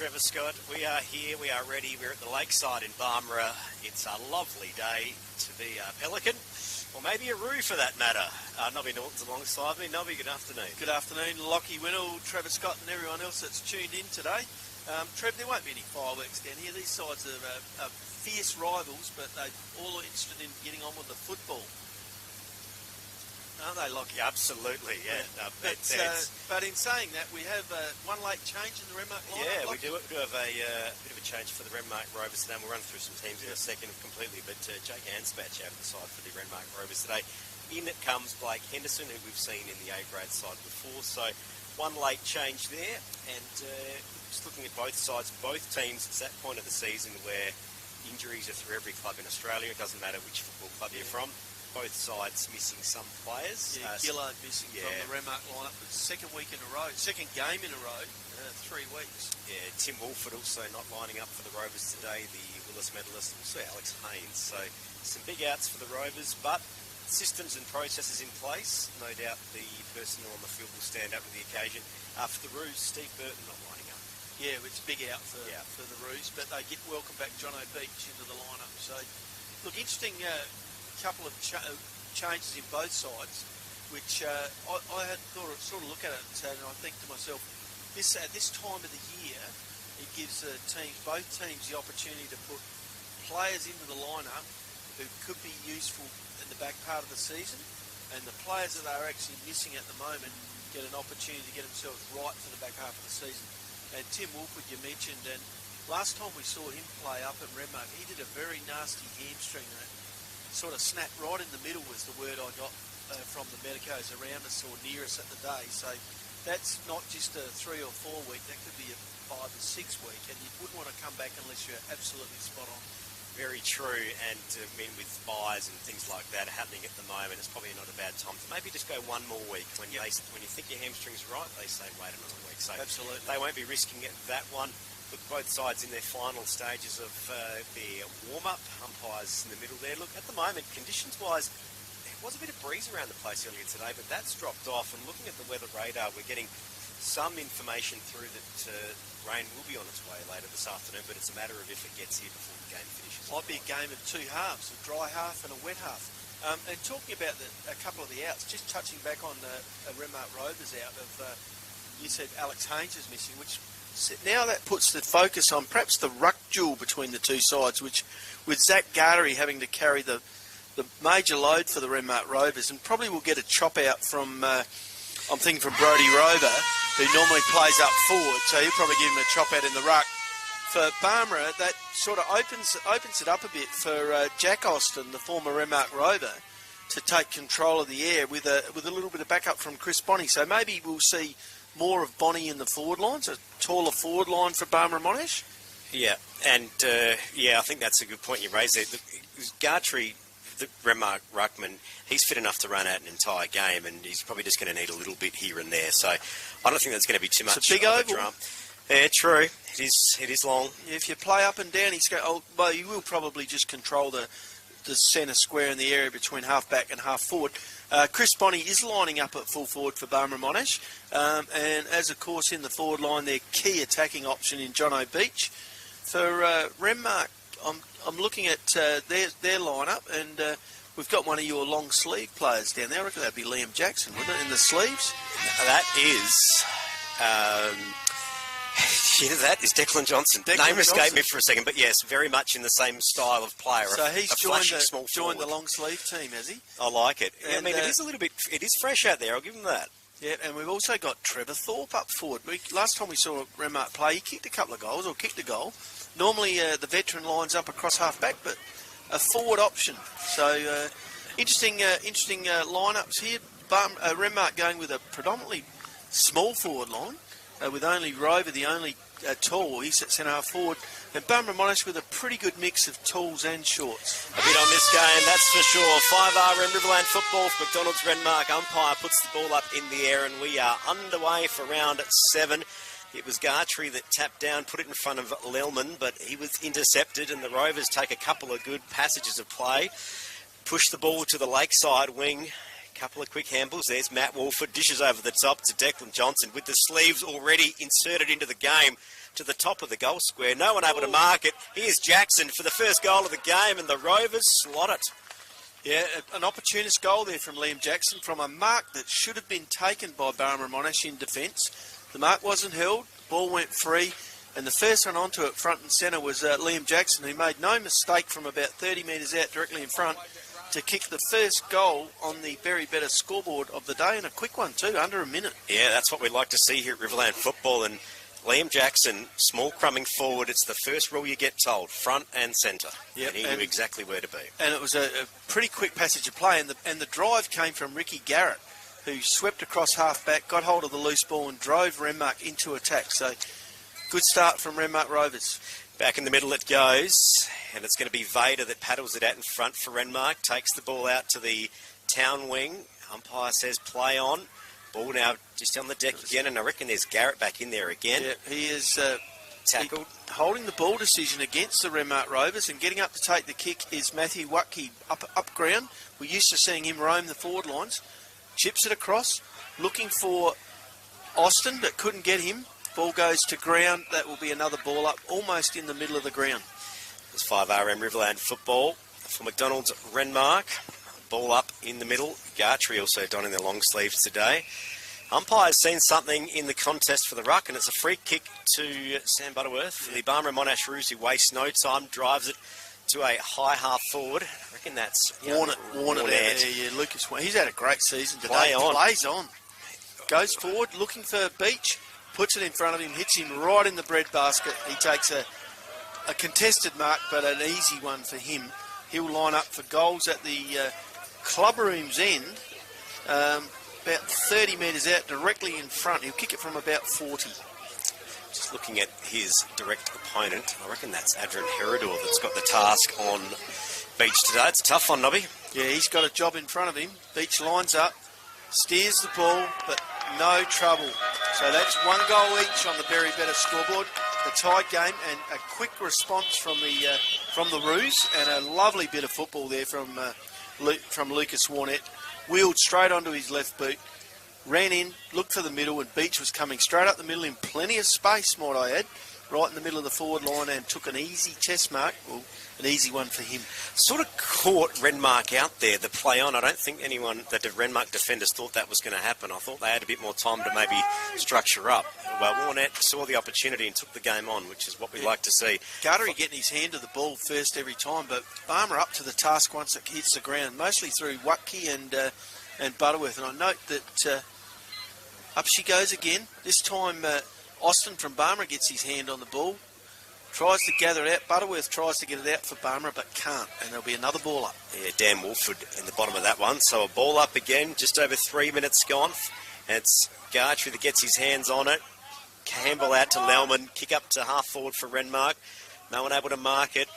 Trevor Scott. We are here, we are ready. We're at the lakeside in Barmera. It's a lovely day to be a Pelican, or maybe a Roo for that matter. Nobby Norton's alongside me. Nobby, good afternoon. Good afternoon, Lockie Winnell, Trevor Scott and everyone else that's tuned in today. Trev, there won't be any fireworks down here. These sides are fierce rivals, but they're all interested in getting on with the football. Aren't they, Lockie? Absolutely, yeah. But in saying that, we have one late change in the Renmark lineup. Yeah, we do have a bit of a change for the Renmark Rovers today. We'll run through some teams in a second completely, but Jake Anspatch out of the side for the Renmark Rovers today. In it comes Blake Henderson, who we've seen in the A-grade side before. So one late change there, and just looking at both sides, both teams, it's that point of the season where injuries are through every club in Australia. It doesn't matter which football club you're from. Both sides missing some players. Yeah, Gillard missing from the Renmark lineup for the second week in a row, second game in a row, 3 weeks. Yeah, Tim Wolford also not lining up for the Rovers today, the Willis medalist, also Alex Haynes. So some big outs for the Rovers, but systems and processes in place. No doubt the personnel on the field will stand up to the occasion. For the Roos, Steve Burton not lining up. Yeah, it's a big out for the Roos, but they get welcome back John O'Beach into the lineup. So, look, interesting couple of changes in both sides, which I had thought I'd sort of look at it and I think to myself, at this time of the year, it gives both teams the opportunity to put players into the lineup who could be useful in the back part of the season, and the players that are actually missing at the moment get an opportunity to get themselves right for the back half of the season. And Tim Wolford, you mentioned, and last time we saw him play up at Renmark, he did a very nasty hamstring. Sort of snapped right in the middle was the word I got from the medicos around us or near us at the day. So that's not just a 3 or 4 week, that could be a 5 or 6 week, and you wouldn't want to come back unless you're absolutely spot on. Very true, and with buys and things like that happening at the moment, it's probably not a bad time to maybe just go one more week. When you think your hamstring's right, they say wait another week. So absolutely, they won't be risking that one. Look, both sides in their final stages of their warm-up. Umpires in the middle there. Look, at the moment, conditions-wise, there was a bit of breeze around the place earlier today, but that's dropped off. And looking at the weather radar, we're getting some information through that rain will be on its way later this afternoon, but it's a matter of if it gets here before the game finishes. Might be a game of 2 halves, a dry half and a wet half. And talking about a couple of the outs, just touching back on a Renmark Rovers out of, you said Alex Haynes is missing, which now that puts the focus on perhaps the ruck duel between the two sides, which with Zach Gartery having to carry the major load for the Renmark Rovers, and probably will get a chop out from, I'm thinking from Brodie Rover, who normally plays up forward, so he'll probably give him a chop out in the ruck. For Barmera, that sort of opens it up a bit for Jack Austin, the former Renmark Rover, to take control of the air with a little bit of backup from Chris Bonney. So maybe we'll see more of Bonney in the forward lines, a taller forward line for Barmera Monash. Yeah, and I think that's a good point you raised there. Gartery, the Renmark ruckman, he's fit enough to run out an entire game, and he's probably just going to need a little bit here and there. So I don't think that's going to be too much. It's a big oval. Drum. Yeah, true. It is long. Yeah, if you play up and down, you will probably just control the centre square in the area between half back and half forward. Chris Bonney is lining up at full forward for Barmera Monash, and as of course in the forward line, their key attacking option in John O'Beach. For Renmark, I'm looking at their lineup, and we've got one of your long sleeve players down there. I reckon that'd be Liam Jackson, wouldn't it, in the sleeves? That is. That is Declan Johnson. Name escaped me for a second, but yes, very much in the same style of player. So he's joined the long sleeve team, has he? I like it. And, I mean, it is fresh out there, I'll give him that. Yeah, and we've also got Trevor Thorpe up forward. Last time we saw Renmark play, he kicked a couple of goals, or kicked a goal. Normally the veteran lines up across half back, but a forward option. So interesting lineups here. Renmark going with a predominantly small forward line, with only Rover, the only tall. He's at centre half forward. And Barmera Monash with a pretty good mix of talls and shorts. A bit on this game, that's for sure. 5R in Riverland football for McDonald's Renmark. Umpire puts the ball up in the air, and we are underway for round 7. It was Gartery that tapped down, put it in front of Lelman, but he was intercepted, and the Rovers take a couple of good passages of play. Push the ball to the lakeside wing. couple of quick handballs. There's Matt Wolford, dishes over the top to Declan Johnson with the sleeves already inserted into the game to the top of the goal square. No one able to mark it. Here's Jackson for the first goal of the game, and the Rovers slot it. Yeah, an opportunist goal there from Liam Jackson from a mark that should have been taken by Barmera Monash in defence. The mark wasn't held, the ball went free, and the first one onto it front and centre was Liam Jackson, who made no mistake from about 30 metres out directly in front to kick the first goal on the very better scoreboard of the day, and a quick one too, under a minute. Yeah, that's what we'd like to see here at Riverland football. And Liam Jackson, small crumbing forward, it's the first rule you get told, front and centre. Yep, and he knew exactly where to be. And it was a pretty quick passage of play, and the drive came from Ricky Garrett, who swept across half-back, got hold of the loose ball and drove Renmark into attack. So, good start from Renmark Rovers. Back in the middle it goes, and it's going to be Vader that paddles it out in front for Renmark, takes the ball out to the town wing. Umpire says play on. Ball now just on the deck again, and I reckon there's Garrett back in there again. Yeah, he is tackled. Holding the ball decision against the Renmark Rovers, and getting up to take the kick is Matthew Watke up ground. We're used to seeing him roam the forward lines. Chips it across, looking for Austin, but couldn't get him. Ball goes to ground. That will be another ball up, almost in the middle of the ground. It's 5RM Riverland football for McDonald's Renmark. Ball up in the middle. Gartree also donning their long sleeves today. Umpire's seen something in the contest for the ruck, and it's a free kick to Sam Butterworth for the Barmera Monash Roos, who wastes no time, drives it to a high half forward. I reckon that's Warner yeah, Lucas. He's had a great season today. Plays on. Goes forward, looking for Beach, puts it in front of him, hits him right in the bread basket. He takes a contested mark, but an easy one for him. He'll line up for goals at the club room's end, about 30 metres out, directly in front. He'll kick it from about 40. Just looking at his direct opponent, I reckon that's Adrian Herodor that's got the task on Beach today. It's a tough one, Nobby. Yeah, he's got a job in front of him. Beach lines up, steers the ball, but no trouble. So that's one goal each on the Berry Better scoreboard. The tied game, and a quick response from the Roos, and a lovely bit of football there from Lucas Warnett. Wheeled straight onto his left boot, ran in, looked for the middle, and Beach was coming straight up the middle in plenty of space, might I add, right in the middle of the forward line, and took an easy chest mark. Well, an easy one for him. Sort of caught Renmark out there, the play on. I don't think the Renmark defenders thought that was going to happen. I thought they had a bit more time to maybe structure up. Well, Warnett saw the opportunity and took the game on, which is what we like to see. Gartery getting his hand to the ball first every time, but Barmera up to the task once it hits the ground, mostly through Watke and Butterworth. And I note that up she goes again. This time Austin from Barmera gets his hand on the ball. Tries to gather it out. Butterworth tries to get it out for Barmera, but can't. And there'll be another ball up. Yeah, Dan Wolford in the bottom of that one. So a ball up again, just over 3 minutes gone. And it's Gartree that gets his hands on it. Campbell out to Lelman. Kick up to half forward for Renmark. No one able to mark it.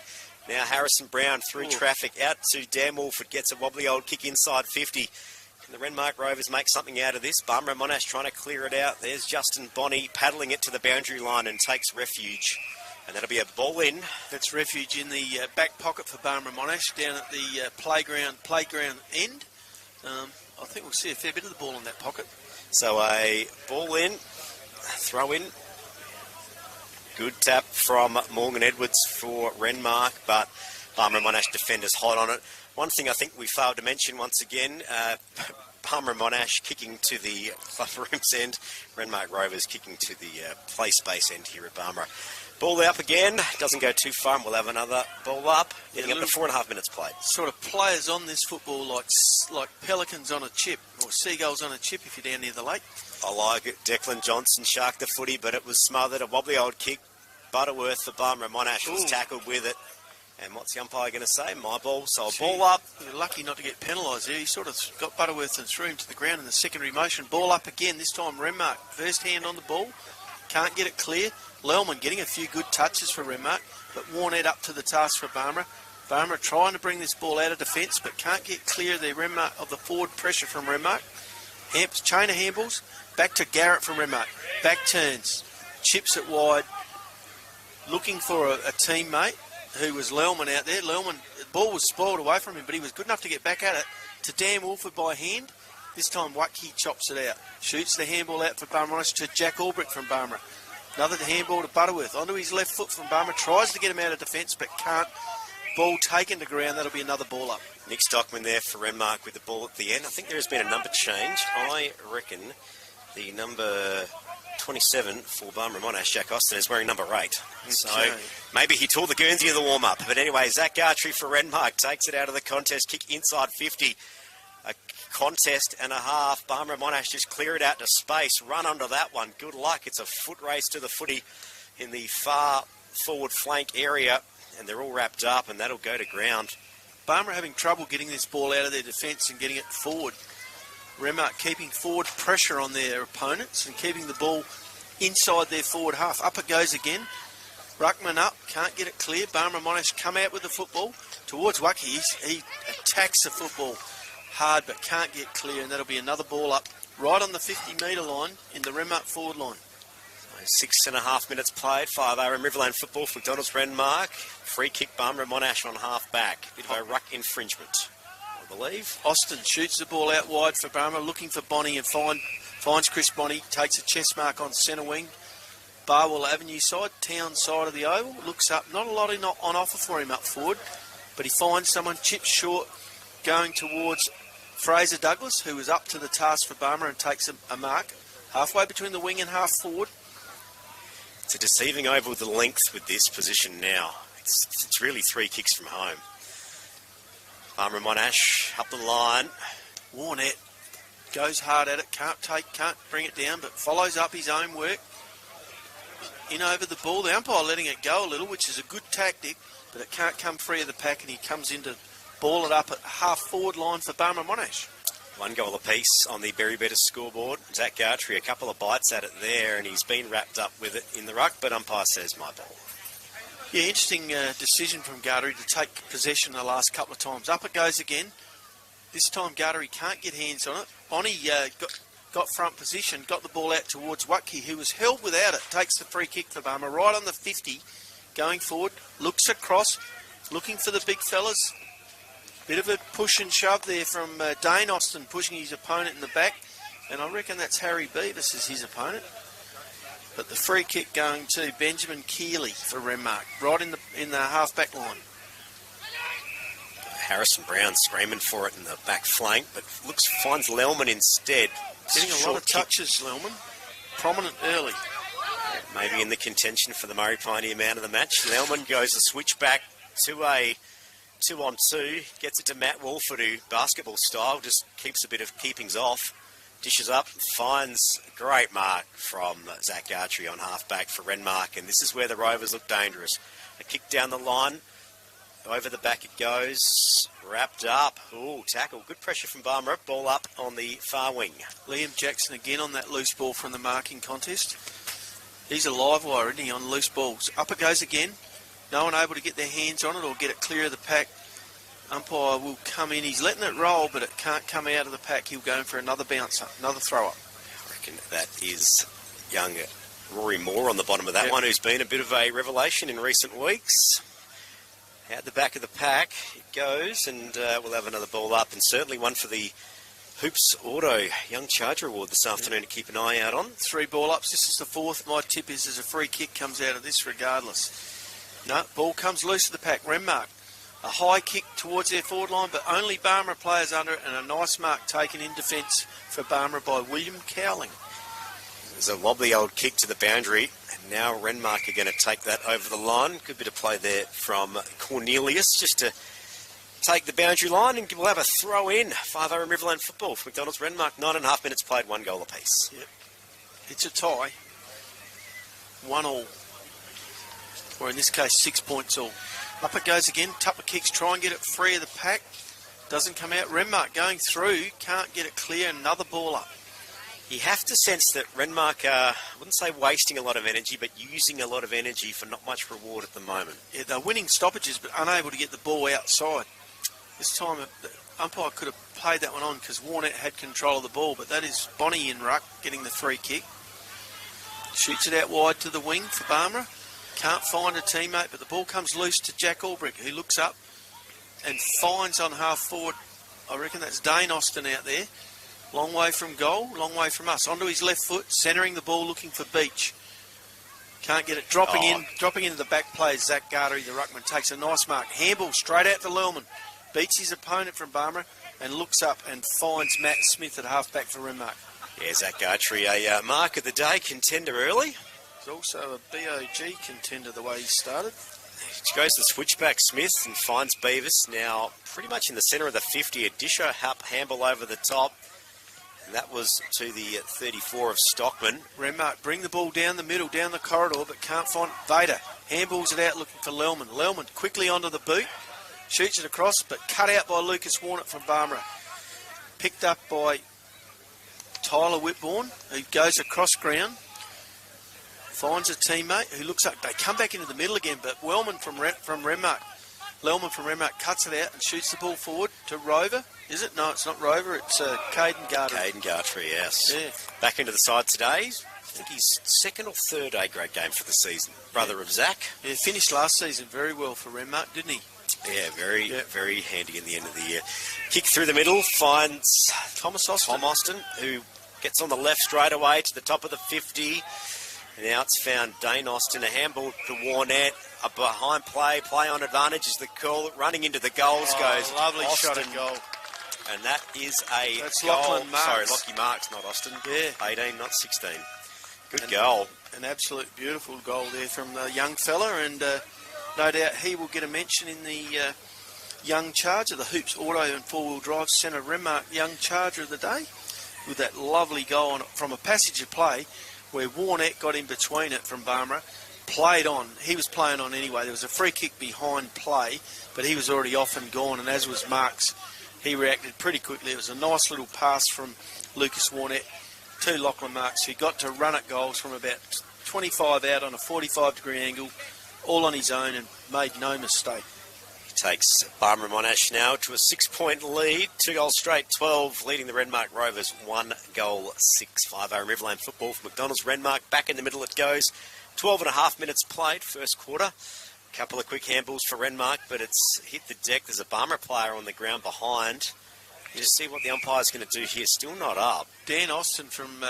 Now Harrison Brown through traffic out to Dan Wolford. Gets a wobbly old kick inside 50. Can the Renmark Rovers make something out of this? Barmera Monash trying to clear it out. There's Justin Bonney paddling it to the boundary line and takes refuge. And that'll be a ball in. That's refuge in the back pocket for Barmera Monash down at the playground end. I think we'll see a fair bit of the ball in that pocket. So a ball in, throw in. Good tap from Morgan Edwards for Renmark, but Barmera Monash defenders hot on it. One thing I think we failed to mention once again, Barmera Monash kicking to the club room's end, Renmark Rovers kicking to the play space end here at Barmera. Ball up again, doesn't go too far, and we'll have another ball up. Getting up to 4.5 minutes played. Sort of players on this football like pelicans on a chip, or seagulls on a chip if you're down near the lake. I like it. Declan Johnson sharked the footy, but it was smothered. A wobbly old kick. Butterworth for Barmera Monash was tackled with it. And what's the umpire going to say? My ball. So a ball up. You're lucky not to get penalised there. He sort of got Butterworth and threw him to the ground in the secondary motion. Ball up again. This time Renmark. First hand on the ball. Can't get it clear. Lelman getting a few good touches for Renmark, but Warnett up to the task for Barmera. Barmera trying to bring this ball out of defence, but can't get clear of the forward pressure from Renmark. Chain of handballs. Back to Garrett from Renmark. Back turns. Chips it wide. Looking for a teammate who was Lelman out there. Lelman, the ball was spoiled away from him, but he was good enough to get back at it. To Dan Wolford by hand. This time Watke chops it out. Shoots the handball out for Barmera to Jack Albrecht from Barmera. Another handball to Butterworth. Onto his left foot from Barmera. Tries to get him out of defence but can't. Ball taken to ground. That'll be another ball up. Nick Stockman there for Renmark with the ball at the end. I think there has been a number change. I reckon the number 27 for Barmera Monash, Jack Austin, is wearing number 8. Okay. So maybe he tore the Guernsey in the warm-up. But anyway, Zach Gartrey for Renmark takes it out of the contest. Kick inside 50. A contest and a half. Barmera Monash just clear it out to space. Run under that one. Good luck. It's a foot race to the footy in the far forward flank area. And they're all wrapped up, and that'll go to ground. Barmera having trouble getting this ball out of their defence and getting it forward. Renmark keeping forward pressure on their opponents and keeping the ball inside their forward half. Up it goes again. Ruckman up, can't get it clear. Barmera Monash come out with the football towards Watke. He attacks the football hard but can't get clear, and that'll be another ball up right on the 50-metre line in the Renmark forward line. 6.5 minutes played. 5 Riverland football for McDonald's Renmark. Free kick Barmera Monash on half back. Bit of a ruck infringement, I believe. Austin shoots the ball out wide for Barmera, looking for Bonnie and finds Chris Bonnie. Takes a chest mark on centre wing. Barwell Avenue side, town side of the oval. Looks up, not a lot on offer for him up forward, but he finds someone, chips short, going towards Fraser Douglas, who is up to the task for Barmera and takes a mark. Halfway between the wing and half forward. It's a deceiving oval the length with this position now. It's really 3 kicks from home. Barmera Monash up the line. Warnett goes hard at it, can't bring it down, but follows up his own work. In over the ball, the umpire letting it go a little, which is a good tactic, but it can't come free of the pack, and he comes in to ball it up at half forward line for Barmera Monash. 1 goal apiece on the Berry Better scoreboard. Zach Gartrey, a couple of bites at it there, and he's been wrapped up with it in the ruck, but umpire says my ball. Yeah, interesting decision from Gartrey to take possession the last couple of times. Up it goes again. This time Gartrey can't get hands on it. Bonnie got front position, got the ball out towards Watke, who was held without it. Takes the free kick for Barmera right on the 50, going forward, looks across, looking for the big fellas. Bit of a push and shove there from Dane Austin, pushing his opponent in the back, and I reckon that's Harry Beavis as his opponent. But the free kick going to Benjamin Keeley for Renmark, right in the half-back line. Harrison Brown screaming for it in the back flank, but finds Lellman instead. Getting a lot of touches, Lellman. Prominent early. Maybe in the contention for the Murray Pioneer Man of the match. Lellman goes to switch back to a 2-on-2, gets it to Matt Wolford, who basketball style just keeps a bit of keepings off, dishes up, finds a great mark from Zach Gartrey on half-back for Renmark, and this is where the Rovers look dangerous. A kick down the line, over the back it goes, wrapped up. Ooh, tackle, good pressure from Barmera, ball up on the far wing. Liam Jackson again on that loose ball from the marking contest. He's a live wire, isn't he, on loose balls. Up it goes again. No one able to get their hands on it or get it clear of the pack. Umpire will come in. He's letting it roll, but it can't come out of the pack. He'll go in for another bouncer, another throw-up. I reckon that is young Rory Moore on the bottom of that one, who's been a bit of a revelation in recent weeks. Out the back of the pack it goes, and we'll have another ball up, and certainly one for the Hoops Auto Young Charger Award this afternoon to keep an eye out on. 3 ball ups. This is the 4th. My tip is there's a free kick comes out of this regardless. No, ball comes loose of the pack. Renmark, a high kick towards their forward line, but only Barmera players under it, and a nice mark taken in defence for Barmera by William Cowling. There's a wobbly old kick to the boundary, and now Renmark are going to take that over the line. Good bit of play there from Cornelius, just to take the boundary line, and we'll have a throw in. 5 Riverland football for McDonald's Renmark. 9.5 minutes played, 1 goal apiece. Yep. It's a tie. 1-1. Or in this case, 6 points all. Up it goes again. Tupper kicks, try and get it free of the pack. Doesn't come out. Renmark going through, can't get it clear. Another ball up. You have to sense that Renmark are, I wouldn't say wasting a lot of energy, but using a lot of energy for not much reward at the moment. Yeah, they're winning stoppages, but unable to get the ball outside. This time, the umpire could have played that one on because Warnett had control of the ball, but that is Bonnie in ruck getting the free kick. Shoots it out wide to the wing for Barmera. Can't find a teammate, but the ball comes loose to Jack Albrecht, who looks up and finds on half forward. I reckon that's Dane Austin out there. Long way from goal, long way from us. Onto his left foot, centering the ball, looking for Beach. Can't get it. Dropping into the back play. Zach Gartery, the ruckman, takes a nice mark. Handball straight out to Lelman. Beats his opponent from Barmera and looks up and finds Matt Smith at half-back for Renmark. Yeah, Zach Gartery, a mark of the day, contender early. He's also a BOG contender the way he started. He goes to switchback Smith and finds Beavis now pretty much in the centre of the 50. A disho handball over the top. And that was to the 34 of Stockman. Renmark bring the ball down the middle, down the corridor, but can't find Vader. Handballs it out looking for Lelman. Lelman quickly onto the boot. Shoots it across, but cut out by Lucas Warnett from Barmera. Picked up by Tyler Whitbourne, who goes across ground. Finds a teammate who looks up. They come back into the middle again, but Lelman from Renmark cuts it out and shoots the ball forward to Rover. Is it? No, it's not Rover. It's Caden Gartery. Caden Gartery, yes. Yeah. Back into the side today. I think he's second or third A-grade game for the season. Brother of Zach. Yeah, finished last season very well for Renmark, didn't he? Yeah, very handy in the end of the year. Kick through the middle, finds Thomas Austin. Tom Austin, who gets on the left straight away to the top of the 50. And now it's found Dane Austin, a handball to Warnett. A behind play on advantage is the call. Running into the goals goes lovely Austin. shot at goal. And that is That's goal. Lachlan Marks. Sorry, Lockie Marks, not Austin. Yeah. 18, not 16. Good goal. An absolute beautiful goal there from the young fella, and no doubt he will get a mention in the young charger, the Hoops Auto and four-wheel drive centre Renmark young charger of the day, with that lovely goal from a passage of play where Warnett got in between it from Barmera, played on. He was playing on anyway. There was a free kick behind play, but he was already off and gone, and as was Marks, he reacted pretty quickly. It was a nice little pass from Lucas Warnett to Lachlan Marks, who got to run at goals from about 25 out on a 45-degree angle, all on his own, and made no mistake. He takes Barmera Monash now to a 6-point lead. 2 goals straight, 12, leading the Renmark Rovers 1 goal, 6-5 Riverland football for McDonald's. Renmark back in the middle it goes. 12 and a half minutes played, first quarter. A couple of quick handballs for Renmark, but it's hit the deck. There's a Barmera player on the ground behind. You just see what the umpire's going to do here. Still not up. Dan Austin from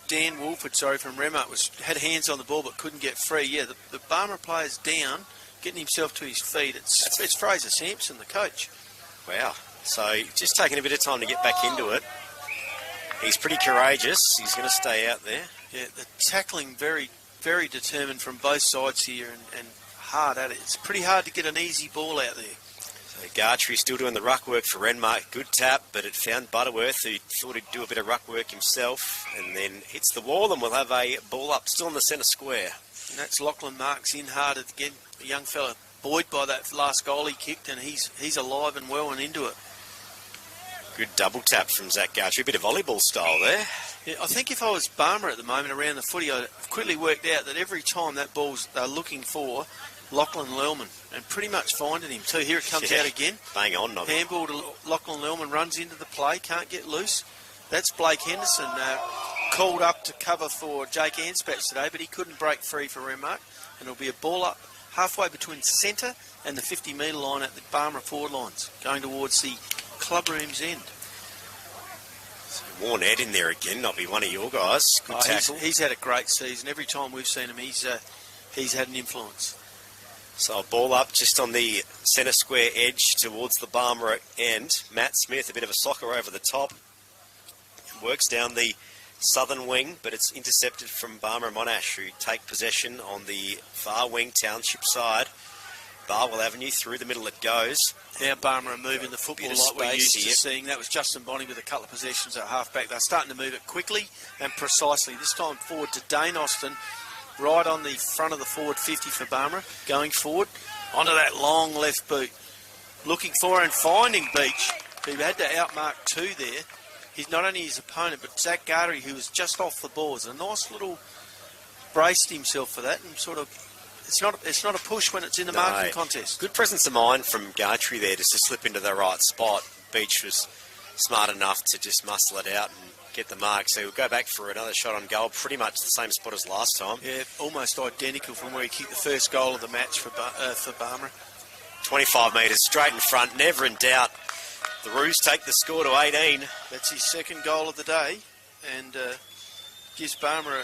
Dan Wolford, from Renmark had hands on the ball but couldn't get free. Yeah, the Barmera player's down, getting himself to his feet. It's Fraser Sampson, the coach. Wow. So just taking a bit of time to get back into it. He's pretty courageous. He's going to stay out there. Yeah, the tackling very, very determined from both sides here and hard at it. It's pretty hard to get an easy ball out there. So Gartery still doing the ruck work for Renmark. Good tap, but it found Butterworth, who thought he'd do a bit of ruck work himself, and then hits the wall, and we'll have a ball up still in the centre square. And that's Lachlan Marks in hard again. A young fella buoyed by that last goal he kicked, and he's alive and well and into it. Good double tap from Zach Gartery. A bit of volleyball style there. Yeah, I think if I was Barmera at the moment around the footy, I'd quickly worked out that every time that ball's they're looking for Lachlan Lelman, and pretty much finding him too. Here it comes out again. Bang on. Handball to Lachlan Lelman, runs into the play, can't get loose. That's Blake Henderson called up to cover for Jake Anspatch today, but he couldn't break free for Renmark, and it'll be a ball up halfway between centre and the 50-metre line at the Barmera forward lines, going towards the club room's end. So Warnett in there again, not be one of your guys. Good tackle. He's had a great season. Every time we've seen him, he's had an influence. So a ball up just on the centre square edge towards the Barmera end. Matt Smith, a bit of a soccer over the top. Works down the southern wing, but it's intercepted from Barmera Monash, who take possession on the far wing township side. Barwell Avenue, through the middle it goes. Now Barmera moving the football like we're used to seeing. That was Justin Bonney with a couple of possessions at half-back. They're starting to move it quickly and precisely. This time forward to Dane Austin, right on the front of the forward 50 for Barmera, going forward onto that long left boot. Looking for and finding Beach, who had to outmark 2 there. He's not only his opponent, but Zach Gartery, who was just off the ball. It's a nice little braced himself for that, and sort of it's not a push when it's in the marking contest. Good presence of mind from Gartery there, just to slip into the right spot. Beach was smart enough to just muscle it out and get the mark. So we'll go back for another shot on goal, pretty much the same spot as last time. Yeah, almost identical from where he kicked the first goal of the match for Barmera. 25 metres straight in front, never in doubt. The Roos take the score to 18. That's his second goal of the day, and gives Barmera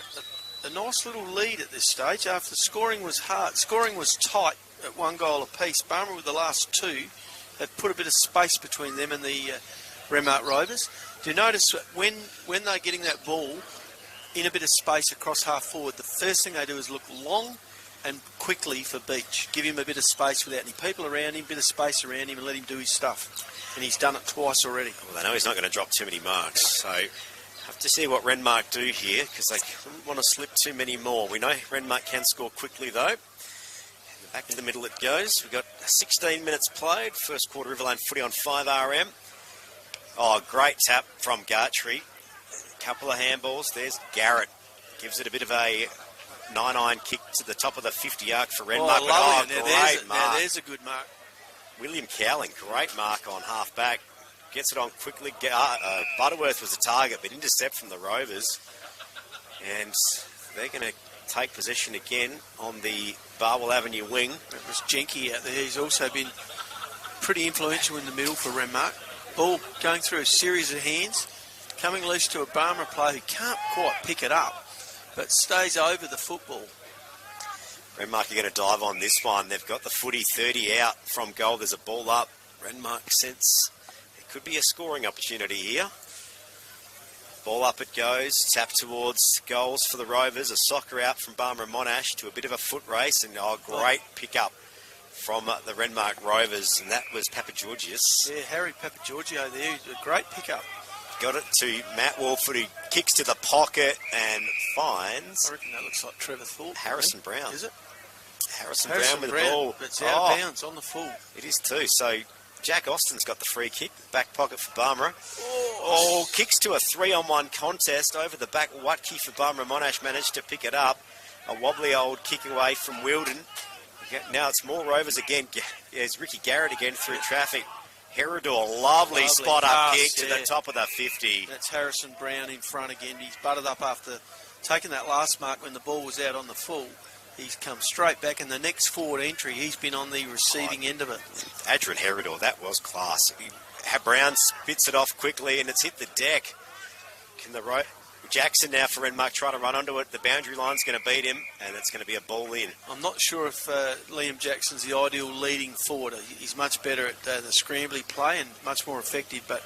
a nice little lead at this stage. After scoring was hard, scoring was tight at 1 goal apiece. Barmera with the last 2 have put a bit of space between them and the Renmark Rovers. Do you notice that when they're getting that ball in a bit of space across half forward, the first thing they do is look long and quickly for Beach. Give him a bit of space without any people around him, a bit of space around him, and let him do his stuff. And he's done it twice already. Well, they know he's not going to drop too many marks, so have to see what Renmark do here, because they don't want to slip too many more. We know Renmark can score quickly, though. Back to the middle it goes. We've got 16 minutes played. First quarter Riverland footy on 5RM. Oh, great tap from Gartree. Couple of handballs. There's Garrett. Gives it a bit of a 9-iron kick to the top of the 50 arc for Renmark. Oh, great mark. There's a good mark. William Cowling, great mark on half back. Gets it on quickly. Butterworth was a target, but intercept from the Rovers. And they're going to take possession again on the Barwell Avenue wing. It was Jenke out there. He's also been pretty influential in the middle for Renmark. Ball going through a series of hands, coming loose to a Barmera player who can't quite pick it up, but stays over the football. Renmark are going to dive on this one. They've got the footy 30 out from goal. There's a ball up. Renmark sense it could be a scoring opportunity here. Ball up it goes. Tap towards goals for the Rovers. A soccer out from Barmera Monash to a bit of a foot race. And great pick up from the Renmark Rovers. And that was Papageorgius. Yeah, Harry Papagiorgio there. A great pick up. Got it to Matt Wolford, who kicks to the pocket and finds... I reckon that looks like Trevor Thorpe. Harrison Brown. Is it? Harrison Brown with the ball. It's out of bounds on the full. It is too. So Jack Austin's got the free kick. Back pocket for Barmera. Oh, kicks to a 3-on-1 contest over the back. Watke for Barmera Monash managed to pick it up. A wobbly old kick away from Wilden. Now it's more Rovers again. There's Ricky Garrett again through traffic. Herodor, lovely spot-up kick to the top of the 50. That's Harrison Brown in front again. He's butted up after taking that last mark when the ball was out on the full. He's come straight back, and the next forward entry, he's been on the receiving end of it. Adrian Herodor, that was class. Brown spits it off quickly, and it's hit the deck. Can the Jackson now for Renmark try to run onto it? The boundary line's going to beat him, and it's going to be a ball in. I'm not sure if Liam Jackson's the ideal leading forward. He's much better at the scrambly play and much more effective, but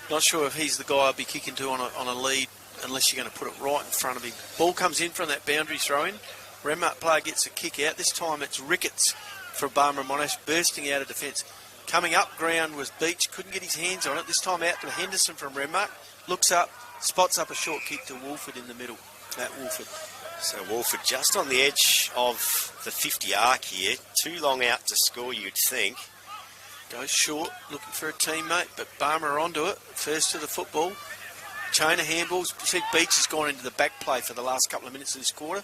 not sure if he's the guy I'll be kicking to on a lead unless you're going to put it right in front of him. Ball comes in from that boundary throw-in. Renmark player gets a kick out. This time it's Ricketts for Barmera Monash bursting out of defence. Coming up ground was Beach. Couldn't get his hands on it. This time out to Henderson from Renmark. Looks up, spots up a short kick to Wolford in the middle. Matt Wolford. So Wolford just on the edge of the 50 arc here. Too long out to score, you'd think. Goes short, looking for a teammate, but Barmera onto it. First to the football. Chain of handballs. See, Beach has gone into the back play for the last couple of minutes of this quarter.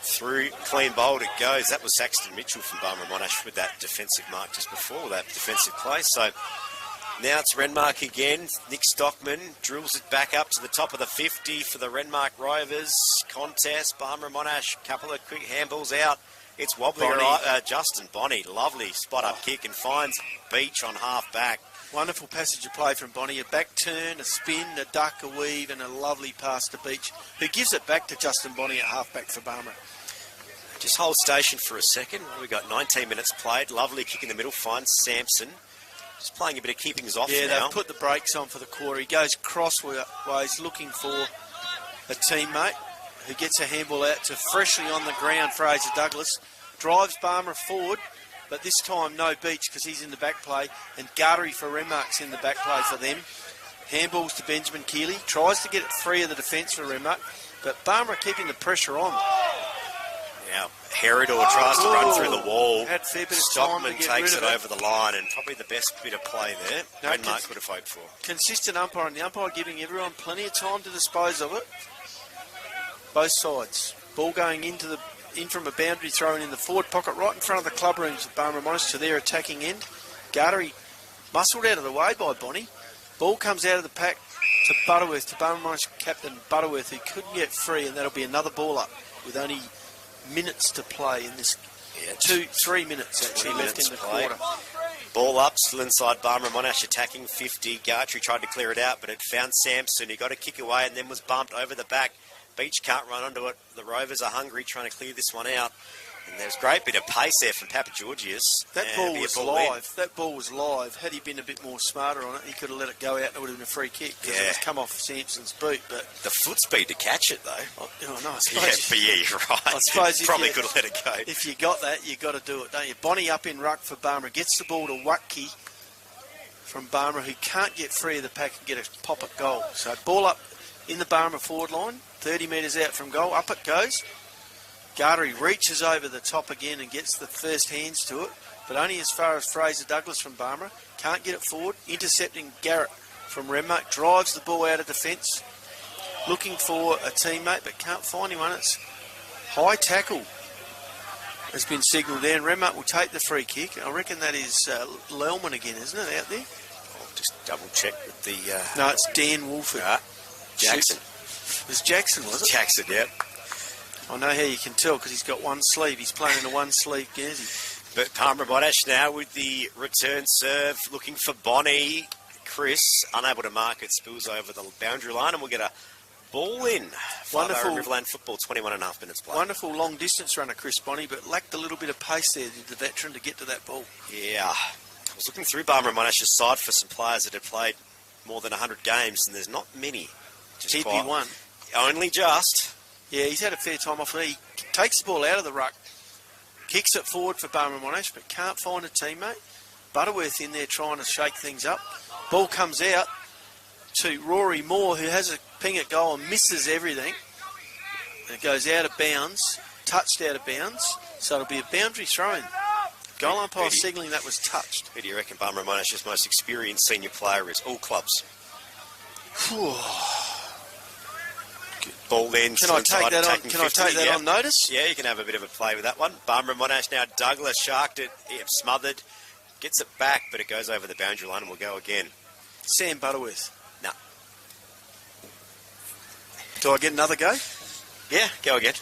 Through, clean bowled it goes. That was Saxton Mitchell from Barmera Monash with that defensive mark just before that defensive play. So now it's Renmark again. Nick Stockman drills it back up to the top of the 50 for the Renmark Rovers. Contest, Barmera Monash, couple of quick handballs out. It's wobbly. Justin Bonney, lovely spot-up kick and finds Beach on half-back. Wonderful passage of play from Bonney. A back turn, a spin, a duck, a weave, and a lovely pass to Beach, who gives it back to Justin Bonney at half-back for Barmera. Just hold station for a second. We've got 19 minutes played. Lovely kick in the middle. Finds Sampson. Just playing a bit of keepings off now. Yeah, they've put the brakes on for the quarter. He goes crossways looking for a teammate who gets a handball out to freshly on the ground Fraser Douglas. Drives Barmera forward, but this time no Beach because he's in the back play. And Gartery for Renmark's in the back play for them. Handballs to Benjamin Keeley. Tries to get it free of the defence for Renmark, but Barmera keeping the pressure on. Now, Herodor tries to run through the wall. Had a fair bit of Stockman time to get takes rid it of over the line, and probably the best bit of play there. Renmark would have hoped for. Consistent umpire, and the umpire giving everyone plenty of time to dispose of it. Both sides. Ball going in from a boundary thrown in the forward pocket, right in front of the club rooms of Barmera Monash to their attacking end. Gartery muscled out of the way by Bonney. Ball comes out of the pack to Butterworth, to Barmera Monash captain Butterworth, who couldn't get free, and that'll be another ball up with only minutes to play in this. 3 minutes actually left in the quarter. Ball up, still inside Barmera. Monash attacking 50. Gartry tried to clear it out, but it found Sampson. He got a kick away and then was bumped over the back. Beach can't run onto it. The Rovers are hungry, trying to clear this one out. And there's a great bit of pace there from Papa Georgius. That ball was live. That ball was live. Had he been a bit more smarter on it, he could have let it go out and it would have been a free kick because it was come off Sampson's boot. But the foot speed to catch it, though. Oh, no, I suppose. You're right. I suppose probably could have let it go. If you got that, you got to do it, don't you? Bonnie up in ruck for Barmera. Gets the ball to Watke from Barmera, who can't get free of the pack and get a pop at goal. So ball up in the Barmera forward line, 30 metres out from goal. Up it goes. Gartery reaches over the top again and gets the first hands to it, but only as far as Fraser Douglas from Barmera. Can't get it forward. Intercepting Garrett from Renmark. Drives the ball out of defence. Looking for a teammate, but can't find anyone. It's high tackle has been signalled there, and Renmark will take the free kick. I reckon that is Lelman again, isn't it, out there? I'll just double check with the... No, it's Dan Wolford. Jackson. It was Jackson, was it? Jackson, yep. I know how you can tell because he's got one sleeve. He's playing in a one-sleeve jersey. But Barmera Monash now with the return serve, looking for Bonnie. Chris, unable to mark it, spills over the boundary line, and we'll get a ball in. Wonderful Riverland football, 21.5 minutes played. Wonderful long-distance runner, Chris Bonnie, but lacked a little bit of pace there, did the veteran, to get to that ball. Yeah. I was looking through Barmera Monash's side for some players that have played more than 100 games, and there's not many. TP1. Only just. Yeah, he's had a fair time off. He takes the ball out of the ruck, kicks it forward for Barmera Monash, but can't find a teammate. Butterworth in there trying to shake things up. Ball comes out to Rory Moore, who has a ping at goal and misses everything. It goes out of bounds, touched out of bounds, so it'll be a boundary throw-in. Goal umpire signalling that was touched. Who do you reckon Barmera Monash's most experienced senior player is? All clubs. Ball then. Can I take that on notice? Yeah, you can have a bit of a play with that one. Barmera Monash now. Douglas sharked it, smothered, gets it back, but it goes over the boundary line and will go again. Sam Butterworth. No. Do I get another go? Yeah, go again.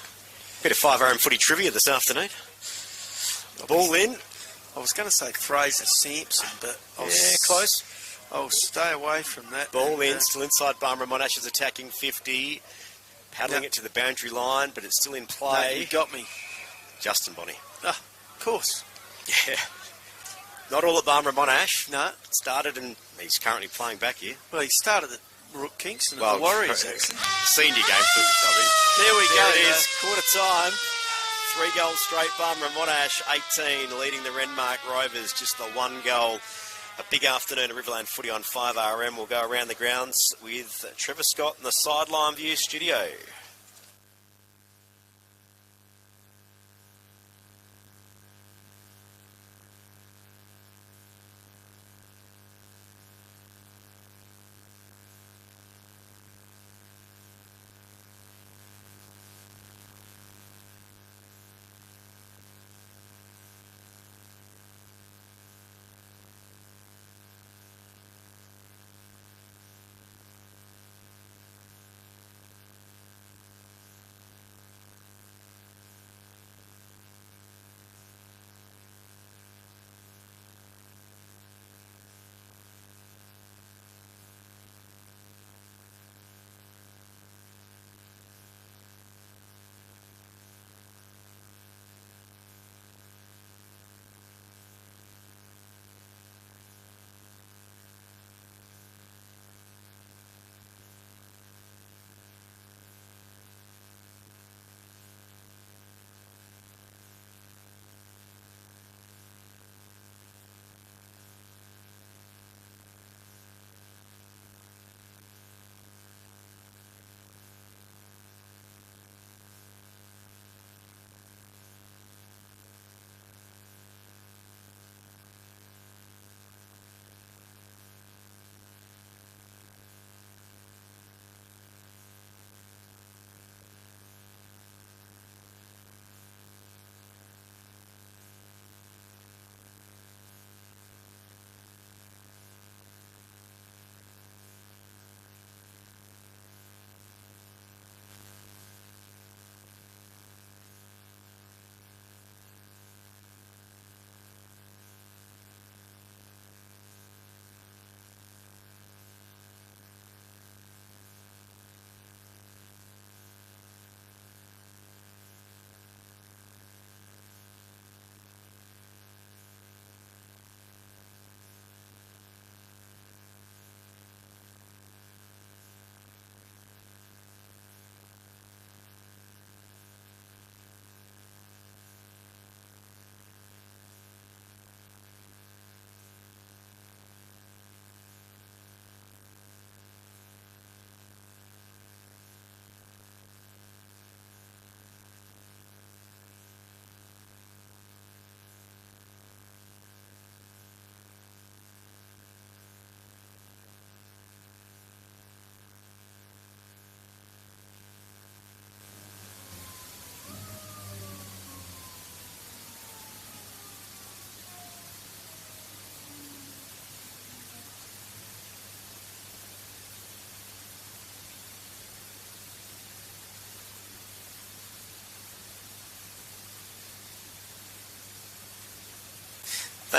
Bit of 5RM footy trivia this afternoon. Ball in. I was going to say Fraser Sampson, but close. I'll stay away from that. Ball in, still inside Barmera Monash is attacking 50. Paddling it to the boundary line, but it's still in play. No, you got me. Justin Bonnie. Ah, of course. Yeah. Not all at Barmera Monash. No. Started, and he's currently playing back here. Well, he started at Rook Kingston at the Warriors, actually. Senior game footage. There we go. It is. Quarter time. 3 goals straight. Barmera Monash, 18, leading the Renmark Rovers. Just the 1 goal. A big afternoon of Riverland footy on 5RM. We'll go around the grounds with Trevor Scott in the Sideline View studio.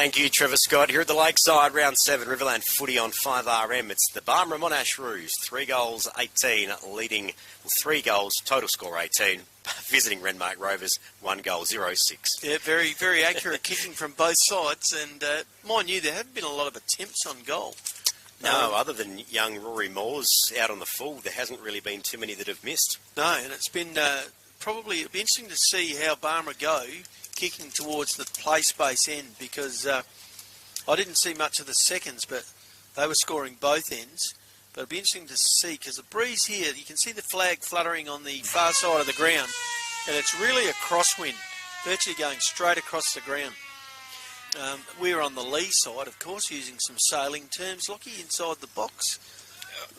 Thank you, Trevor Scott. Here at the Lakeside, round 7, Riverland footy on 5RM. It's the Barmera Monash Roos, 3 goals, 18, leading 3 goals, total score 18. Visiting Renmark Rovers, 1 goal, 0-6. Yeah, very, very accurate kicking from both sides. And mind you, there haven't been a lot of attempts on goal. No, other than young Rory Moore's out on the full, there hasn't really been too many that have missed. No, and it's been probably it'll be interesting to see how Barmera go kicking towards the play space end, because I didn't see much of the seconds, but they were scoring both ends. But it'll be interesting to see, because the breeze here, you can see the flag fluttering on the far side of the ground, and it's really a crosswind, virtually going straight across the ground. We're on the lee side, of course, using some sailing terms, Lockie, inside the box.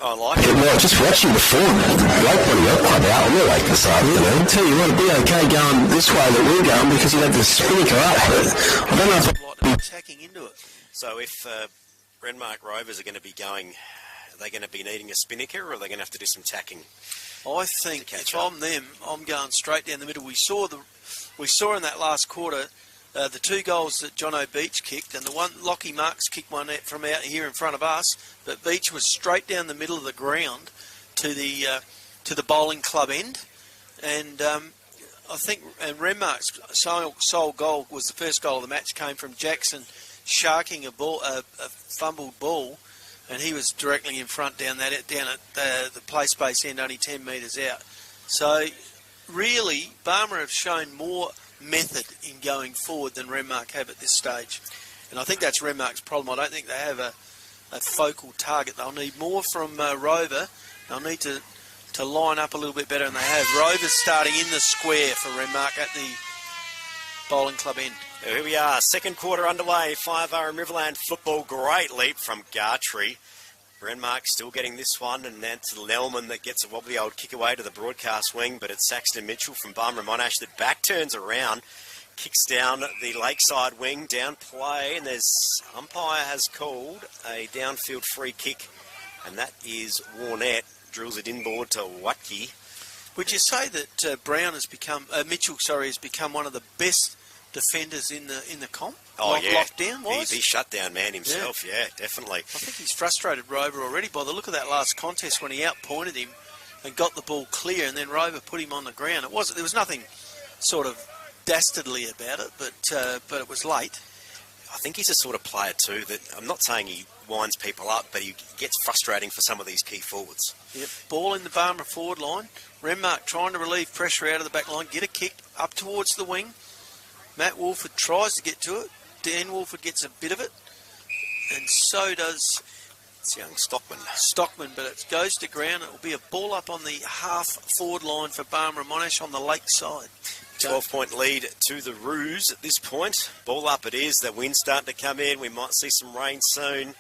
I like it. Well, just watching the form, Lakebody got quite out on the lake this afternoon. I tell you what, it'd be okay going this way that we're going, because you'd have the spinnaker up. But I don't know if I'd like to be attacking into it. So if Renmark Rovers are going to be going, are they going to be needing a spinnaker, or are they going to have to do some tacking? I think if I'm them, I'm going straight down the middle. We saw in that last quarter the 2 goals that Jono Beach kicked, and the one Lockie Marks kicked one from out here in front of us, but Beach was straight down the middle of the ground to the bowling club end, and I think Renmark's sole goal was the first goal of the match, came from Jackson sharking a fumbled ball, and he was directly in front down at the play space end, only 10 metres out. So really, Barmera have shown more method in going forward than Renmark have at this stage, and I think that's Renmark's problem. I don't think they have a focal target. They'll need more from Rover. They'll need to line up a little bit better, and they have. Rover's starting in the square for Renmark at the bowling club end. Here we are, second quarter underway, 5RM Riverland football. Great leap from Gartree. Renmark still getting this one, and that's Lellman that gets a wobbly old kick away to the broadcast wing, but it's Saxton Mitchell from Barmera Monash that back turns around, kicks down the lakeside wing, down play, and there's umpire has called a downfield free kick, and that is Warnett, drills it inboard to Watke. Would you say that Mitchell has become one of the best defenders in the comp? Oh, yeah. Lockdown wise? He's shut down man himself, yeah, definitely. I think he's frustrated Rover already by the look of that last contest when he outpointed him and got the ball clear, and then Rover put him on the ground. There was nothing sort of dastardly about it, but it was late. I think he's a sort of player too that, I'm not saying he winds people up, but he gets frustrating for some of these key forwards. Yep, ball in the Barmera forward line. Renmark trying to relieve pressure out of the back line, get a kick up towards the wing. Matt Wolford tries to get to it. Dan Wolford gets a bit of it, and so does it's young Stockman, but it goes to ground. It will be a ball up on the half-forward line for Barmera Monash on the lakeside. 12-point lead to the Roos at this point. Ball up it is. The wind's starting to come in. We might see some rain soon.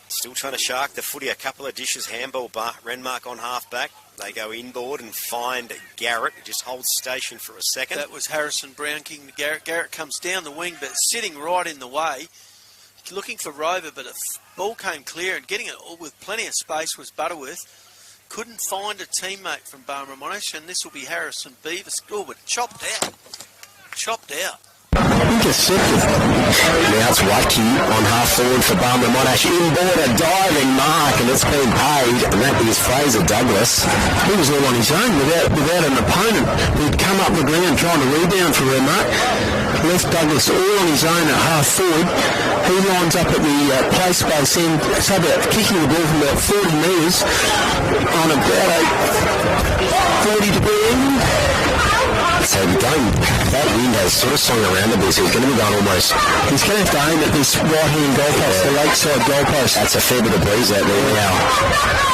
Still trying to shark the footy. A couple of dishes. Handball, Renmark on half-back. They go inboard and find Garrett. Just holds station for a second. That was Harrison Brown kicking to Garrett. Garrett comes down the wing, but sitting right in the way. Looking for Rover, but a ball came clear, and getting it with plenty of space was Butterworth. Couldn't find a teammate from Barmera Monash, and this will be Harrison Beavis. Oh, but chopped out. intercepted. Now it's Watke on half forward for Barmera Monash. Inboard a diving mark, and it's been paid, and that is Fraser Douglas. He was all on his own without an opponent who'd come up the ground trying to rebound for Renmark. Left Douglas all on his own at half forward. He lines up at the play space end. It's about kicking the ball from about 40 metres on about a 40-degree angle. So that wind has sort of swung around a bit, so he's going to be going almost. He's going to have to aim at this right-hand goalpost, the lakeside goalpost. That's a fair bit of breeze out there now.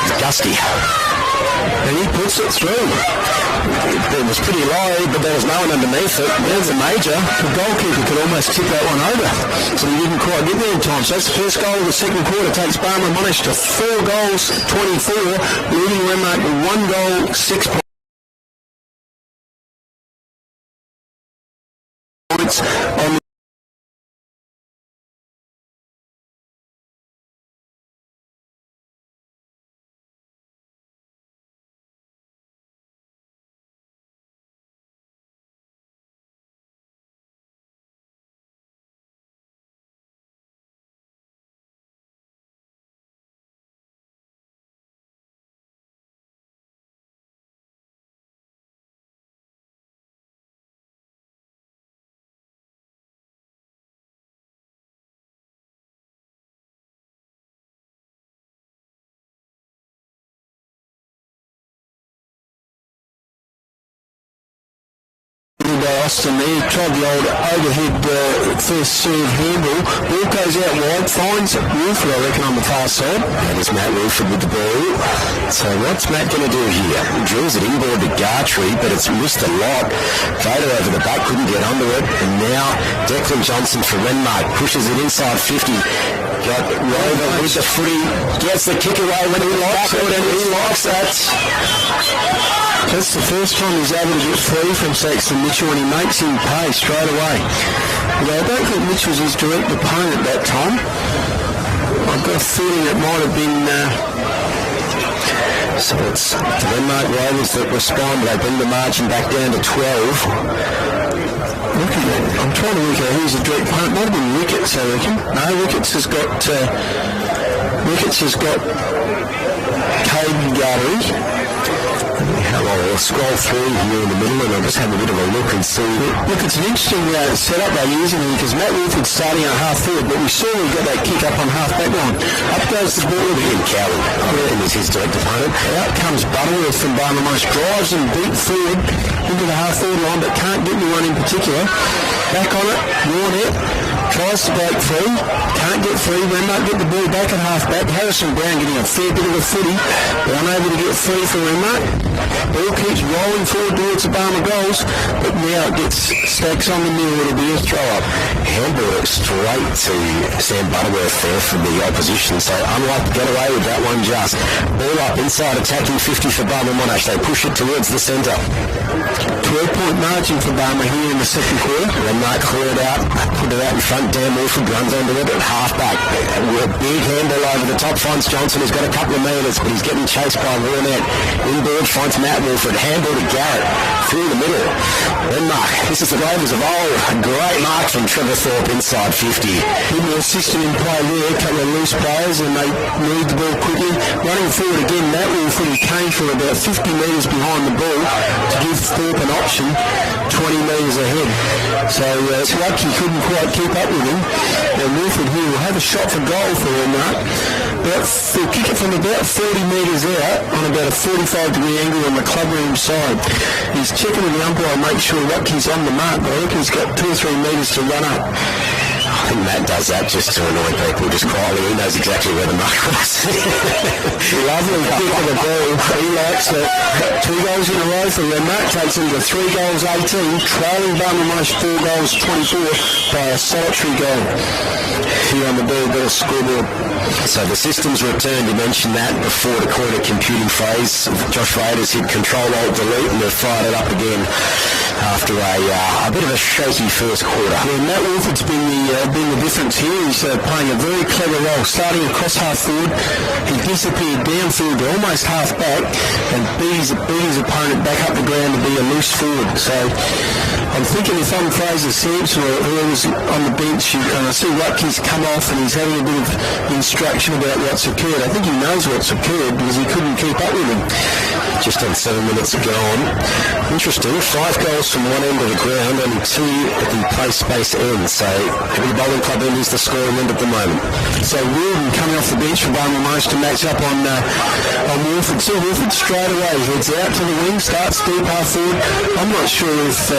It's gusty. And he puts it through. It was pretty low, but there was no one underneath it. There's a major. The goalkeeper could almost tip that one over. So he didn't quite get there in time. So that's the first goal of the second quarter. Takes Barmera Monash to 4 goals, 24, leading Renmark with 1 goal, 6 points. On the by Austin there. He tried the old overhead first serve handle. Ball goes out wide, finds Wilford, I reckon, on the far side. That is Matt Wilford with the ball. So what's Matt going to do here? He drills it inboard to Gartree, but it's missed a lot. Vader over the back, couldn't get under it. And now Declan Johnson for Renmark pushes it inside 50. Got Rover with the footy, gets the kick away when he likes it, and he likes that. That's the first time he's able to get free from Saxon Mitchell, and he makes him pay straight away. But I don't think Mitchell was his direct opponent that time. I've got a feeling it might have been... So it's the Renmark Rovers that respond. They bring the margin back down to 12. Look at that. I'm trying to work out who's the direct opponent. Might have been Ricketts, I reckon. No, Ricketts has got Caden Gartery. I'll scroll through here in the middle and I'll just have a bit of a look and see. Look, it's an interesting setup they're using here because Matt Wilford's starting on half forward, but we saw he got that kick up on half back line. Up goes the ball again. Cowan, I reckon, is his direct opponent. Out comes Butterworth from Barmera, drives and deep forward into the half forward line, but can't get anyone in particular. Back on it, Warnett tries to break free, can't get free. Renmark get the ball back at half back. Harrison Brown getting a fair bit of a footy, but unable to get free for Renmark. Ball keeps rolling forward towards the Barmera goals, but now it gets Stacks on the middle. It'll be a throw up. Handball straight to Sam Butterworth there for the opposition, so unlike to get away with that one just. Ball up inside, attacking 50 for Barmera Monash. They push it towards the centre. 12-point margin for Barmera here in the second quarter. Renmark clear it out, put it out in front. Dan Wilford runs onto it at half back. A big handball over the top, finds Johnson, who's got a couple of metres, but he's getting chased by Warnett. Inboard finds Matt Wilford. Handball to Garrett through the middle. Renmark, this is the Rovers of old. A great mark from Trevor Thorpe inside 50. Even the system in play there, a couple of loose players, and they need the ball quickly. Running forward again, Matt Wilford, he came from about 50 metres behind the ball to give Thorpe an option 20 metres ahead. So it's lucky he couldn't quite keep up with him. Now Wilford here will have a shot for goal for Renmark. They'll kick it from about 40 metres out on about a 45-degree angle on the clubroom side. He's checking with the umpire to make sure Watkins on the mark, but I think he's got 2 or 3 metres to run up. I think Matt does that just to annoy people, just quietly. He knows exactly where the mark was. Lovely kick of the ball. He likes it. 2 goals in a row for Renmark. Takes him to 3 goals 18. Trailing Barmera Monash 4 goals 24 by a solitary goal. Here on the ball, bit of scoreboard. So the system's returned. You mentioned that before the corner computing phase. Josh Rader's hit Control-Alt-Delete and they've fired it up again after a bit of a shaky first quarter. Yeah, Matt Wilford's been the difference here. He's playing a very clever role, starting across half forward. He disappeared downfield to almost half back and beat his opponent back up the ground to be a loose forward. So I'm thinking if I'm Fraser Sampson or whoever's on the bench and I see Watkins come off and he's having a bit of instruction about what's occurred, I think he knows what's occurred because he couldn't keep up with him. Just on 7 minutes ago on. Interesting, 5 goals from one end of the ground, only 2 at the play space end. So every bowling club end is the scoring end at the moment. So Wilden coming off the bench for Barmera Monash to match up on Wilford. So Wilford straight away heads out to the wing, starts deep half forward. I'm not sure if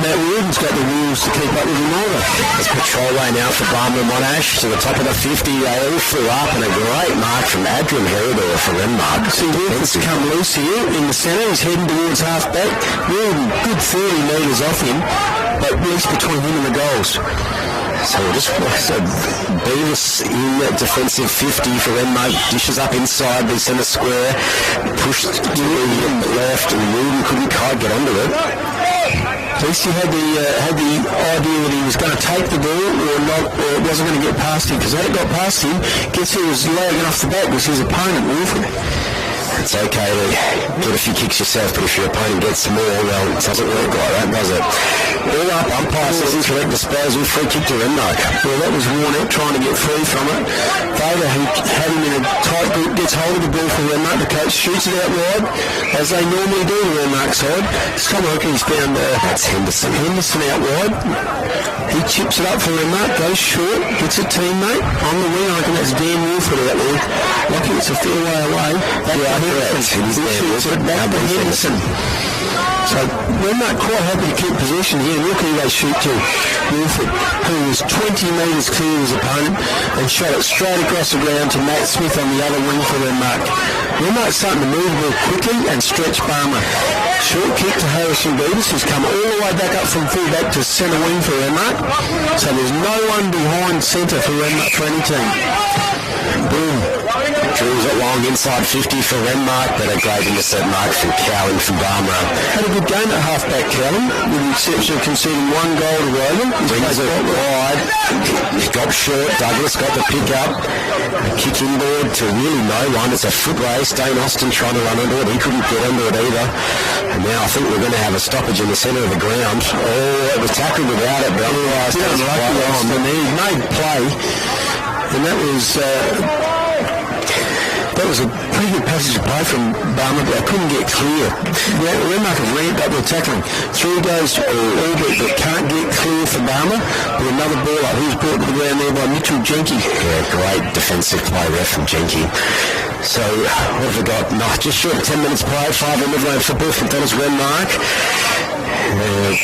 Matt Wilden's got the wheels to keep up with him either. It's patrol way now for Barmera Monash to the top of the 50. They all flew up and a great mark from Adrian Herodor for Renmark. See Wilford's come loose here in the centre. He's heading towards half back. Wilden good 30 metres off him, but loose between him and the goals. So Beavis in that defensive 50 for Renmark, dishes up inside the centre square, pushed to the left and Wilden couldn't quite get onto it. At least he had the idea that he was going to take the ball or not, or it wasn't going to get past him, because had it got past him, guess who was lagging off the back was his opponent, Wilford. It's okay to get a few kicks yourself, but if your opponent gets more, well, it doesn't work like that, does it? All up, umpire says incorrect disposal, free kick to Renmark. Well, that was Warnett trying to get free from it. Vader, who had him in a tight grip, gets hold of the ball for Renmark. The coach shoots it out wide, as they normally do to Renmark's side. Tom Hawkins found that's Henderson. Henderson out wide. He chips it up for Renmark, goes short, gets a teammate on the wing. I reckon that's Dan Wilford out there. Lucky it's a fair way away. Back to Henderson. Back to Henderson. So Renmark quite happy to keep possession here. Look who they shoot to. Wilford, who was 20 metres clear of his opponent and shot it straight across the ground to Matt Smith on the other wing for Renmark. Renmark's starting to move the ball quickly and stretch Barmer. Short kick to Harrison Beavis, who's come all the way back up from full-back to centre wing for Renmark. So there's no one behind centre for Renmark for any team. Boom. Drills it long inside 50 for Renmark, but a great intercept mark from Cowan from Barmera. Had a good game at half-back, Cowan, with the exception of conceding one goal to Rogan. Brings it wide. Got short. Douglas got the pick up. A kick inboard to really no one. It's a foot race. Dane Austin trying to run under it. He couldn't get under it either. And now I think we're going to have a stoppage in the centre of the ground. Oh, it was tackled without it, but otherwise that was quite on. He made play, and that was a pretty good passage of play from Barmer, but I couldn't get clear. Renmark have ramped up their tackling. Through goes Albert, but can't get clear for Barmer with another ball up. He was brought to the ground there by Mitchell Jenke. Yeah, great defensive play there from Jenke. So, what have we got? No, just short of 10 minutes play, 5 in Riverland football from Dennis Renmark.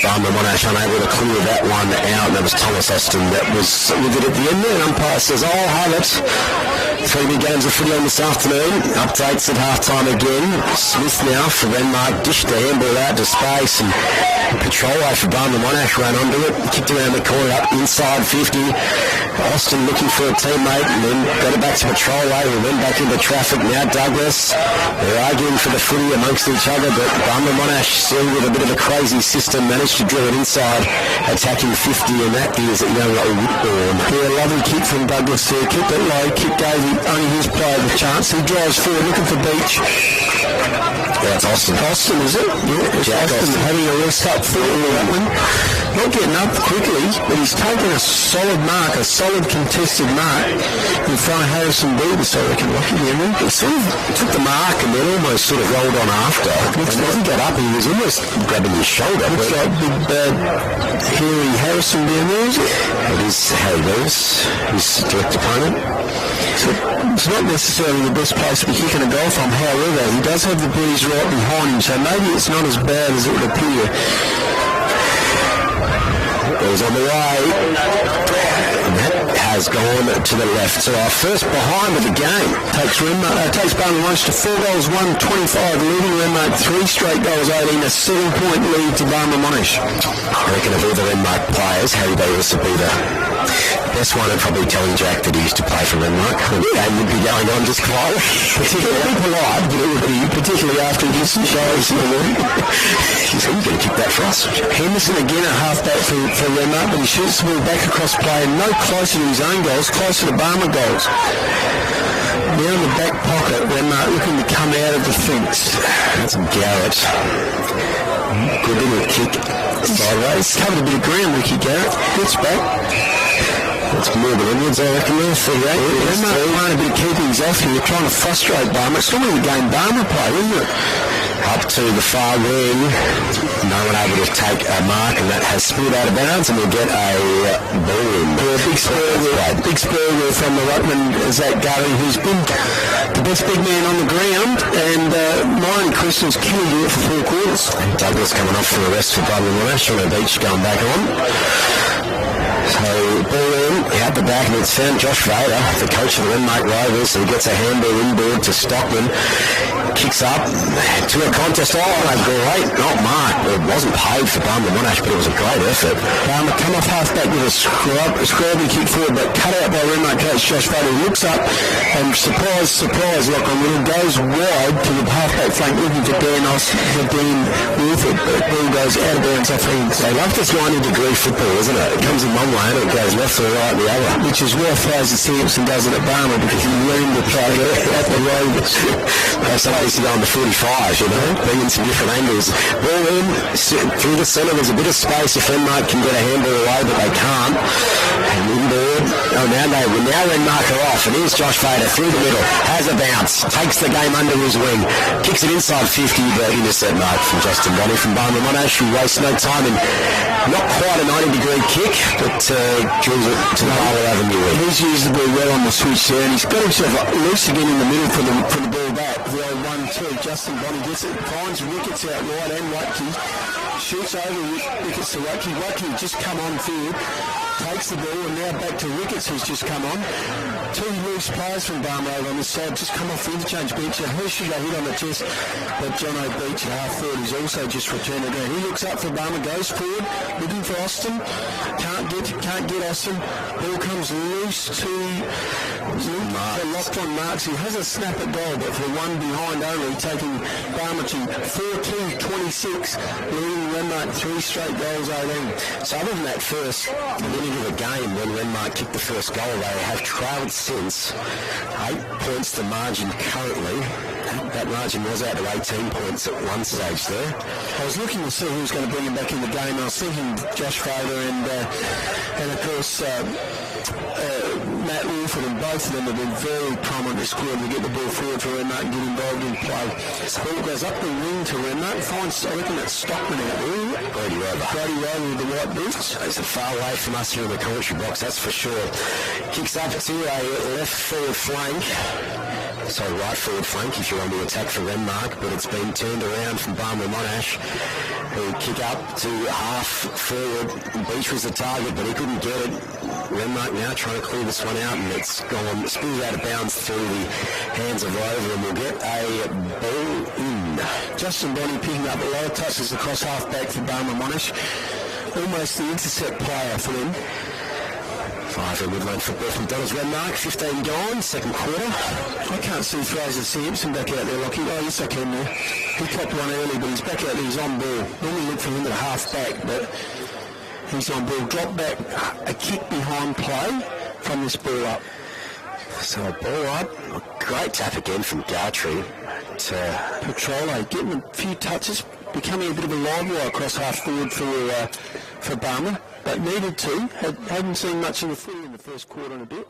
Barmera Monash unable to clear that one out, and that was Thomas Austin that was with it at the end there, and umpire says, I'll have it. 3 big games of footy on this afternoon. Updates at half-time again. Smith now for Renmark, dished the handball out to space, and patrol way for Barmera Monash ran onto it, kicked around the corner up inside 50. Austin looking for a teammate, and then got it back to patrol way. We went back into traffic. Now Douglas, they're arguing for the footy amongst each other, but Barmera Monash still with a bit of a crazy system managed to drill it inside, attacking 50, and that is young Whitbourne. Yeah, lovely kick from Douglas there. Kicked it low, kicked over only his player the chance. He drives forward looking for Beach. Yeah, it's Austin. Austin, is it? Yeah, it's Austin having a rest up foot on that one. Not getting up quickly, but he's taken a solid mark, a solid contested mark in front of Harrison Beavis, I reckon. Lucky memory. He sort of took the mark and then almost sort of rolled on after. And when he got up, he was almost grabbing his shoulder. Looks like big bad hairy Harrison down there, is it? It is Harry Lewis, his direct opponent. So it's not necessarily the best place to be kicking a goal from, however, he does have the breeze right behind him, so maybe it's not as bad as it would appear. He's on the way, and that has gone to the left. So our first behind of the game takes Barmera Monash to 4 goals, 1-25, leading Renmark 3 straight goals, 18, a 7-point lead to Barmera Monash. I reckon of all the Renmark players, Harry Davis would be the best one, and probably telling Jack that he used to play for Renmark. The game would be going on just quietly. Particularly polite, but it would be particularly after he did some shows in the morning. He's going to kick that for us. Henderson again at half-back for Renmark, but he shoots the ball back across play, and no closer to his own goals, closer to Barmer goals. Now in the back pocket, Renmark looking to come out of the fence. That's Garrett. Good little kick sideways. Covered a bit of ground, Ricky Garrett. Gets back. That's more than Edwards, I reckon, there. 38. Renmark playing a bit of keepings off here, trying to frustrate Barmer. It's normally the game Barmer play, isn't it? Up to the far wing. No one able to take a mark, and that has spilled out of bounds, and we'll get a ball in. Yeah, big spur from the ruckman, Zach Gary, who's been the best big man on the ground, and my only question is, can he do it for 4 quarters? Douglas coming off for the rest for Barmera Monash on the beach, going back on. So, ball in, out the back, and it's found Josh Vader, the coach of the Renmark Rovers, who gets a handball inboard to Stockman. Kicks up to a contest. Oh, great. Not marked. It wasn't paid for Barmera Monash, but it was a great effort. Barmer come off half-back with a scrubbing kick forward, but cut out by Renmark coach Josh Vader. Looks up, and surprise, Lachlan Little goes wide to the half-back flank, looking for Dan Wilford, but the ball goes out of bounds off ends. They love this 90-degree football, isn't it? It comes in one way and it goes left or right the other. Which is why Fraser Sampson does it at Barmer, because he learned to play at the Rovers. Somebody used to go on the 45, you know, bringing some different angles. Ball in, through the centre, there's a bit of space if Renmark can get a handball away, but they can't. And inboard. Oh, now Renmark are off, and here's Josh Vader through the middle, has a bounce, takes the game under his wing, kicks it inside 50, but intercept mark from Justin Donny from Barmera Monash, who wastes no time in not quite a 90-degree kick, but drills it to Barlow Avenue. He's used the ball well on the switch there, and he's got himself loose again in the middle for the ball back. The old 1-2. Justin Bonney gets it, finds Ricketts out wide and Watke. Shoots over Ricketts to Watke. Watke just come on field, takes the ball, and now back to Ricketts, who's just come on. Two loose players from Barmera on this side just come off the interchange bench. Hershey got hit on the chest, but John O'Beach, half forward, is also just returned it down. He looks up for Barmera, goes forward, looking for Austin. Can't get Austin. Ball comes loose to Lachlan Marks, who has a snap at goal, but for one behind only, taking Barmera to 4-2-26, leading Renmark 3 straight goals 18. So other than that first minute of the game, when Renmark kicked the first goal, they have trailed since. 8 points the margin currently. That margin was out to 18 points at one stage there. I was looking to see who was going to bring him back in the game. I was thinking Josh Frader and of course Matt Wolford, and both of them have been very prominent this quarter to get the ball forward for Renmark and get involved in play. The ball goes up the wing to Renmark, finds, I reckon that's Stockman out there. Brody Rover with the white boots. He's far away from us here in the commentary box, that's for sure. Kicks up to a left forward flank. Sorry, right forward flank if you want to attack for Renmark, but it's been turned around from Barmera Monash, who kick up to half forward. Beach was the target, but he couldn't get it. Renmark now trying to clear this one out, and it's gone, spilled out of bounds through the hands of Rover, and we'll get a ball in. Justin Bonney picking up a lot of touches across half back for Barmera Monash. Almost the intercept player for them. 5 in Woodland football from Donald's Renmark, 15 gone, second quarter. I can't see Fraser Sampson back out there, Lockie. Oh, yes, I can now. He popped one early, but he's back out there, he's on ball. Normally look for him at half back, but he's on ball. Drop back, a kick behind play from this ball up. So a ball up, a great tap again from Gartree. Petrolo getting a few touches, becoming a bit of a live wire across half forward for Barmera. But needed to. Hadn't seen much of the footy in the first quarter in a bit. You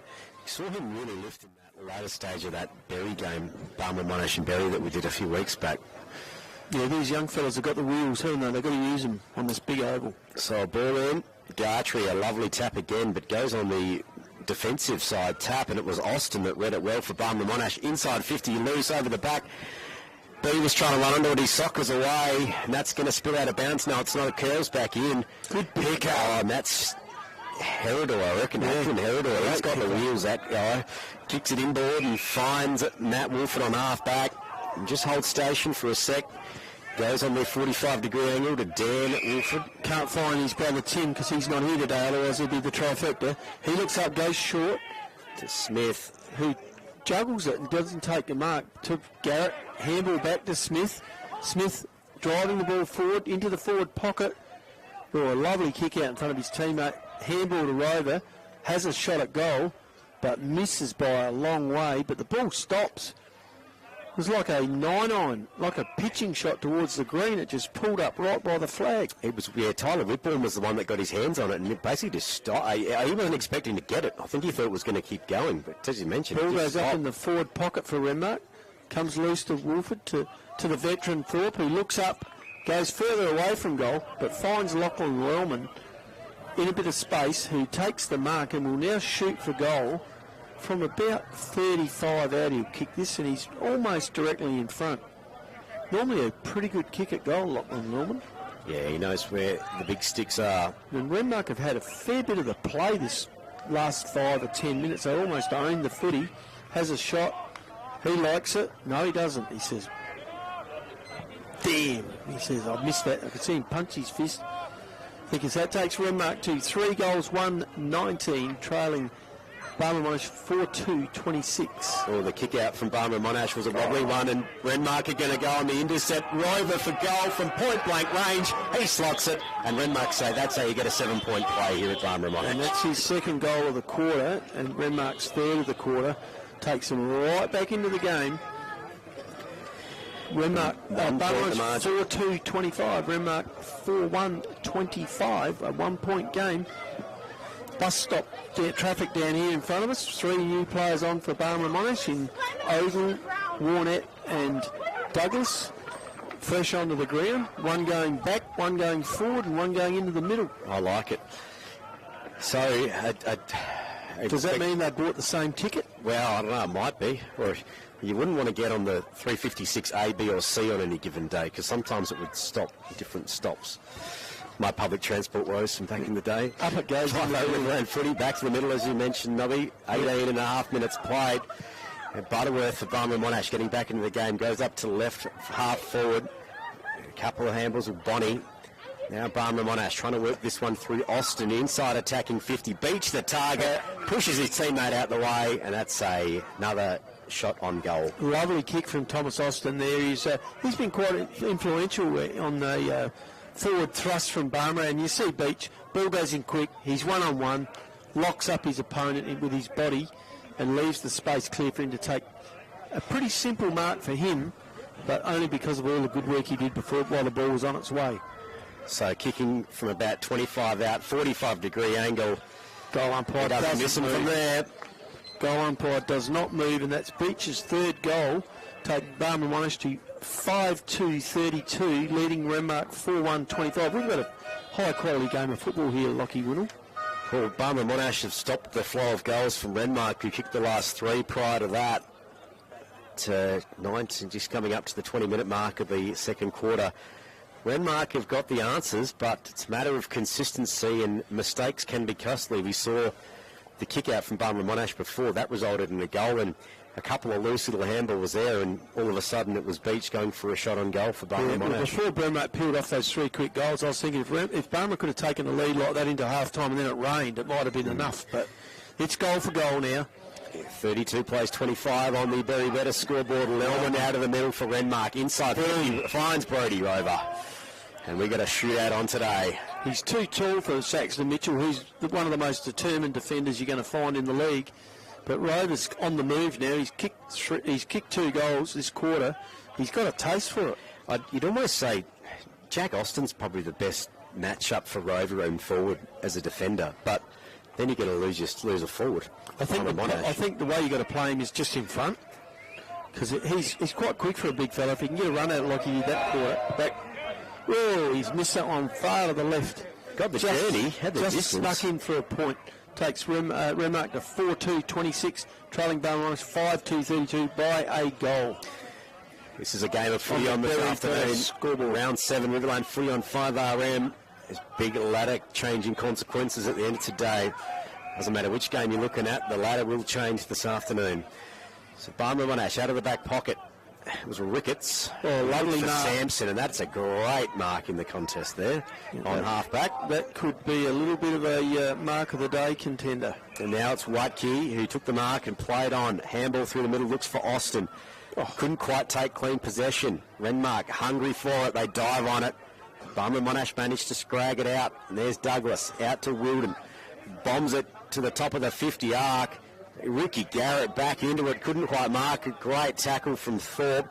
saw him really lift in that later stage of that Berry game, Barmera Monash and Berry, that we did a few weeks back. Yeah, these young fellas have got the wheels, haven't they? They've got to use them on this big oval. So a ball in. Gartree, a lovely tap again, but goes on the defensive side tap, and it was Austin that read it well for Barmera Monash. Inside 50, loose over the back. B was trying to run under it, his sock was away, and that's going to spill out of bounds. No, it's not, a curls back in. Good pick. Oh, and that's Herodor, I reckon. Yeah. Herodor, he's got the wheels, that guy. Kicks it inboard and finds Matt Wolford on half back. And just holds station for a sec. Goes on their 45-degree angle to Dan Wolford. Can't find his brother Tim because he's not here today, otherwise he'd be the trifecta. He looks up, goes short to Smith, who juggles it and doesn't take a mark to Garrett. Handball back to Smith. Smith driving the ball forward into the forward pocket. Oh, a lovely kick out in front of his teammate. Handball to Rover. Has a shot at goal, but misses by a long way. But the ball stops. It was like a 9-iron, like a pitching shot towards the green. It just pulled up right by the flag. It was, yeah, Tyler Whitburn was the one that got his hands on it, and it basically just stopped. He wasn't expecting to get it. I think he thought it was going to keep going, but as you mentioned, ball goes up in the forward pocket for Renmark. Comes loose to Wolford, to the veteran Thorpe, who looks up, goes further away from goal, but finds Lachlan Wellman in a bit of space, who takes the mark and will now shoot for goal. From about 35 out, he'll kick this, and he's almost directly in front. Normally a pretty good kick at goal, Lachlan Wellman. Yeah, he knows where the big sticks are. And Renmark have had a fair bit of the play this last 5 or 10 minutes. They almost owned the footy. Has a shot. He likes it. No, he doesn't, he says. Damn, he says, I missed that. I could see him punch his fist. Because that takes Renmark to 3 goals, 1-19, trailing Barmera Monash 4-2-26. Oh, the kick out from Barmera Monash was a wobbly one, and Renmark are going to go on the intercept. Rover for goal from point blank range. He slots it, and Renmark say that's how you get a 7-point play here at Barmera Monash. And that's his second goal of the quarter, and Renmark's third of the quarter. Takes him right back into the game. Renmark, Barmera 4-2-25. Renmark 4-1-25. A 1-point game. Bus stop traffic down here in front of us. 3 new players on for Barmera Monash in Ogle, Warnett and Douglas. Fresh onto the ground. One going back, one going forward, and one going into the middle. I like it. So, does that mean they bought the same ticket? Well, I don't know, it might be. Or you wouldn't want to get on the 356 A, B or C on any given day, because sometimes it would stop different stops. My public transport woes from back in the day. Up it goes. Riverland footy, back to the middle, as you mentioned, Nobby. 18 and a half minutes played. And Butterworth for Barmera Monash getting back into the game. Goes up to the left, half forward. A couple of handballs with Bonnie. Now Barmera Monash trying to work this one through Austin. Inside attacking 50. Beats the target. Pushes his teammate out the way. And that's another shot on goal. Lovely kick from Thomas Austin there. He's been quite influential on the forward thrust from Barmera. And you see Beach, ball goes in quick. He's one-on-one. Locks up his opponent with his body and leaves the space clear for him to take a pretty simple mark for him, but only because of all the good work he did before while the ball was on its way. So kicking from about 25 out, 45-degree angle. Goal umpire doesn't miss him from there. Goal umpire does not move, and that's Beach's third goal. Take Barmera Monash to 5-2-32, leading Renmark 4-1-25. We've got a high-quality game of football here, Lockie Winnell. Well, Barmera Monash have stopped the flow of goals from Renmark, who kicked the last three prior to that. To 19, just coming up to the 20-minute mark of the second quarter. Renmark have got the answers, but it's a matter of consistency, and mistakes can be costly. We saw the kick out from Barmera Monash before. That resulted in a goal, and a couple of loose little handballs there, and all of a sudden it was Beach going for a shot on goal for Barmera Monash. Before Renmark peeled off those three quick goals, I was thinking if Barmera could have taken the lead like that into half-time and then it rained, it might have been enough, but it's goal for goal now. 32 plays 25 on the Berry Better scoreboard. Lelman out of the middle for Renmark. Inside 50, finds Brody Rover. And we got a shootout on today. He's too tall for Saxton Mitchell, who's one of the most determined defenders you're going to find in the league. But Rover's on the move now. He's kicked 2 goals this quarter. He's got a taste for it. You'd almost say Jack Austin's probably the best matchup for Rover and forward as a defender. But then you're going to lose a forward. I think the way you got to play him is just in front, because he's quite quick for a big fella. If he can get a run out like he did that quarter back. Oh, he's missed that one far to the left. Got the journey, had the distance. Snuck in for a point. Takes Renmark to 4-2-26, trailing Barmera 5-2-32 by a goal. This is a game of footy on this afternoon. Scoreboard round 7, Riverland footy on 5RM. There's big ladder changing consequences at the end of today. Doesn't matter which game you're looking at, the ladder will change this afternoon. So Barmera Monash out of the back pocket. It was Ricketts. Oh, lovely for mark. Sampson, and that's a great mark in the contest there on half-back. That could be a little bit of a mark of the day contender. And now it's Whitekey who took the mark and played on. Handball through the middle, looks for Austin. Couldn't quite take clean possession. Renmark hungry for it. They dive on it. Barmera Monash managed to scrag it out. And there's Douglas out to Wilden. Bombs it to the top of the 50 arc. Ricky Garrett back into it. Couldn't quite mark. A great tackle from Thorpe.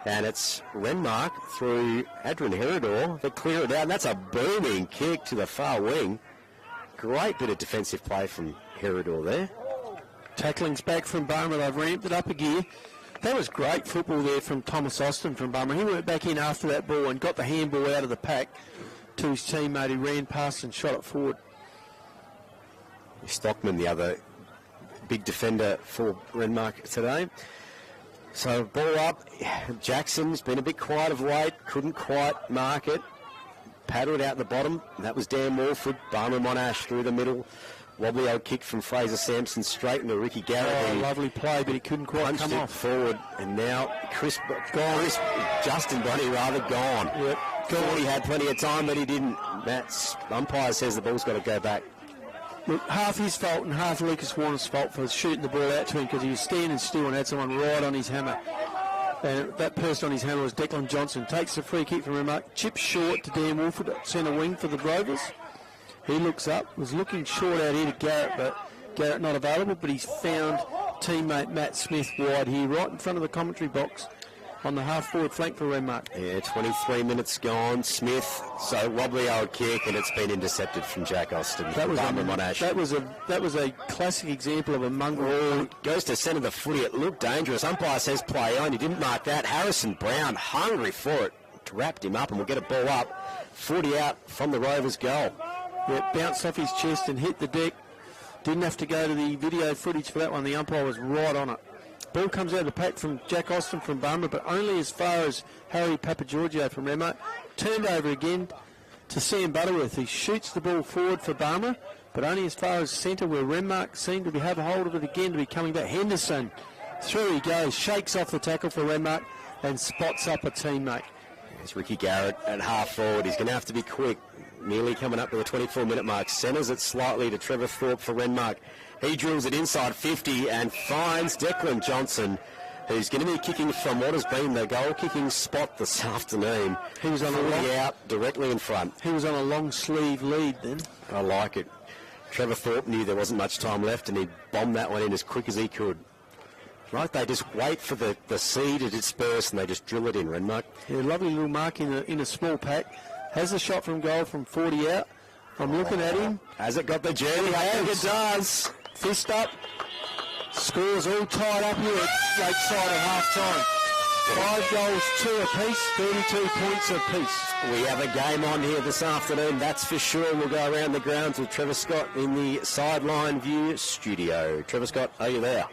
And it's Renmark through Adrian Herodor. They clear it out. And that's a booming kick to the far wing. Great bit of defensive play from Herodor there. Tackling's back from Barmera. They've ramped it up a gear. That was great football there from Thomas Austin from Barmera. He went back in after that ball and got the handball out of the pack to his teammate. He ran past and shot it forward. Stockman, the other big defender for Renmark today. So ball up. Jackson's been a bit quiet of late. Couldn't quite mark it. Paddled out the bottom. That was Dan Morford. Barmera Monash through the middle. Wobbly old kick from Fraser Sampson straight into Ricky Garrett. Oh, lovely play, but he couldn't quite come off. Forward, and now Justin Bonnie rather gone. Yep. Thought he had plenty of time, but he didn't. That's umpire says the ball's got to go back. Look, half his fault and half Lucas Warner's fault for shooting the ball out to him, because he was standing still and had someone right on his hammer. And that person on his hammer was Declan Johnson. Takes the free kick from Renmark. Chips short to Dan Wolford at centre wing for the Rovers. He looks up, was looking short out here to Garrett, but Garrett not available, but he's found teammate Matt Smith wide here, right in front of the commentary box on the half-forward flank for Renmark. Yeah, 23 minutes gone. Smith, so wobbly old kick, and it's been intercepted from Jack Austin. That was a classic example of a mongrel. Goes to centre the footy. It looked dangerous. Umpire says play on. He didn't mark that. Harrison Brown, hungry for it, wrapped him up, and we'll get a ball up. 40 out from the Rovers' goal. Yeah, bounced off his chest and hit the deck. Didn't have to go to the video footage for that one. The umpire was right on it. Ball comes out of the pack from Jack Austin from Barmera, but only as far as Harry Papagiorgio from Renmark. Turned over again to Sam Butterworth. He shoots the ball forward for Barmera, but only as far as centre, where Renmark seemed to have a hold of it again, to be coming back. Henderson, through he goes, shakes off the tackle for Renmark and spots up a teammate. It's Ricky Garrett at half forward. He's going to have to be quick. Nearly coming up to the 24-minute mark. Centres it slightly to Trevor Thorpe for Renmark. He drills it inside 50 and finds Declan Johnson, who's going to be kicking from what has been the goal-kicking spot this afternoon. He was on a long out directly in front. He was on a long sleeve lead then. I like it. Trevor Thorpe knew there wasn't much time left, and he bombed that one in as quick as he could. Right, they just wait for the sea to disperse and they just drill it in, Renmark. Yeah, lovely little mark in a small pack. Has a shot from goal from 40 out. I'm looking at him. Has it got the journey? I think it does. Fist up. Scores all tied up here at Lakeside at half-time. 5 goals, 2 apiece, 32 points apiece. We have a game on here this afternoon, that's for sure. We'll go around the grounds with Trevor Scott in the Sideline View studio. Trevor Scott, are you there?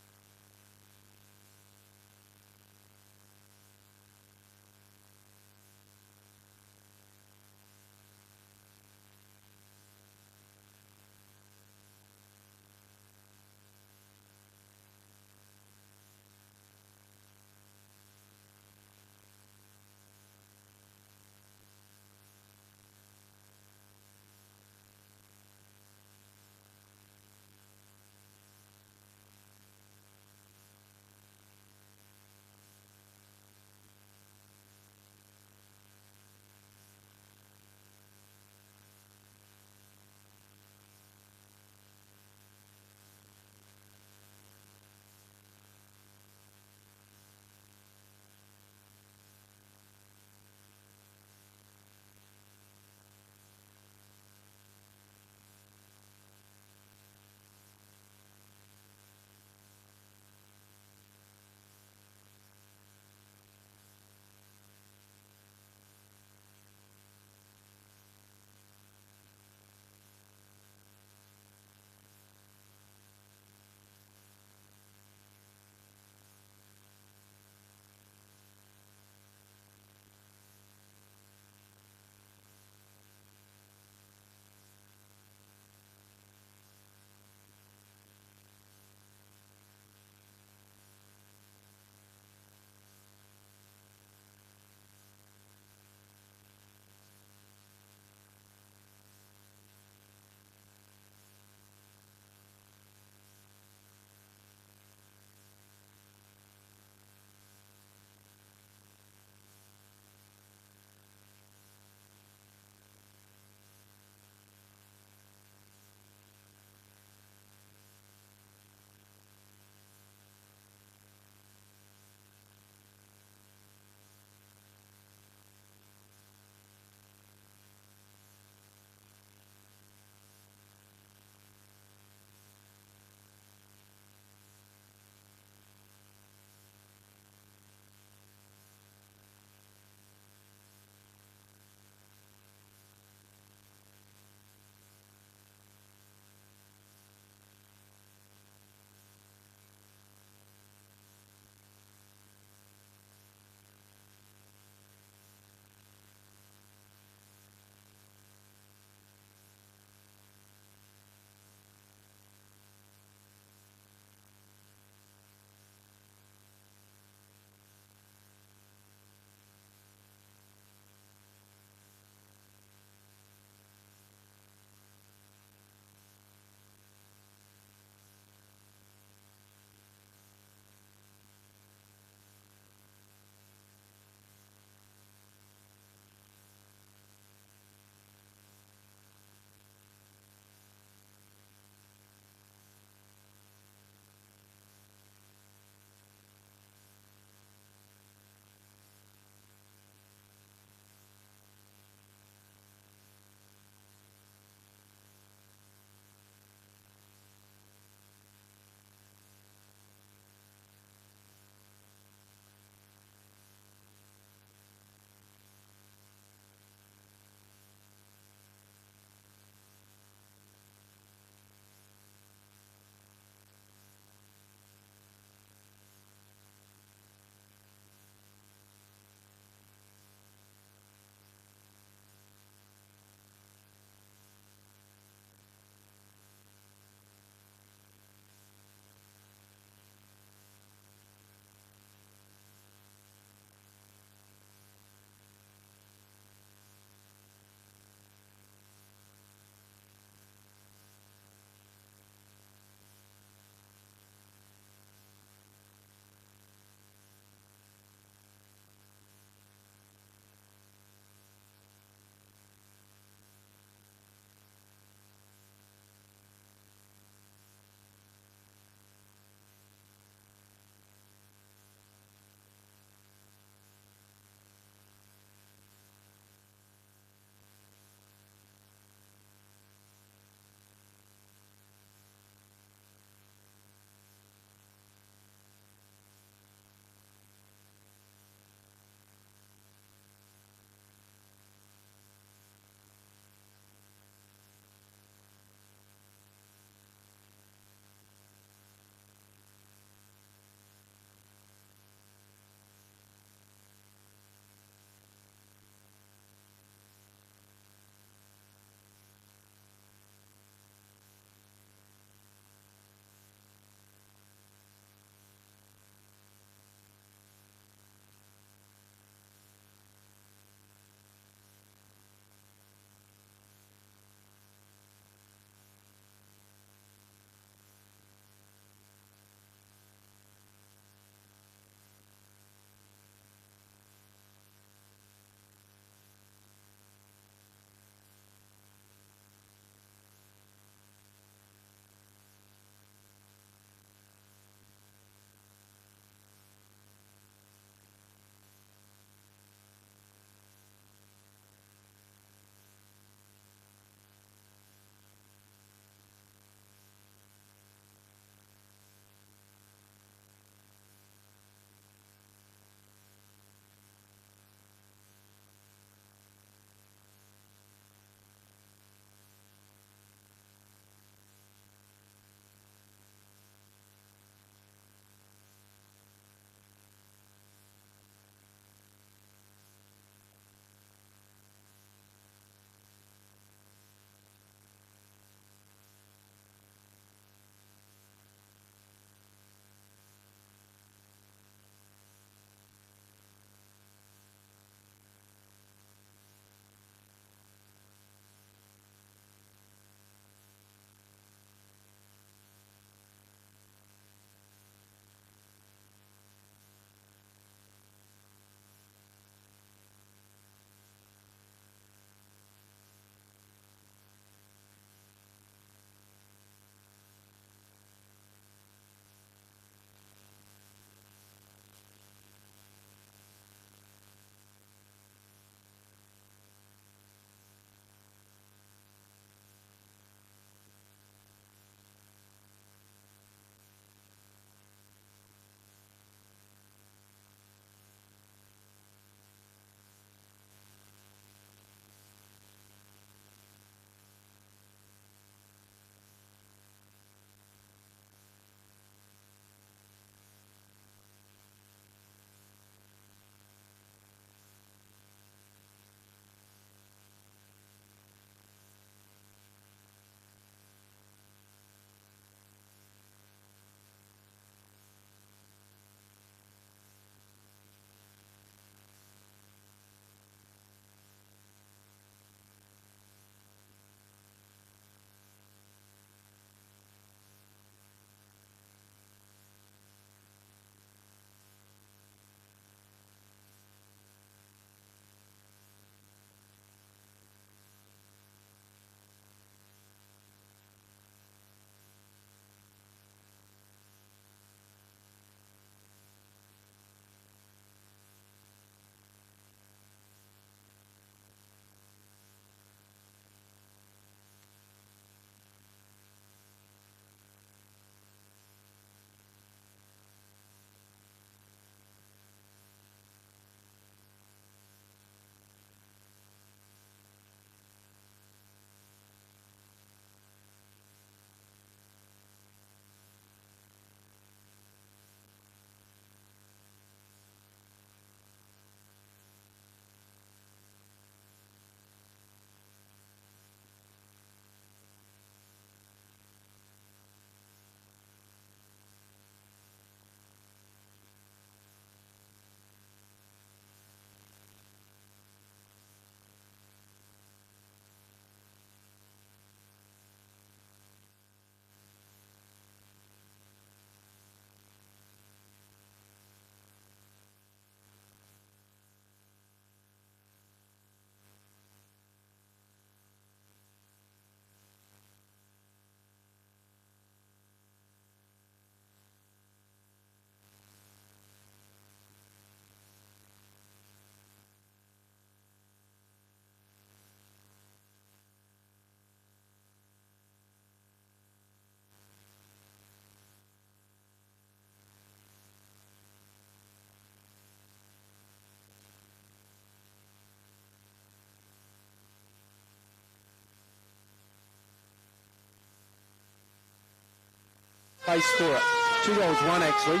base for it. 2 goals, 1 actually.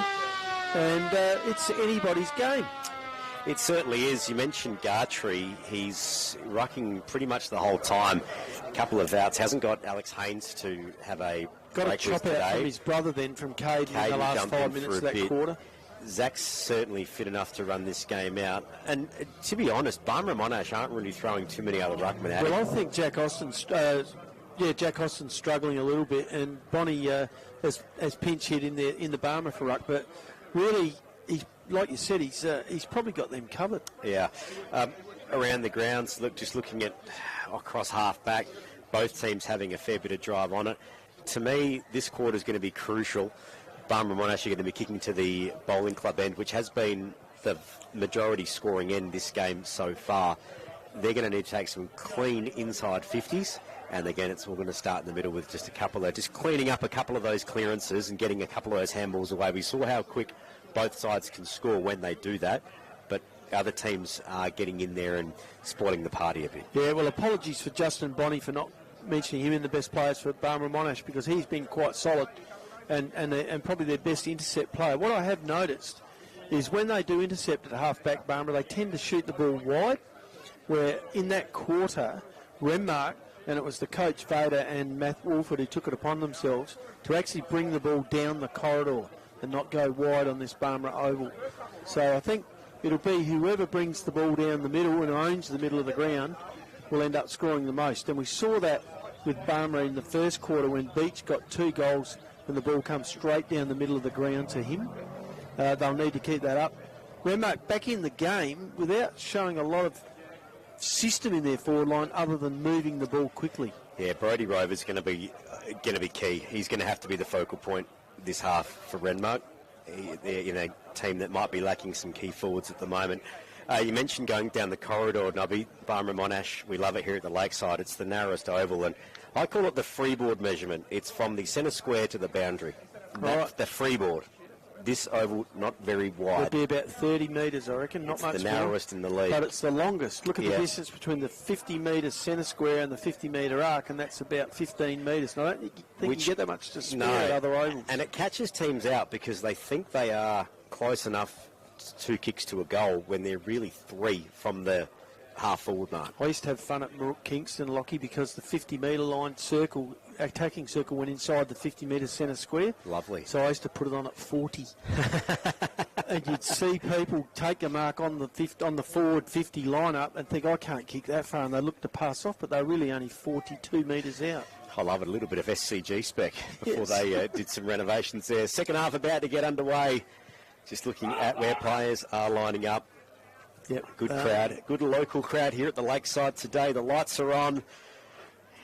And it's anybody's game. It certainly is. You mentioned Gartree. He's rucking pretty much the whole time. A couple of outs. Hasn't got Alex Haynes to have a got a chop out today. from his brother then from Caden in the last 5 minutes of that quarter. Zach's certainly fit enough to run this game out. And to be honest, Barmera Monash aren't really throwing too many other ruckmen at him. Well, I think Jack Austin's struggling a little bit, and Bonnie has pinch hit in the Barmera for ruck. But really, he's like you said, he's probably got them covered. Yeah. Around the grounds, just looking at across half back, both teams having a fair bit of drive on it. To me, this quarter is going to be crucial. Barmera Monash are going to be kicking to the bowling club end, which has been the majority scoring end this game so far. They're going to need to take some clean inside 50s, and again, it's all going to start in the middle with just cleaning up a couple of those clearances and getting a couple of those handballs away. We saw how quick both sides can score when they do that, but other teams are getting in there and spoiling the party a bit. Yeah, well, apologies for Justin Bonnie for not mentioning him in the best players for Barmera Monash, because he's been quite solid and probably their best intercept player. What I have noticed is when they do intercept at half-back Barmera, they tend to shoot the ball wide, where in that quarter, Renmark, and it was the coach Vader and Matt Wolford who took it upon themselves to actually bring the ball down the corridor and not go wide on this Barmera oval. So I think it'll be whoever brings the ball down the middle and owns the middle of the ground will end up scoring the most. And we saw that with Barmera in the first quarter when Beach got 2 goals and the ball comes straight down the middle of the ground to him. They'll need to keep that up. Renmark back in the game without showing a lot of system in their forward line other than moving the ball quickly. Yeah, Brodie Rover's going to be key. He's going to have to be the focal point this half for Renmark. They're in a team that might be lacking some key forwards at the moment. You mentioned going down the corridor, Nobby. Barmera Monash, we love it here at the Lakeside. It's the narrowest oval, and I call it the freeboard measurement. It's from the centre square to the boundary. That's the freeboard. This oval, not very wide. It'll be about 30 metres, I reckon, not much more. It's the narrowest in the league. But it's the longest. Look at the distance between the 50 metre centre square and the 50 metre arc, and that's about 15 metres. And I don't think you get that much to spare at other ovals. And it catches teams out because they think they are close enough 2 kicks to a goal when they're really 3 from the half-forward mark. I used to have fun at Moorook Kingston, Lockie, because the 50-metre line circle, attacking circle, went inside the 50-metre centre square. Lovely. So I used to put it on at 40. And you'd see people take a mark on the forward 50 line-up and think, I can't kick that far, and they look to pass off, but they're really only 42 metres out. I love it. A little bit of SCG spec before they did some renovations there. Second half about to get underway. Just looking at where players are lining up. Yep. Good crowd. Good local crowd here at the Lakeside today. The lights are on.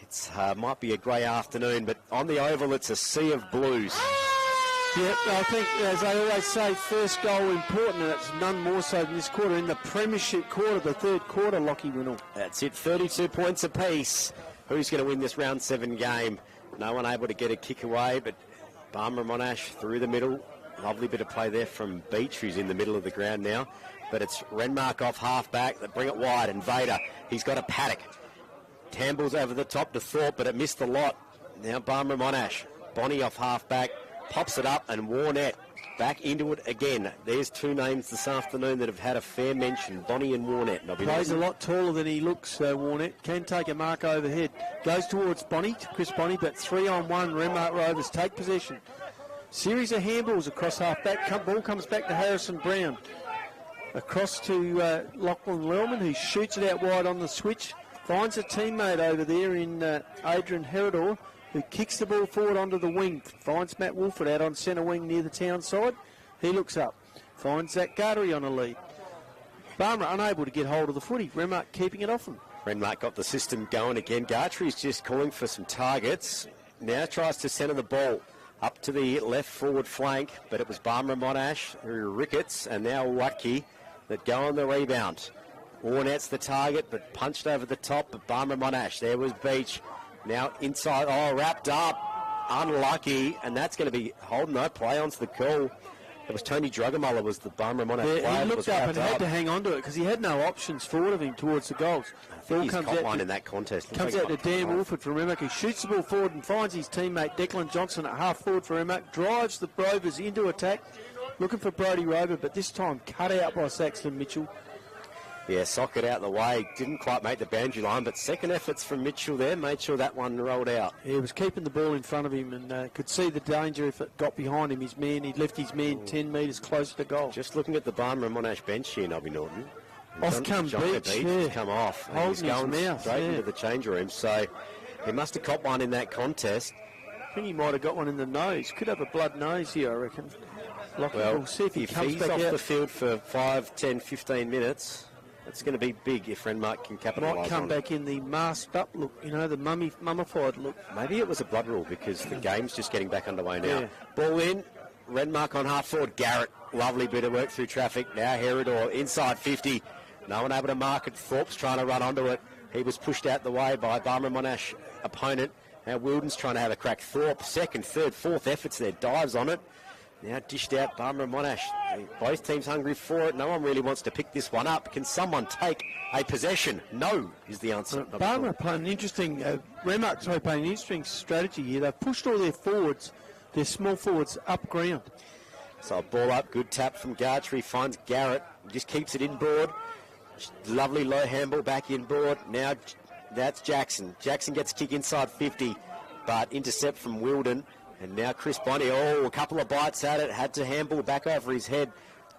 It's might be a grey afternoon, but on the oval it's a sea of blues. Yep, I think, as I always say, first goal important, and it's none more so than this quarter. In the premiership quarter, the third quarter, Lockie Winnell. That's it, 32 points apiece. Who's going to win this round 7 game? No one able to get a kick away, but Barmera Monash through the middle. Lovely bit of play there from Beach, who's in the middle of the ground now. But it's Renmark off half-back. They bring it wide, and Vader, he's got a paddock. Tamble's over the top to Thorpe, but it missed the lot. Now Barmera Monash. Bonnie off half-back, pops it up, and Warnett back into it again. There's 2 names this afternoon that have had a fair mention, Bonnie and Warnett. Plays a lot taller than he looks, Warnett. Can take a mark overhead. Goes towards Bonnie, Chris Bonnie, but 3-on-1, Renmark Rovers take possession. Series of handballs across half-back. Ball comes back to Harrison Brown. Across to Lachlan Lellman, who shoots it out wide on the switch. Finds a teammate over there in Adrian Herodor, who kicks the ball forward onto the wing. Finds Matt Wolford out on centre wing near the town side. He looks up. Finds Zach Gartery on a lead. Barmera unable to get hold of the footy. Renmark keeping it off him. Renmark got the system going again. Gartery's just calling for some targets. Now tries to centre the ball up to the left forward flank, but it was Barmera Monash, Ricketts, and now Watke that go on the rebound. Warnett's the target, but punched over the top, but Barmera Monash. There was Beach. Now inside, wrapped up. Unlucky, and that's going to be holding no play onto the call. It was Tony Drugamuller was the Barmera Monash player. Yeah, he looked up and had to hang on to it because he had no options forward of him towards the goals. I think he's got one in that contest. Comes out to Dan Wolford for Renmark. He shoots the ball forward and finds his teammate Declan Johnson at half forward for Renmark. Drives the Rovers into attack, looking for Brodie Rover, but this time cut out by Saxton Mitchell. Yeah, socket out the way. Didn't quite make the boundary line, but second efforts from Mitchell there made sure that one rolled out. Yeah, he was keeping the ball in front of him and could see the danger if it got behind him. He'd left his man 10 metres closer to goal. Just looking at the Barmera Monash bench here, Nobby Norton. Off come Beach, has come off. Holding he's going his mouth, straight into the change room, so he must have caught one in that contest. I think he might have got one in the nose. Could have a blood nose here, I reckon. We'll see if he comes he's back off out. the field for 5, 10, 15 minutes. It's going to be big if Renmark can capitalise on it. Might come back in the masked up look, the mummified look. Maybe it was a blood rule because the game's just getting back underway now. Yeah. Ball in, Renmark on half forward. Garrett, lovely bit of work through traffic. Now Herodor inside 50. No one able to mark it. Thorpe's trying to run onto it. He was pushed out the way by Barmera Monash opponent. Now Wilden's trying to have a crack. Thorpe, second, third, fourth efforts there. Dives on it. Now dished out Barmera Monash. Both teams hungry for it. No one really wants to pick this one up. Can someone take a possession? No is the answer. Barmera playing an interesting, Renmark's playing an interesting strategy here. They've pushed all their forwards, their small forwards, up ground. So ball up, good tap from Gartree, finds Garrett, just keeps it inboard. Lovely low handball back inboard. Now that's Jackson. Jackson gets a kick inside 50, but intercept from Wilden. And now Chris Bonney, a couple of bites at it, had to handball back over his head.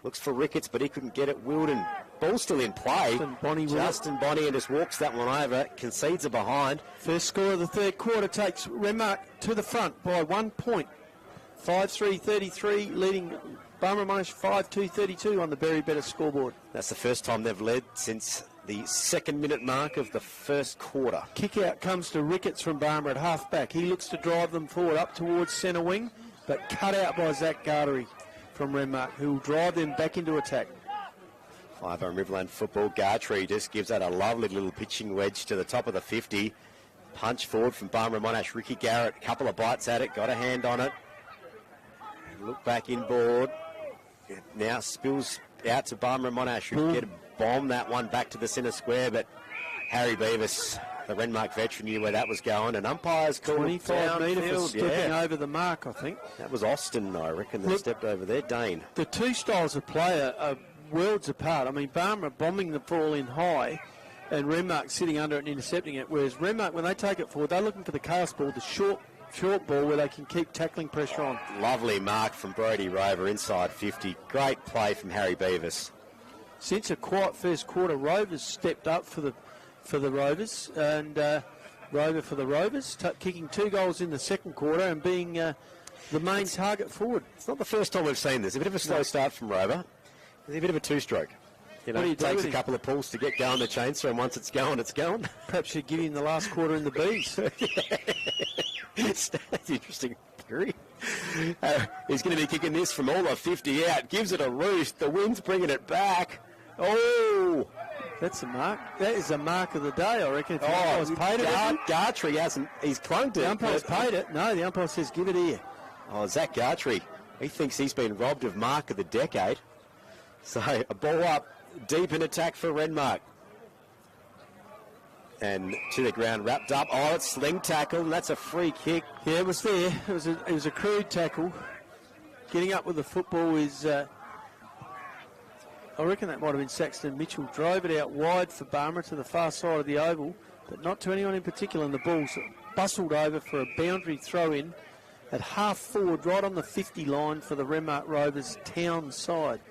Looks for Ricketts, but he couldn't get it. Wilden, ball still in play. Justin Bonney and just walks that one over, concedes a behind. First score of the third quarter takes Renmark to the front by 1 point. 5-3-33, leading Barmera Monash 5-2-32 on the Berry Better scoreboard. That's the first time they've led since the 2nd minute mark of the first quarter. Kick out comes to Ricketts from Barmera at half back. He looks to drive them forward up towards centre wing, but cut out by Zach Gartery from Renmark, who will drive them back into attack. 5 on Riverland football. Gartree just gives that a lovely little pitching wedge to the top of the 50. Punch forward from Barmera Monash. Ricky Garrett, a couple of bites at it, got a hand on it. Look back inboard. It now spills out to Barmera Monash, who get a bomb that one back to the centre square, but Harry Beavis, the Renmark veteran, knew where that was going, and umpires called 25 metre for stepping over the mark, I think. That was Austin, I reckon, that stepped over there. Dane. The two styles of play are worlds apart. I mean, Barmera bombing the ball in high and Renmark sitting under it and intercepting it, whereas Renmark, when they take it forward, they're looking for the chaos ball, the short ball where they can keep tackling pressure on. Lovely mark from Brodie Rover inside 50. Great play from Harry Beavis. Since a quiet first quarter, Rovers stepped up for the Rovers, and Rover for the Rovers, kicking 2 goals in the second quarter and being the main target forward. It's not the first time we've seen this. A bit of a slow start from Rover. It's a bit of a two-stroke. It takes a couple of pulls to get going the chainsaw, and once it's going, it's going. Perhaps you'd give him the last quarter in the Bs. That's interesting theory. He's going to be kicking this from all of 50 out. Gives it a roost. The wind's bringing it back. Oh! That's a mark. That is a mark of the day, I reckon. If the umpire's paid it. Gartree hasn't. He's clunked it. The umpire's paid it. No, the umpire says give it here. Oh, Zach Gartree. He thinks he's been robbed of mark of the decade. So a ball up, deep in attack for Renmark. And to the ground, wrapped up. Oh, it's sling tackle, and that's a free kick. Yeah, it was there. It was a crude tackle. Getting up with the football is, I reckon that might have been Saxton Mitchell. Drove it out wide for Barmera to the far side of the oval, but not to anyone in particular. And the ball's bustled over for a boundary throw-in at half forward, right on the 50 line for the Renmark Rovers town side.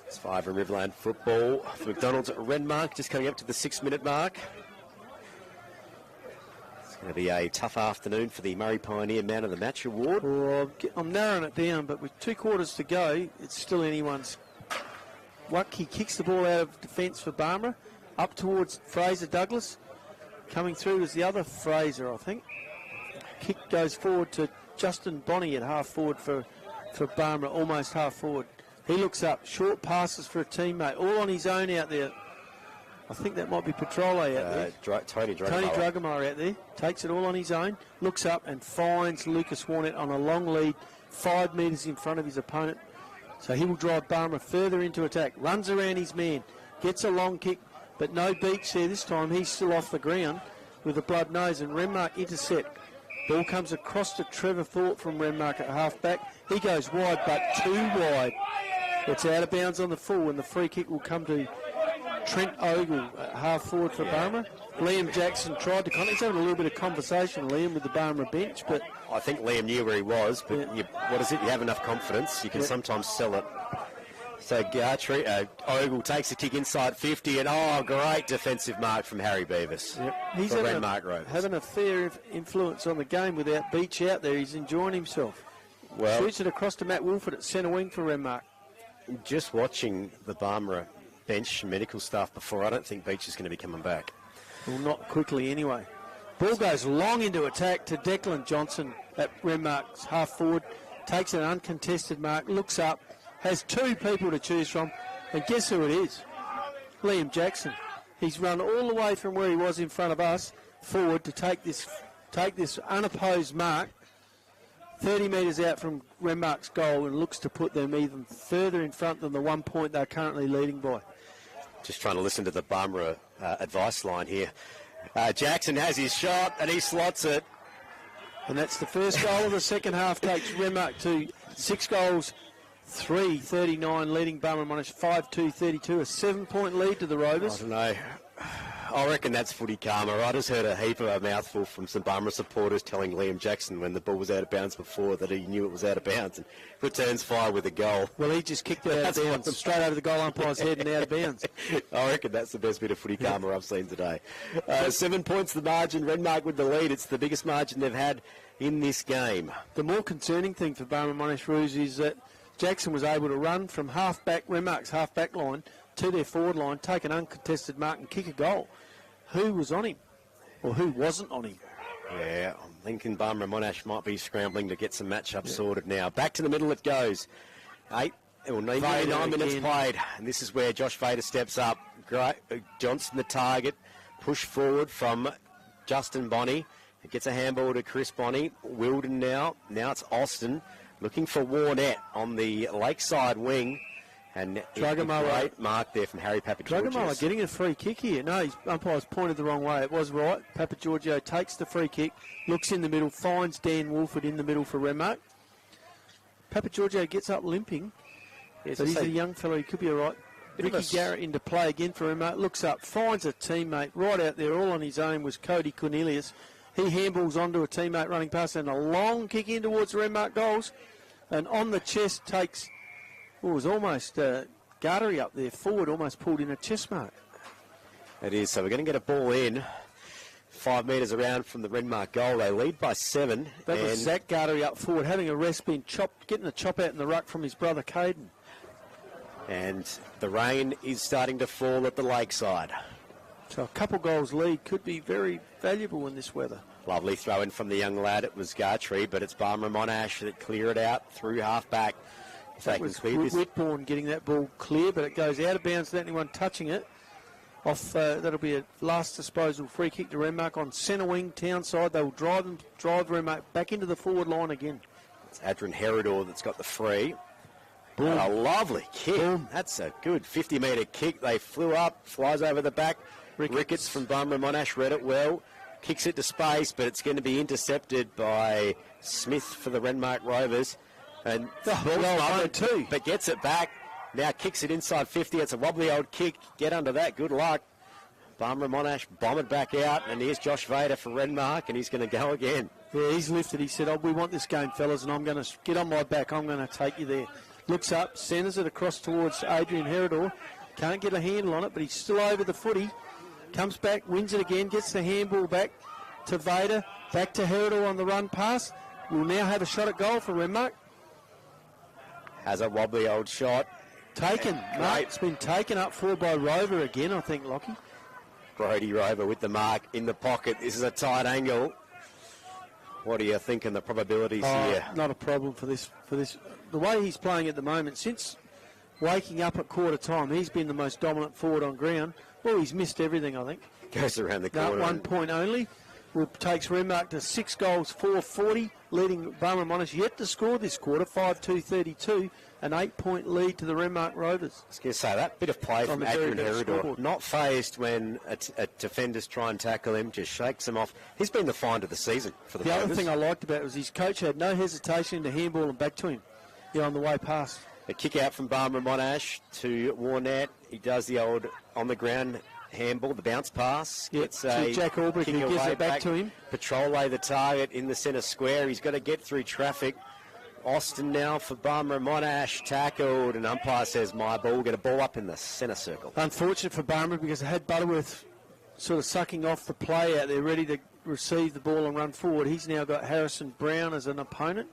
It's 5 in Riverland football for McDonald's at Renmark, just coming up to the 6-minute mark. It's going to be a tough afternoon for the Murray Pioneer Man of the Match award. Well, I'm narrowing it down, but with 2 quarters to go, it's still anyone's. He kicks the ball out of defence for Barmera, up towards Fraser Douglas. Coming through is the other Fraser, I think. Kick goes forward to Justin Bonney at half forward for Barmera, almost half forward. He looks up, short passes for a teammate, all on his own out there. I think that might be Petrole out there. Tony Drugamuller out there. Takes it all on his own, looks up and finds Lucas Warnett on a long lead, 5 metres in front of his opponent. So he will drive Barmera further into attack. Runs around his man. Gets a long kick, but no beach there this time. He's still off the ground with a blood nose, and Renmark intercept. Ball comes across to Trevor Thorpe from Renmark at half-back. He goes wide, but too wide. It's out of bounds on the full, and the free kick will come to Trent Ogle at half-forward for Barmera. Liam Jackson tried to he's having a little bit of conversation, Liam, with the Barmera bench, but I think Liam knew where he was, but what is it? You have enough confidence, you can sometimes sell it. So Gartree, Ogle takes a kick inside 50, and great defensive mark from Harry Beavis. Yep. He's having a fair influence on the game without Beach out there. He's enjoying himself. Well, shoots it across to Matt Wilford at centre wing for Renmark. Just watching the Barmera bench medical staff before, I don't think Beach is going to be coming back. Well, not quickly anyway. Ball goes long into attack to Declan Johnson at Renmark's half forward. Takes an uncontested mark, looks up, has two people to choose from, and guess who it is? Liam Jackson. He's run all the way from where he was in front of us forward to take this unopposed mark 30 metres out from Renmark's goal, and looks to put them even further in front than the 1 point they're currently leading by. Just trying to listen to the Barmera advice line here. Jackson has his shot and he slots it. And that's the first goal of the second half, takes Renmark to 6 goals, 3-39, leading Barmera Monash 5-2-32, a 7-point lead to the Rovers. I don't know. I reckon that's footy karma. I just heard a heap of a mouthful from some Barmera supporters telling Liam Jackson when the ball was out of bounds before that he knew it was out of bounds and returns fire with a goal. Well, he just kicked it out of bounds, straight over the goal umpire's head and out of bounds. I reckon that's the best bit of footy karma I've seen today. 7 points the margin, Renmark with the lead. It's the biggest margin they've had in this game. The more concerning thing for Barmera Monash Roos is that Jackson was able to run from half-back, Renmark's half-back line, to their forward line, take an uncontested mark and kick a goal. Who was on him? Or who wasn't on him? Yeah, I'm thinking Barmera Monash might be scrambling to get some matchups sorted now. Back to the middle it goes. 9 minutes played, and this is where Josh Vader steps up. Great, Johnson the target, push forward from Justin Bonney. It gets a handball to Chris Bonney. Wilden now it's Austin looking for Warnett on the lakeside wing. And great mark there from Harry Papageorgiou. Drugamala getting a free kick here. No, his umpire's pointed the wrong way. It was right. Papageorgiou takes the free kick, looks in the middle, finds Dan Wolford in the middle for Renmark. Papageorgiou gets up limping, but he's a young fellow. He could be all right. Ricky Garrett into play again for Renmark. Looks up, finds a teammate right out there, all on his own was Cody Cornelius. He handballs onto a teammate running past, and a long kick in towards the Renmark goals. And on the chest takes... Well, it was almost Gartery up there forward, almost pulled in a chest mark. It is, so we're going to get a ball in 5 metres around from the Renmark goal. They lead by 7. That was Zach Gartery up forward, having a rest, getting the chop out in the ruck from his brother Caden. And the rain is starting to fall at the lakeside. So a couple goals lead could be very valuable in this weather. Lovely throw in from the young lad. It was Gartree, but it's Barmera Monash that clear it out through half-back. That was Whitbourne getting that ball clear, but it goes out of bounds without anyone touching it. That'll be a last disposal free kick to Renmark on centre wing, town side. They will drive Renmark back into the forward line again. It's Adrian Herodor that's got the free. Boom. A lovely kick. Boom. That's a good 50-metre kick. They flew up, flies over the back. Ricketts from Barmera Monash read it well. Kicks it to space, but it's going to be intercepted by Smith for the Renmark Rovers. And but gets it back. Now kicks it inside 50. It's a wobbly old kick. Get under that. Good luck. Barmera Monash bomb it back out. And here's Josh Vader for Renmark, and he's going to go again. Yeah, he's lifted. He said, we want this game, fellas, and I'm going to get on my back. I'm going to take you there. Looks up, centres it across towards Adrian Herodor. Can't get a handle on it, but he's still over the footy. Comes back, wins it again, gets the handball back to Vader. Back to Herodor on the run pass. We'll now have a shot at goal for Renmark. Has a wobbly old shot. Taken. No, it's been taken up for by Rover again, I think, Lockie. Brody Rover with the mark in the pocket. This is a tight angle. What are you thinking the probabilities here? Not a problem for this. The way he's playing at the moment, since waking up at quarter time, he's been the most dominant forward on ground. Well, he's missed everything, I think. Goes around the corner. 1 point only. takes Renmark to 6 goals, 440, leading Barmera Monash yet to score this quarter, 5-2-32, an 8-point lead to the Renmark Rovers. I was going to say that bit of play from Adrian Herodor. Not phased when a defenders try and tackle him, just shakes him off. He's been the find of the season for the Rovers. Other thing I liked about it was his coach had no hesitation to handball him back to him on the way past. A kick out from Barmera Monash to Warnett. He does the old on the ground handball, the bounce pass. It's Jack Albrecht who gives it back to him. Patrol the target in the centre square. He's got to get through traffic. Austin now for Barmera Monash, tackled, and umpire says my ball. Get a ball up in the centre circle. Unfortunate for Barmera because they had Butterworth sort of sucking off the play out there, ready to receive the ball and run forward. He's now got Harrison Brown as an opponent.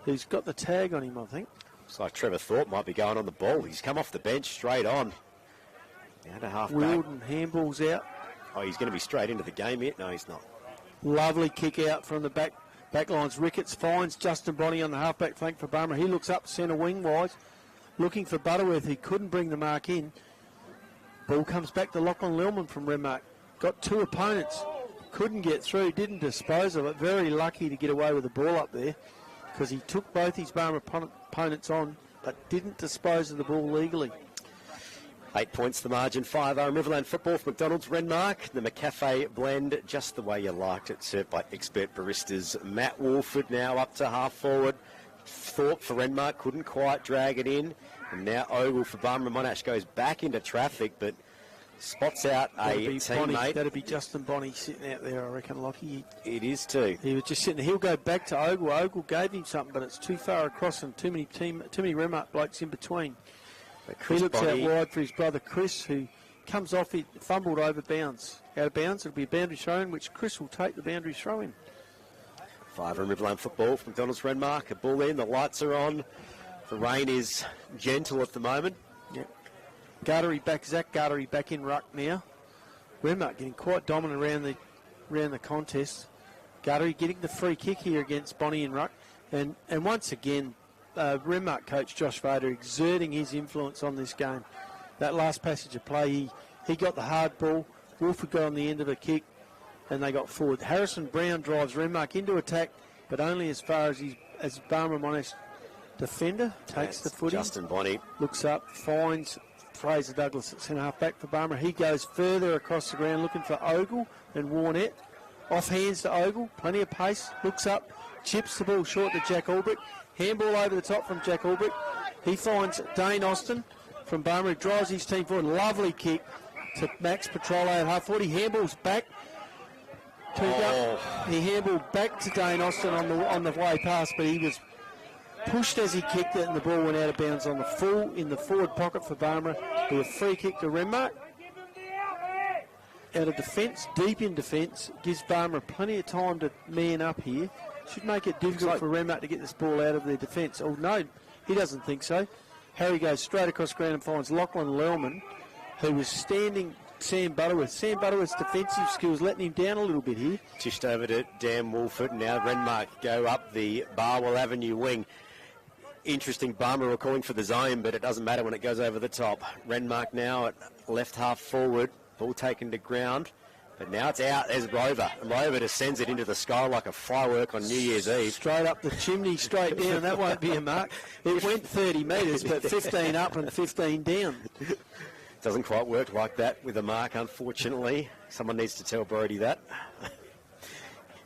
He's got the tag on him, I think. Looks like Trevor Thorpe might be going on the ball. He's come off the bench straight on. Now to half Wheeled and handballs out. Oh, he's going to be straight into the game yet? No, he's not. Lovely kick out from the back lines. Ricketts finds Justin Bonney on the halfback flank for Barmera. He looks up centre wing wise, looking for Butterworth. He couldn't bring the mark in. Ball comes back to Lachlan Lillman from Renmark. Got 2 opponents. Couldn't get through. Didn't dispose of it. Very lucky to get away with the ball up there because he took both his Barmera opponents on but didn't dispose of the ball legally. 8 points the margin. 5-0 Riverland football for McDonald's Renmark. The McCafe blend, just the way you liked it, served by expert baristas. Matt Wolford now up to half forward. Thorpe for Renmark couldn't quite drag it in. And now Ogle for Barmera Monash goes back into traffic, but spots out a teammate. That'd be Justin Bonney sitting out there, I reckon, Lockie. It is too. He was just sitting there. He'll go back to Ogle. Ogle gave him something, but it's too far across and too many Renmark blokes in between. He looks out wide for his brother Chris, who comes off it, fumbled over bounds. Out of bounds, it'll be a boundary throw in, which Chris will take the boundary throw in. 5 in Riverland football for McDonald's Renmark. A ball in, the lights are on. The rain is gentle at the moment. Yep. Zach Gartery back in ruck now. Renmark getting quite dominant around the contest. Gartery getting the free kick here against Bonney in ruck. And once again, Renmark coach Josh Vader exerting his influence on this game. That last passage of play, he got the hard ball. Wolford got on the end of a kick, and they got forward. Harrison Brown drives Renmark into attack, but only as far as Barmera Monash defender takes the footy. Justin Bonney looks up, finds Fraser Douglas at centre half back for Barmera. He goes further across the ground looking for Ogle and Warnett. Off hands to Ogle, plenty of pace, looks up, chips the ball short to Jack Albrecht. Handball over the top from Jack Albrecht. He finds Dane Austin from Barmera, drives his team forward. Lovely kick to Max Petrolo at half forward. He handballs back. He handballed back to Dane Austin on the way past, but he was pushed as he kicked it, and the ball went out of bounds on in the forward pocket for Barmera. A free kick to Renmark. Out of defence, deep in defence, gives Barmera plenty of time to man up here. Should make it difficult for Renmark to get this ball out of their defence. Oh, no, he doesn't think so. Harry goes straight across ground and finds Lachlan Lellman, who was standing Sam Butterworth. Sam Butterworth's defensive skills letting him down a little bit here. Tished over to Dan Wolford. Now Renmark go up the Barwell Avenue wing. Interesting, Barmera were calling for the zone, but it doesn't matter when it goes over the top. Renmark now at left half forward. Ball taken to ground. But now it's out. There's Rover. And Rover just sends it into the sky like a firework on New Year's Eve. Straight up the chimney, straight down. That won't be a mark. It went 30 metres, but 15 up and 15 down. Doesn't quite work like that with a mark, unfortunately. Someone needs to tell Brody that.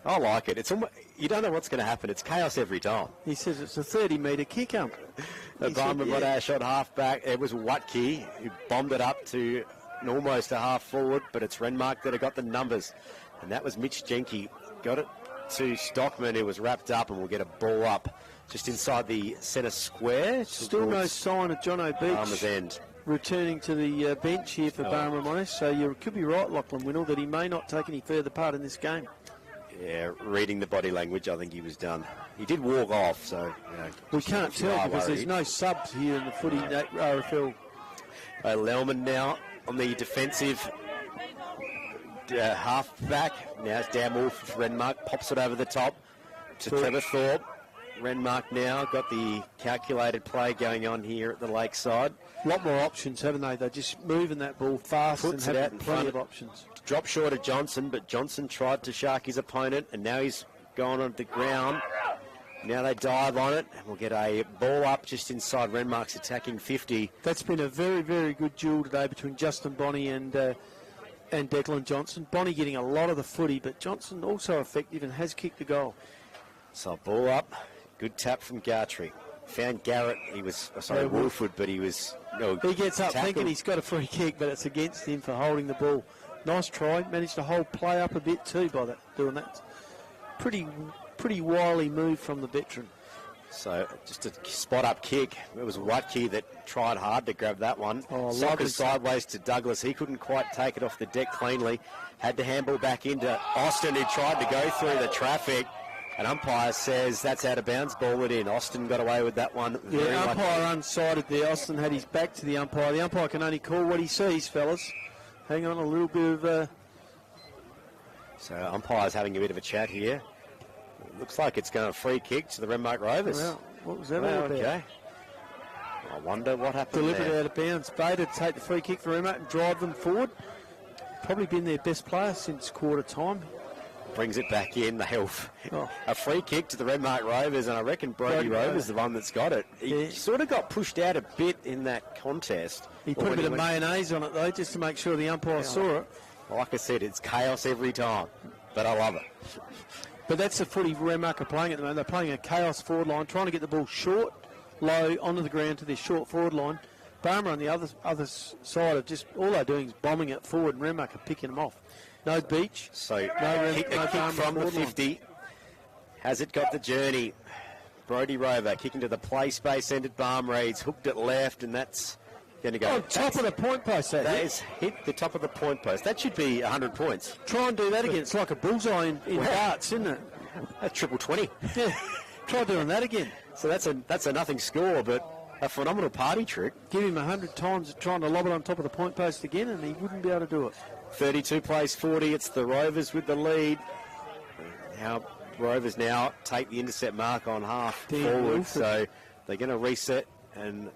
I like it. It's almost, you don't know what's going to happen. It's chaos every time. He says it's a 30-metre kick up. Barmera got our shot half back. It was Watke who bombed it up to almost a half forward, but it's Renmark that have got the numbers. And that was Mitch Jenke. Got it to Stockman, who was wrapped up, and will get a ball up just inside the centre square. Still no sign of John O'Beach end. Returning to the bench here for Barmera Monash. So you could be right, Lachlan Winnell, that he may not take any further part in this game. Yeah, reading the body language, I think he was done. He did walk off, so, you know. We can't tell because there's no subs here in the footy RFL. Lellman now on the defensive half back. Now it's Dan Wolf for Renmark. Pops it over the top to Trevor Thorpe. Renmark now got the calculated play going on here at the lakeside. A lot more options, haven't they? They're just moving that ball fast Puts and it out having in plenty front of options. Drop short of Johnson, but Johnson tried to shark his opponent, and now he's gone on the ground. Now they dive on it, and we'll get a ball up just inside Renmark's attacking 50. That's been a very, very good duel today between Justin Bonney and Declan Johnson. Bonney getting a lot of the footy, but Johnson also effective and has kicked the goal. So ball up, good tap from Gartrey. Found Garrett, Wolford, but he was... No, he gets up tackled. thinking he's got a free kick, but it's against him for holding the ball. Nice try, managed to hold play up a bit too by doing that. Pretty wily move from the veteran. So just a spot-up kick. It was Watke that tried hard to grab that one. Soccer sideways to Douglas. He couldn't quite take it off the deck cleanly. Had to handball back into Austin, who tried to go through the traffic. And umpire says that's out of bounds, ball it in. Austin got away with that one. Yeah, umpire unsighted there. Austin had his back to the umpire. The umpire can only call what he sees, fellas. Hang on, a little bit of... So umpire's having a bit of a chat here. Looks like it's going a free kick to the Renmark Rovers. Well, what was that all about? Okay. I wonder what happened Delivered there. out of bounds. Bader to take the free kick for Renmark and drive them forward. Probably been their best player since quarter time. Brings it back in. A free kick to the Renmark Rovers, and I reckon Brody Rover's the one that's got it. He sort of got pushed out a bit in that contest. He put a bit of mayonnaise on it, though, just to make sure the umpire saw it. Like I said, it's chaos every time, but I love it. But that's the footy Renmark are playing at the moment. They're playing a chaos forward line, trying to get the ball short, low, onto the ground to their short forward line. Barmera on the other side of just all they're doing is bombing it forward, and Renmark are picking them off. No beach. So kick from the 50. Has it got the journey? Brody Rover kicking to the play space end at Barmera. He's hooked it left, and that's going to go. Oh, top of the point post. That is hit the top of the point post. That should be 100 points. Try and do that again. It's like a bullseye in darts, isn't it? A triple 20. Yeah. Try doing that again. So that's a nothing score, but a phenomenal party trick. Give him 100 times trying to lob it on top of the point post again, and he wouldn't be able to do it. 32 plays 40. It's the Rovers with the lead. Now Rovers now take the intercept mark on half forward, so they're going to reset and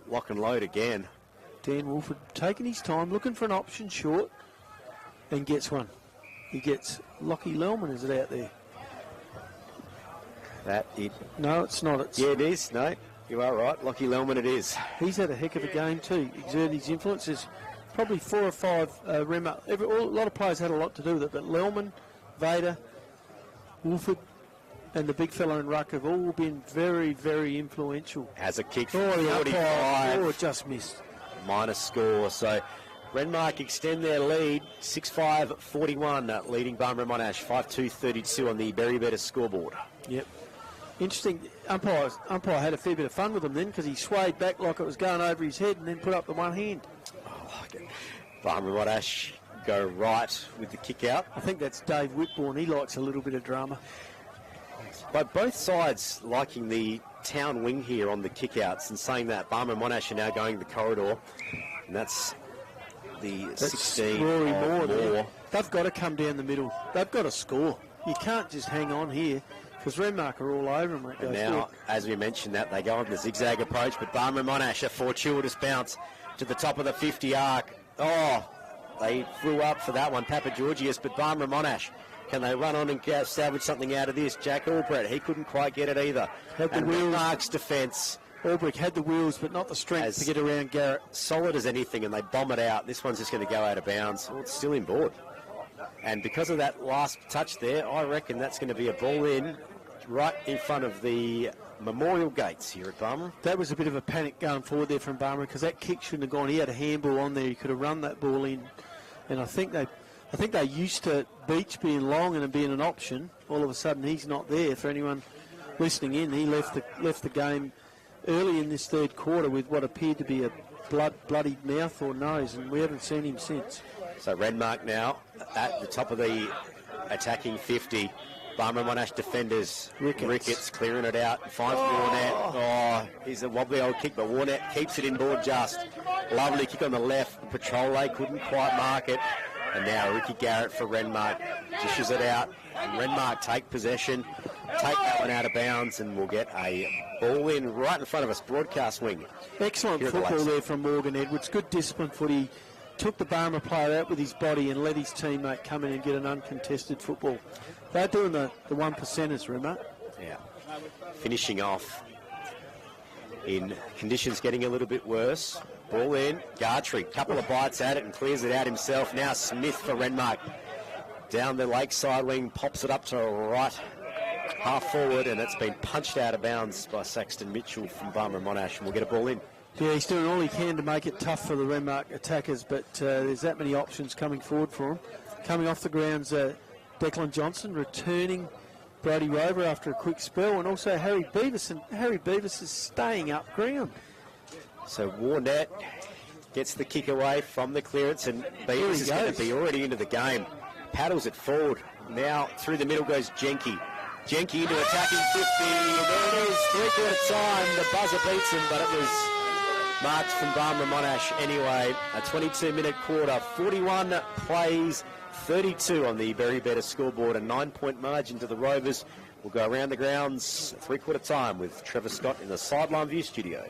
lock and load again. Dan Wolford taking his time, looking for an option short, and gets one. He gets Lockie Lellman, is it out there? No, it's not. Yeah, it is. No, you are right. Lockie Lellman it is. He's had a heck of a game too. Exerted his influence. There's probably 4 or 5 Renmark. A lot of players had a lot to do with it, but Lellman, Vader, Wolford, and the big fella in ruck have all been very, very influential. Has a kick from the 45. umpire, just missed. Minus score. So Renmark extend their lead, 6-5-41, leading Barmera Monash, 5-2-32 on the Berry Better scoreboard. Yep. Interesting. Umpire had a fair bit of fun with him then, because he swayed back like it was going over his head and then put up the one hand. I like it. Barmera Monash go right with the kick out. I think that's Dave Whitbourne. He likes a little bit of drama. But both sides liking the town wing here on the kickouts, and saying that Barmera Monash are now going the corridor, and that's 16 Rory Moore. Moore. They've got to come down the middle. They've got to score. You can't just hang on here, because Renmark are all over them. And now, as we mentioned, that they go on the zigzag approach, but Barmera Monash, a fortuitous bounce to the top of the 50 arc. Oh, they flew up for that one, Papa Georgius, but Barmera Monash, can they run on and salvage something out of this? Jack Albrecht, he couldn't quite get it either. Had the wheels. Renmark's defence. Albrecht had the wheels, but not the strength to get around Garrett. Solid as anything, and they bomb it out. This one's just going to go out of bounds. Oh, it's still in board. And because of that last touch there, I reckon that's going to be a ball in right in front of the memorial gates here at Barmera. That was a bit of a panic going forward there from Barmera, because that kick shouldn't have gone. He had a handball on there. He could have run that ball in. And I think they used to Beach being long and being an option. All of a sudden, he's not there. For anyone listening in, he left the game early in this third quarter with what appeared to be a bloodied mouth or nose, and we haven't seen him since. So Renmark now at the top of the attacking 50. Barmera Monash defenders. Ricketts clearing it out. Finds Warnett. Oh, he's a wobbly old kick, but Warnett keeps it inboard just. Lovely kick on the left. Patrole couldn't quite mark it. And now Ricky Garrett for Renmark dishes it out. And Renmark take possession. take that one out of bounds, and we'll get a ball in right in front of us, broadcast wing. Excellent football there from Morgan Edwards. Good discipline footy. Took the Barmera player out with his body and let his teammate come in and get an uncontested football. They're doing the one percenters, Renmark. Yeah. Finishing off in conditions getting a little bit worse. Ball in. Gartree, couple of bites at it and clears it out himself. Now Smith for Renmark. Down the lakeside wing, pops it up to right half forward, and it's been punched out of bounds by Saxton Mitchell from Barmera Monash, and we'll get a ball in. Yeah, he's doing all he can to make it tough for the Renmark attackers, but there's that many options coming forward for him. Coming off the grounds, Declan Johnson returning Brody Rover after a quick spell, and also Harry Beavis, and Harry Beavis is staying up ground. So Warnett gets the kick away from the clearance, and Beavis is going to be already into the game. Paddles it forward. Now through the middle goes Jenke. Jenke into attacking 50. There it is, three-quarter time. The buzzer beats him, but it was marked from Barmera Monash anyway. A 22-minute quarter, 41 plays, 32 on the Berry Better scoreboard, a 9-point margin to the Rovers. We'll go around the grounds, three-quarter time with Trevor Scott in the Sideline View studio.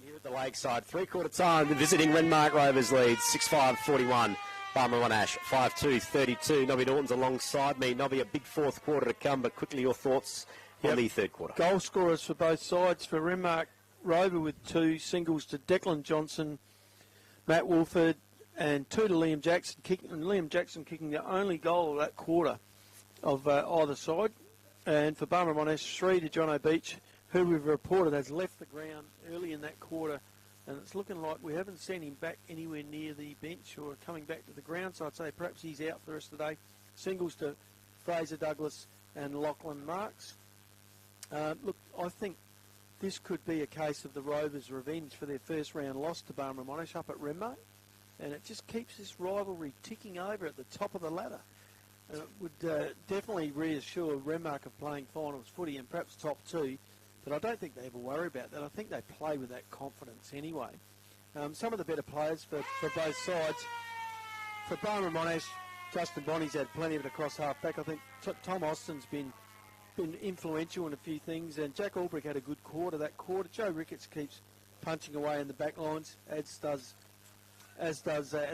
Here at the Lakeside, three-quarter time, the visiting Renmark Rovers lead, 6-5-41. Barmera Monash, 5-2-32. Nobby Norton's alongside me. Nobby, a big fourth quarter to come, but quickly your thoughts on the third quarter. Goal scorers for both sides for Renmark Rover with two singles to Declan Johnson, Matt Wolford, and two to Liam Jackson. Liam Jackson kicking the only goal of that quarter of either side. And for Barmera Monash, three to John O'Beach, who we've reported has left the ground early in that quarter, and it's looking like we haven't seen him back anywhere near the bench or coming back to the ground, so I'd say perhaps he's out for the rest of the day. Singles to Fraser Douglas and Lachlan Marks. Look, I think this could be a case of the Rovers' revenge for their first round loss to Barmera Monash up at Renmark, and it just keeps this rivalry ticking over at the top of the ladder. And it would definitely reassure Renmark of playing finals footy and perhaps top two. But I don't think they ever worry about that. I think they play with that confidence anyway. Some of the better players for both sides. For Barmera Monash, Justin Bonnie's had plenty of it across half-back. I think Tom Austin's been influential in a few things, and Jack Albrecht had a good quarter that quarter. Joe Ricketts keeps punching away in the back lines, as does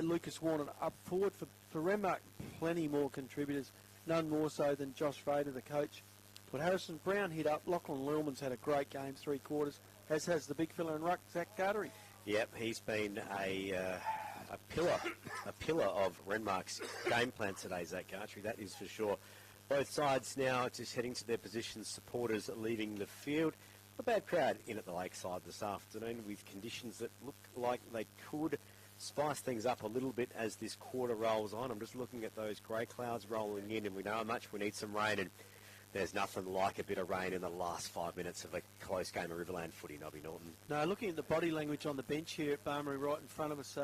Lucas Warner up forward. For Renmark, plenty more contributors, none more so than Josh Vader, the coach. But Harrison Brown hit up. Lachlan Lillman's had a great game, 3 quarters, as has the big fella in ruck, Zach Cartery. Yep, he's been a pillar of Renmark's game plan today, Zach Cartery, that is for sure. Both sides now just heading to their positions, supporters leaving the field. A bad crowd in at the lakeside this afternoon with conditions that look like they could spice things up a little bit as this quarter rolls on. I'm just looking at those grey clouds rolling in, and we know how much we need some rain, and there's nothing like a bit of rain in the last 5 minutes of a close game of Riverland footy, Nobby Norton. No, looking at the body language on the bench here at Barmera right in front of us,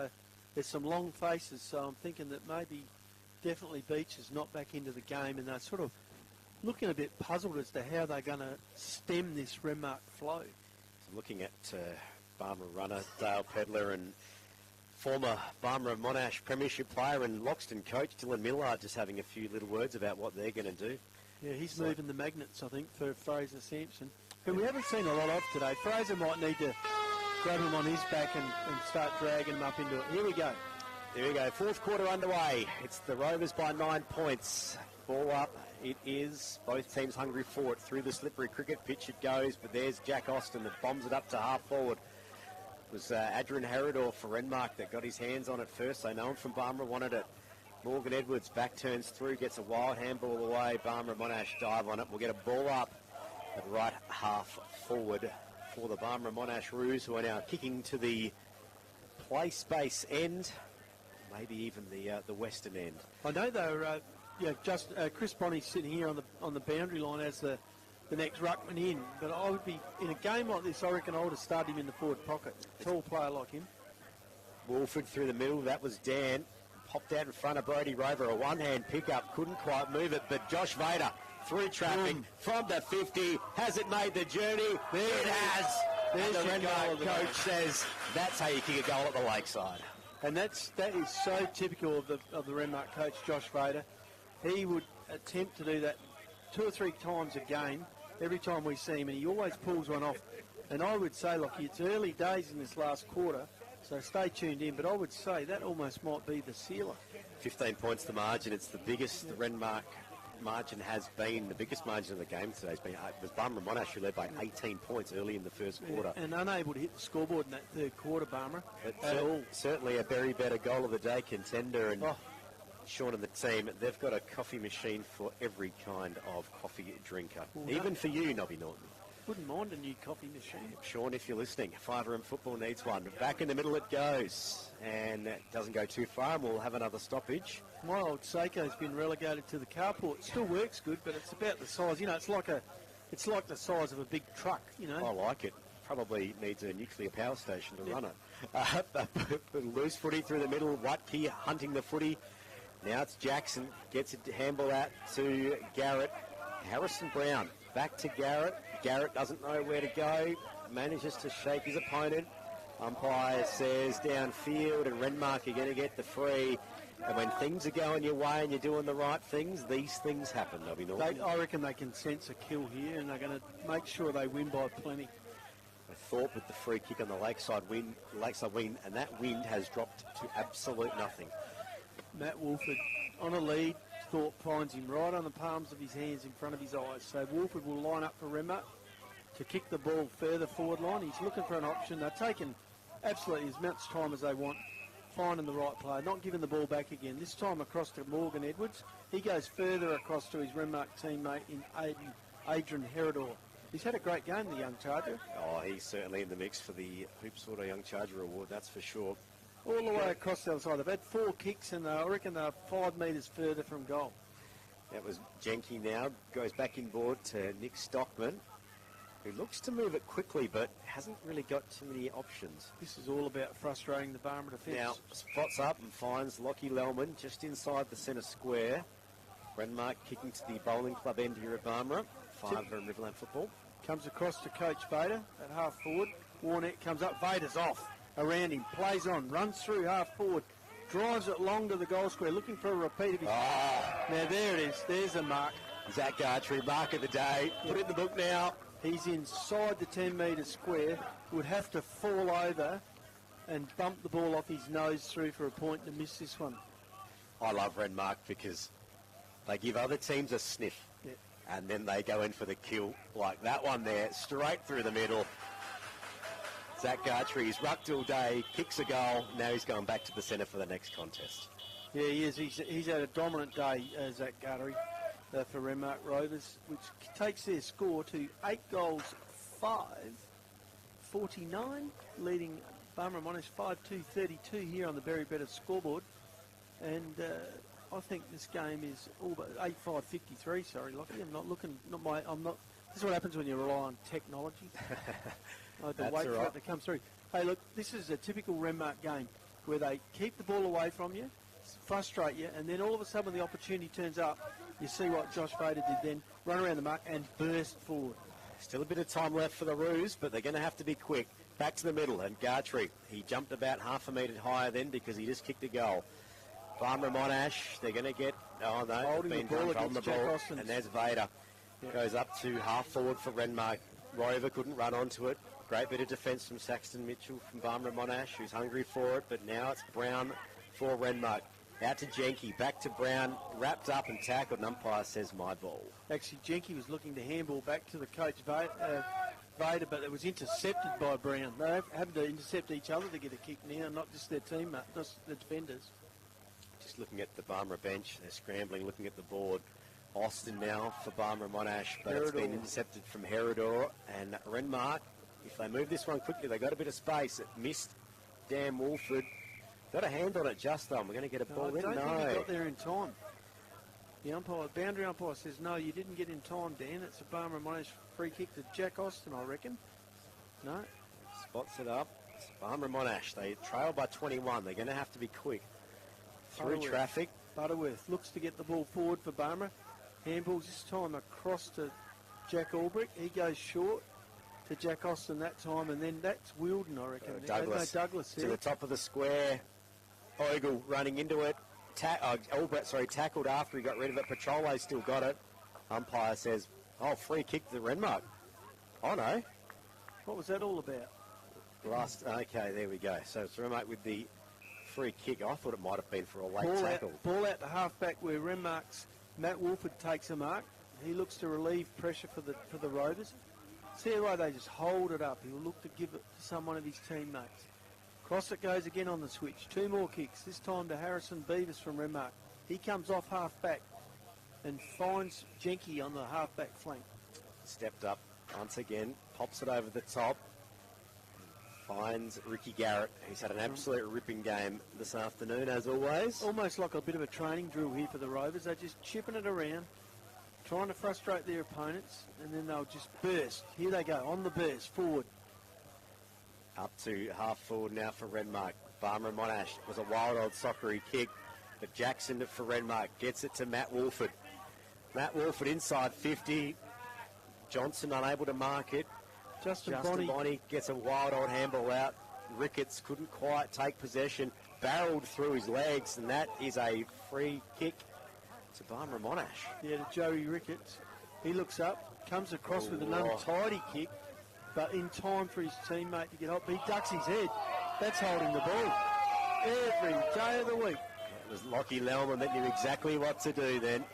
there's some long faces, so I'm thinking that maybe definitely Beach is not back into the game, and they're sort of looking a bit puzzled as to how they're going to stem this Renmark flow. So looking at Barmera runner Dale Pedler and former Barmera Monash premiership player and Loxton coach Dylan Millard just having a few little words about what they're going to do. Yeah, he's moving the magnets, I think, for Fraser Sampson, who we haven't seen a lot of today. Fraser might need to grab him on his back and start dragging him up into it. Here we go. There we go. 4th quarter underway. It's the Rovers by 9 points. Ball up. It is. Both teams hungry for it. Through the slippery cricket pitch it goes, but there's Jack Austin that bombs it up to half forward. It was Adrian Herodor for Renmark that got his hands on it first. They know him from Barmera, wanted it. Morgan Edwards back turns through, gets a wild handball away. Barmera Monash dive on it. We'll get a ball up at right half forward for the Barmera Monash Roos, who are now kicking to the play space end, maybe even the western end. I know they're Chris Bonnie's sitting here on the boundary line as the next ruckman in, but I would be in a game like this. I reckon I would have started him in the forward pocket. Tall player like him. Wolford through the middle. That was Dan. Popped out in front of Brody Rover. A one-hand pickup. Couldn't quite move it, but Josh Vader through traffic from the 50. Has it made the journey? There it has. There's the Renmark coach says that's how you kick a goal at the lakeside. And that is so typical of the Renmark coach, Josh Vader. He would attempt to do that 2 or 3 times a game, every time we see him, and he always pulls one off. And I would say, look, it's early days in this last quarter, so stay tuned in, but I would say that almost might be the sealer. 15 points the margin. It's the biggest the Renmark margin has been. The biggest margin of the game today has been was Barmera Monash, who led by 18 points early in the first quarter. And unable to hit the scoreboard in that third quarter, Barmera, at all. Certainly a very better goal of the day contender. And Sean and the team, they've got a coffee machine for every kind of coffee drinker. Even for you, Nobby Norton. Wouldn't mind a new coffee machine. Sean, if you're listening, 5RM football needs one. Back in the middle it goes, and it doesn't go too far, and we'll have another stoppage. My old Seiko's been relegated to the carport. Still works good, but it's about the size. You know, it's like the size of a big truck. You know. I like it. Probably needs a nuclear power station to run it. Loose footy through the middle. Watke hunting the footy. Now it's Jackson. Gets it to handball out to Garrett. Harrison Brown back to Garrett. Garrett doesn't know where to go. Manages to shake his opponent. Umpire says downfield, and Renmark are going to get the free. And when things are going your way and you're doing the right things, these things happen, Nobby Norton. I reckon they can sense a kill here, and they're going to make sure they win by plenty. Thorpe with the free kick on the lakeside win, and that wind has dropped to absolute nothing. Matt Wolford on a lead. Thorpe finds him right on the palms of his hands in front of his eyes. So Wolford will line up for Renmark to kick the ball further forward line. He's looking for an option. They're taking absolutely as much time as they want, finding the right player, not giving the ball back again. This time across to Morgan Edwards. He goes further across to his Renmark teammate in Adrian Herodor. He's had a great game, the young Charger. Oh, he's certainly in the mix for the Hoops Auto Young Charger Award, that's for sure. All the way across the other side. They've had 4 kicks, and I reckon they're 5 metres further from goal. That was Jenke now. Goes back in board to Nick Stockman, who looks to move it quickly, but hasn't really got too many options. This is all about frustrating the Barmera defence. Now, spots up and finds Lockie Lellman just inside the centre square. Renmark kicking to the bowling club end here at Barmera. 5 in Riverland football. Comes across to Coach Vader at half forward. Warnett comes up. Vader's off. around him, plays on, runs through half forward, drives it long to the goal square, looking for a repeat of his... Now there it is, there's a mark. Zach Gartree, mark of the day. Put it in the book now. He's inside the 10-metre square, would have to fall over and bump the ball off his nose through for a point to miss this one. I love Renmark because they give other teams a sniff and then they go in for the kill. Like that one there, straight through the middle. Zach Gartree, he's rucked all day, kicks a goal, now he's going back to the centre for the next contest. Yeah, he is. He's had a dominant day, Zach Gartree, for Renmark Rovers, which takes their score to 8 goals, 5-49, leading Barmera Monash 5-2-32 here on the Berry Better scoreboard. And I think this game is all but 8-5-53. Sorry, Lockie. I'm not looking. This is what happens when you rely on technology. I have to wait for it to come through. Hey, look, this is a typical Renmark game where they keep the ball away from you, frustrate you, and then all of a sudden when the opportunity turns up, you see what Josh Vader did then, run around the mark and burst forward. Still a bit of time left for the Roos, but they're going to have to be quick. Back to the middle, and Gartree, he jumped about half a metre higher then because he just kicked a goal. Barmera Monash, they're going to get... Oh, no, holding the ball against Jack Austin. And there's Vader. Yep. Goes up to half forward for Renmark. Rover couldn't run onto it. Great bit of defence from Saxton Mitchell from Barmera Monash, who's hungry for it, but now it's Brown for Renmark. Out to Jenke, back to Brown, wrapped up and tackled, and umpire says my ball. Actually, Jenke was looking to handball back to the coach Vader, but it was intercepted by Brown. They having to intercept each other to get a kick now, not just their teammate, just the defenders. Just looking at the Barmera bench, they're scrambling, looking at the board. Austin now for Barmera Monash, but it's been intercepted from Herodor and Renmark. If they move this one quickly, they got a bit of space. It missed Dan Wolford. Got a hand on it just though. We're going to get a ball in. I don't think he got there in time. The umpire, boundary umpire says, no, you didn't get in time, Dan. It's a Barmera Monash free kick to Jack Austin, I reckon. No. Spots it up. It's Barmera Monash. They trail by 21. They're going to have to be quick. Through traffic. Butterworth looks to get the ball forward for Barmera. Handballs this time across to Jack Albrick. He goes short to Jack Austin that time, and then that's Wilden, I reckon. Douglas Douglas to the top of the square. Ogle running into it. Albright, tackled after he got rid of it. Petrole still got it. Umpire says, free kick to Renmark. Oh, no. What was that all about? Okay, there we go. So it's Renmark with the free kick. I thought it might have been for a late tackle. Ball out to half-back where Renmark's Matt Wolford takes a mark. He looks to relieve pressure for the Rovers. See the way they just hold it up. He'll look to give it to someone of his teammates. Cross it goes again on the switch. 2 more kicks, this time to Harrison Beavers from Renmark. He comes off half-back and finds Jenke on the half-back flank. Stepped up once again, pops it over the top. Finds Ricky Garrett, who's had an absolute ripping game this afternoon, as always. Almost like a bit of a training drill here for the Rovers. They're just chipping it around, trying to frustrate their opponents, and then they'll just burst. Here they go, on the burst, forward. Up to half forward now for Renmark. Barmera Monash was a wild old soccery kick, but Jackson for Renmark gets it to Matt Wolford. Matt Wolford inside 50. Johnson unable to mark it. Justin Bonney gets a wild old handball out. Ricketts couldn't quite take possession, barreled through his legs, and that is a free kick to Barmera Monash. Yeah, to Joey Ricketts. He looks up, comes across with an untidy kick, but in time for his teammate to get up. He ducks his head. That's holding the ball every day of the week. It was Lockie Lellman that knew exactly what to do then.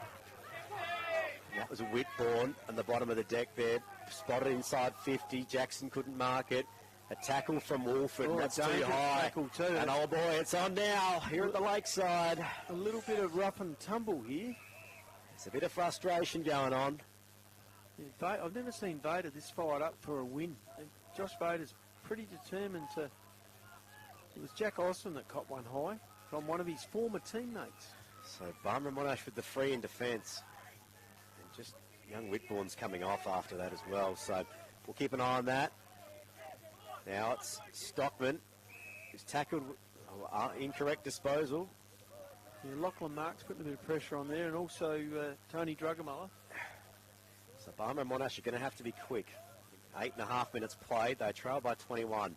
That was Whitbourne on the bottom of the deck there. Spotted inside 50. Jackson couldn't mark it. A tackle from Wolford. That's too high. Tackle too. And oh boy, it's on now here at the lakeside. A little bit of rough and tumble here. There's a bit of frustration going on. Yeah, I've never seen Vader this fired up for a win. And Josh Vader's pretty determined to... It was Jack Austin that caught one high from one of his former teammates. So Barmera Monash with the free in defence. And just young Whitbourne's coming off after that as well. So we'll keep an eye on that. Now it's Stockman who's tackled incorrect disposal. Yeah, Lachlan Marks putting a bit of pressure on there, and also Tony Drugamuller. So Barmera Monash are going to have to be quick. 8.5 minutes played. They trail by 21.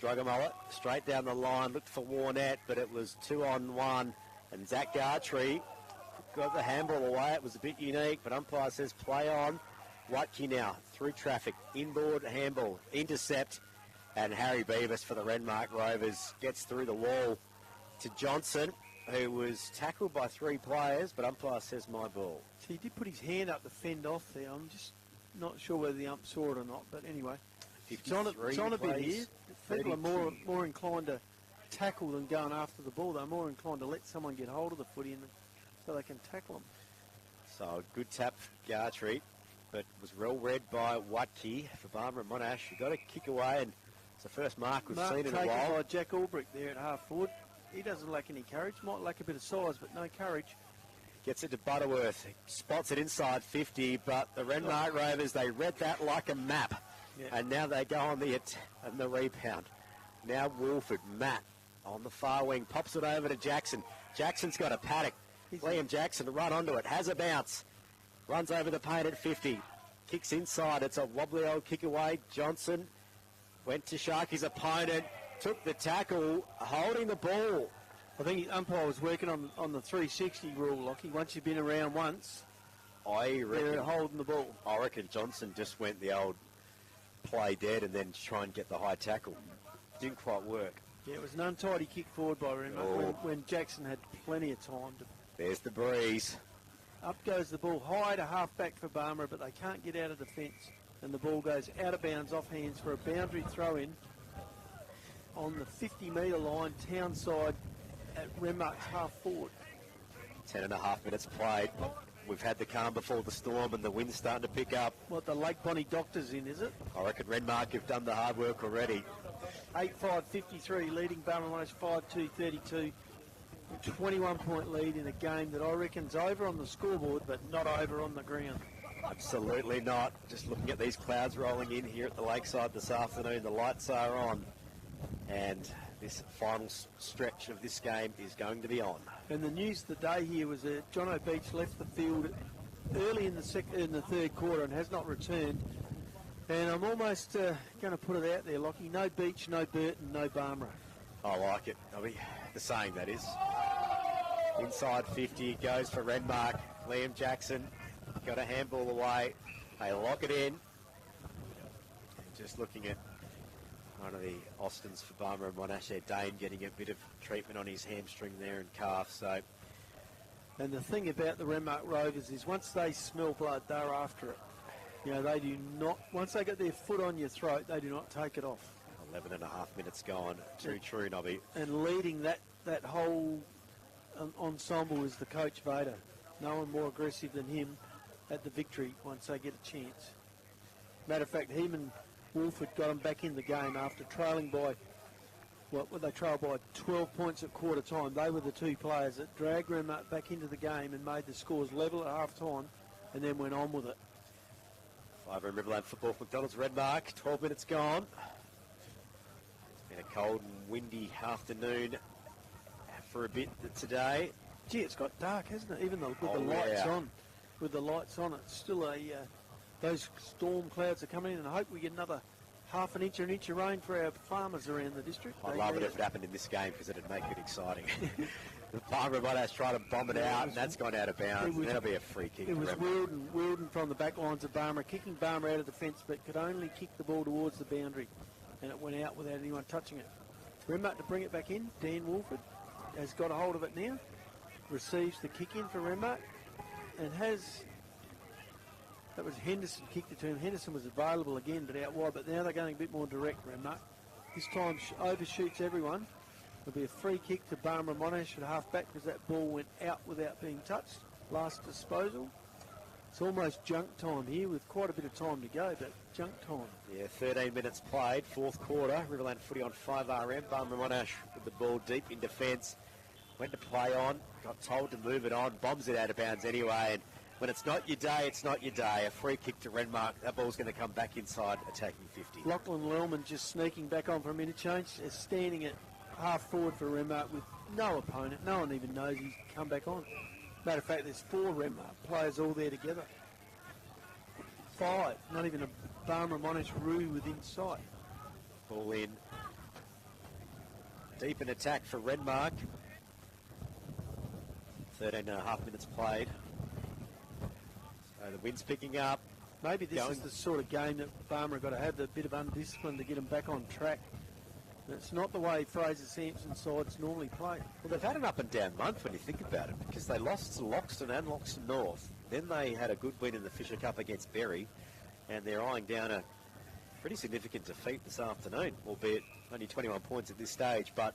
Drugger straight down the line, looked for Warnett, but it was 2-on-1, and Zach Gartree got the handball away. It was a bit unique, but umpire says play on. Watkey now through traffic, inboard handball, intercept, and Harry Beavis for the Renmark Rovers gets through the wall to Johnson, who was tackled by 3 players, but umpire says my ball. So he did put his hand up to fend off there. I'm just not sure whether the ump saw it or not, but anyway. It's on a bit here. People are more inclined to tackle than going after the ball. They're more inclined to let someone get hold of the footy so they can tackle them. So a good tap for Gartree, but was well read by Watkey for Barmera and Monash. He got a kick away, and it's the first mark we've seen in a while. By Jack Albrick there at half forward. He doesn't lack any courage. Might lack a bit of size, but no courage. Gets it to Butterworth. Spots it inside 50, but the Renmark Rovers, they read that like a map. Yeah. And now they go on the rebound. Now Wolford, Matt on the far wing, pops it over to Jackson. Jackson's got a paddock. Liam Jackson run onto it, has a bounce. Runs over the paint at 50. Kicks inside. It's a wobbly old kick away. Johnson went to Sharky's opponent. Took the tackle, holding the ball. I think the umpire was working on the 360 rule, Lockie. Once you've been around once, they're holding the ball. I reckon Johnson just went the old play dead and then try and get the high tackle. Didn't quite work. Yeah, it was an untidy kick forward by Renmark when Jackson had plenty of time. There's the breeze. Up goes the ball high to half-back for Barmera, but they can't get out of defence. And the ball goes out of bounds off hands for a boundary throw-in on the 50-metre line, Townside at Renmark's half-forward. 10.5 minutes played. We've had the calm before the storm and the wind's starting to pick up. What, the Lake Bonnie Doctor's in, is it? I reckon Renmark have done the hard work already. 8-5-53, leading Barmera Monash 5-2-32. 21-point lead in a game that I reckon's over on the scoreboard, but not over on the ground. Absolutely not. Just looking at these clouds rolling in here at the lakeside this afternoon, the lights are on. And this final stretch of this game is going to be on. And the news of the day here was that John O'Beach left the field early in the third quarter and has not returned. And I'm almost going to put it out there, Lockie. No Beach, no Burton, no Barmera. I like it. I mean, the saying that is. Inside 50 goes for Renmark. Liam Jackson got a handball away. They lock it in. And just looking at one of the Austins for Barmera and Monash there, Dane getting a bit of treatment on his hamstring there and calf. So, and the thing about the Renmark Rovers is once they smell blood, they're after it. You know, they do not, once they get their foot on your throat, they do not take it off. 11.5 minutes gone. Too true, Nobby. And leading that whole ensemble is the coach Vader. No one more aggressive than him at the victory once they get a chance. Matter of fact, him and Wolford got them back in the game after trailing by, they trailed by 12 points at quarter time. They were the two players that dragged Renmark back into the game and made the scores level at half time and then went on with it. 5 in Riverland football for McDonald's Renmark. 12 minutes gone. It's been a cold and windy afternoon for a bit today. Gee, it's got dark, hasn't it? Even with the lights on. With the lights on, it's still those storm clouds are coming in, and I hope we get another half an inch or an inch of rain for our farmers around the district. I'd love it if it happened in this game because it'd make it exciting. The Barmera Monash tried to bomb it out, and that's gone out of bounds. That'll be a free kick. It was Wilden from the back lines of Barmera, kicking Barmera out of the fence, but could only kick the ball towards the boundary, and it went out without anyone touching it. Renmark to bring it back in. Dan Wolford has got a hold of it now, receives the kick in for Renmark, and that was Henderson kicked it to him. Henderson was available again, but out wide, but now they're going a bit more direct, Renmark. This time overshoots everyone. There'll be a free kick to Barmera Monash at half-back because that ball went out without being touched. Last disposal. It's almost junk time here with quite a bit of time to go, but junk time. Yeah, 13 minutes played, fourth quarter. Riverland footy on 5RM. Barmera Monash with the ball deep in defence. Went to play on, got told to move it on, bombs it out of bounds anyway. And when it's not your day, it's not your day. A free kick to Renmark. That ball's going to come back inside, attacking 50. Lachlan Lellman just sneaking back on for a interchange, standing at half forward for Renmark with no opponent. No one even knows he's come back on. Matter of fact, there's 4 Renmark players all there together. 5, not even a Barmera Monash Roo within sight. Ball in Deep in attack for Renmark. 13.5 minutes played. So the wind's picking up. Maybe this is the sort of game that Barmera got to have, a bit of undiscipline to get them back on track. It's not the way Fraser Sampson's sides normally play. Well, they've had an up and down month when you think about it, because they lost to Loxton and Loxton North. Then they had a good win in the Fisher Cup against Berry, and they're eyeing down a pretty significant defeat this afternoon, albeit only 21 points at this stage. But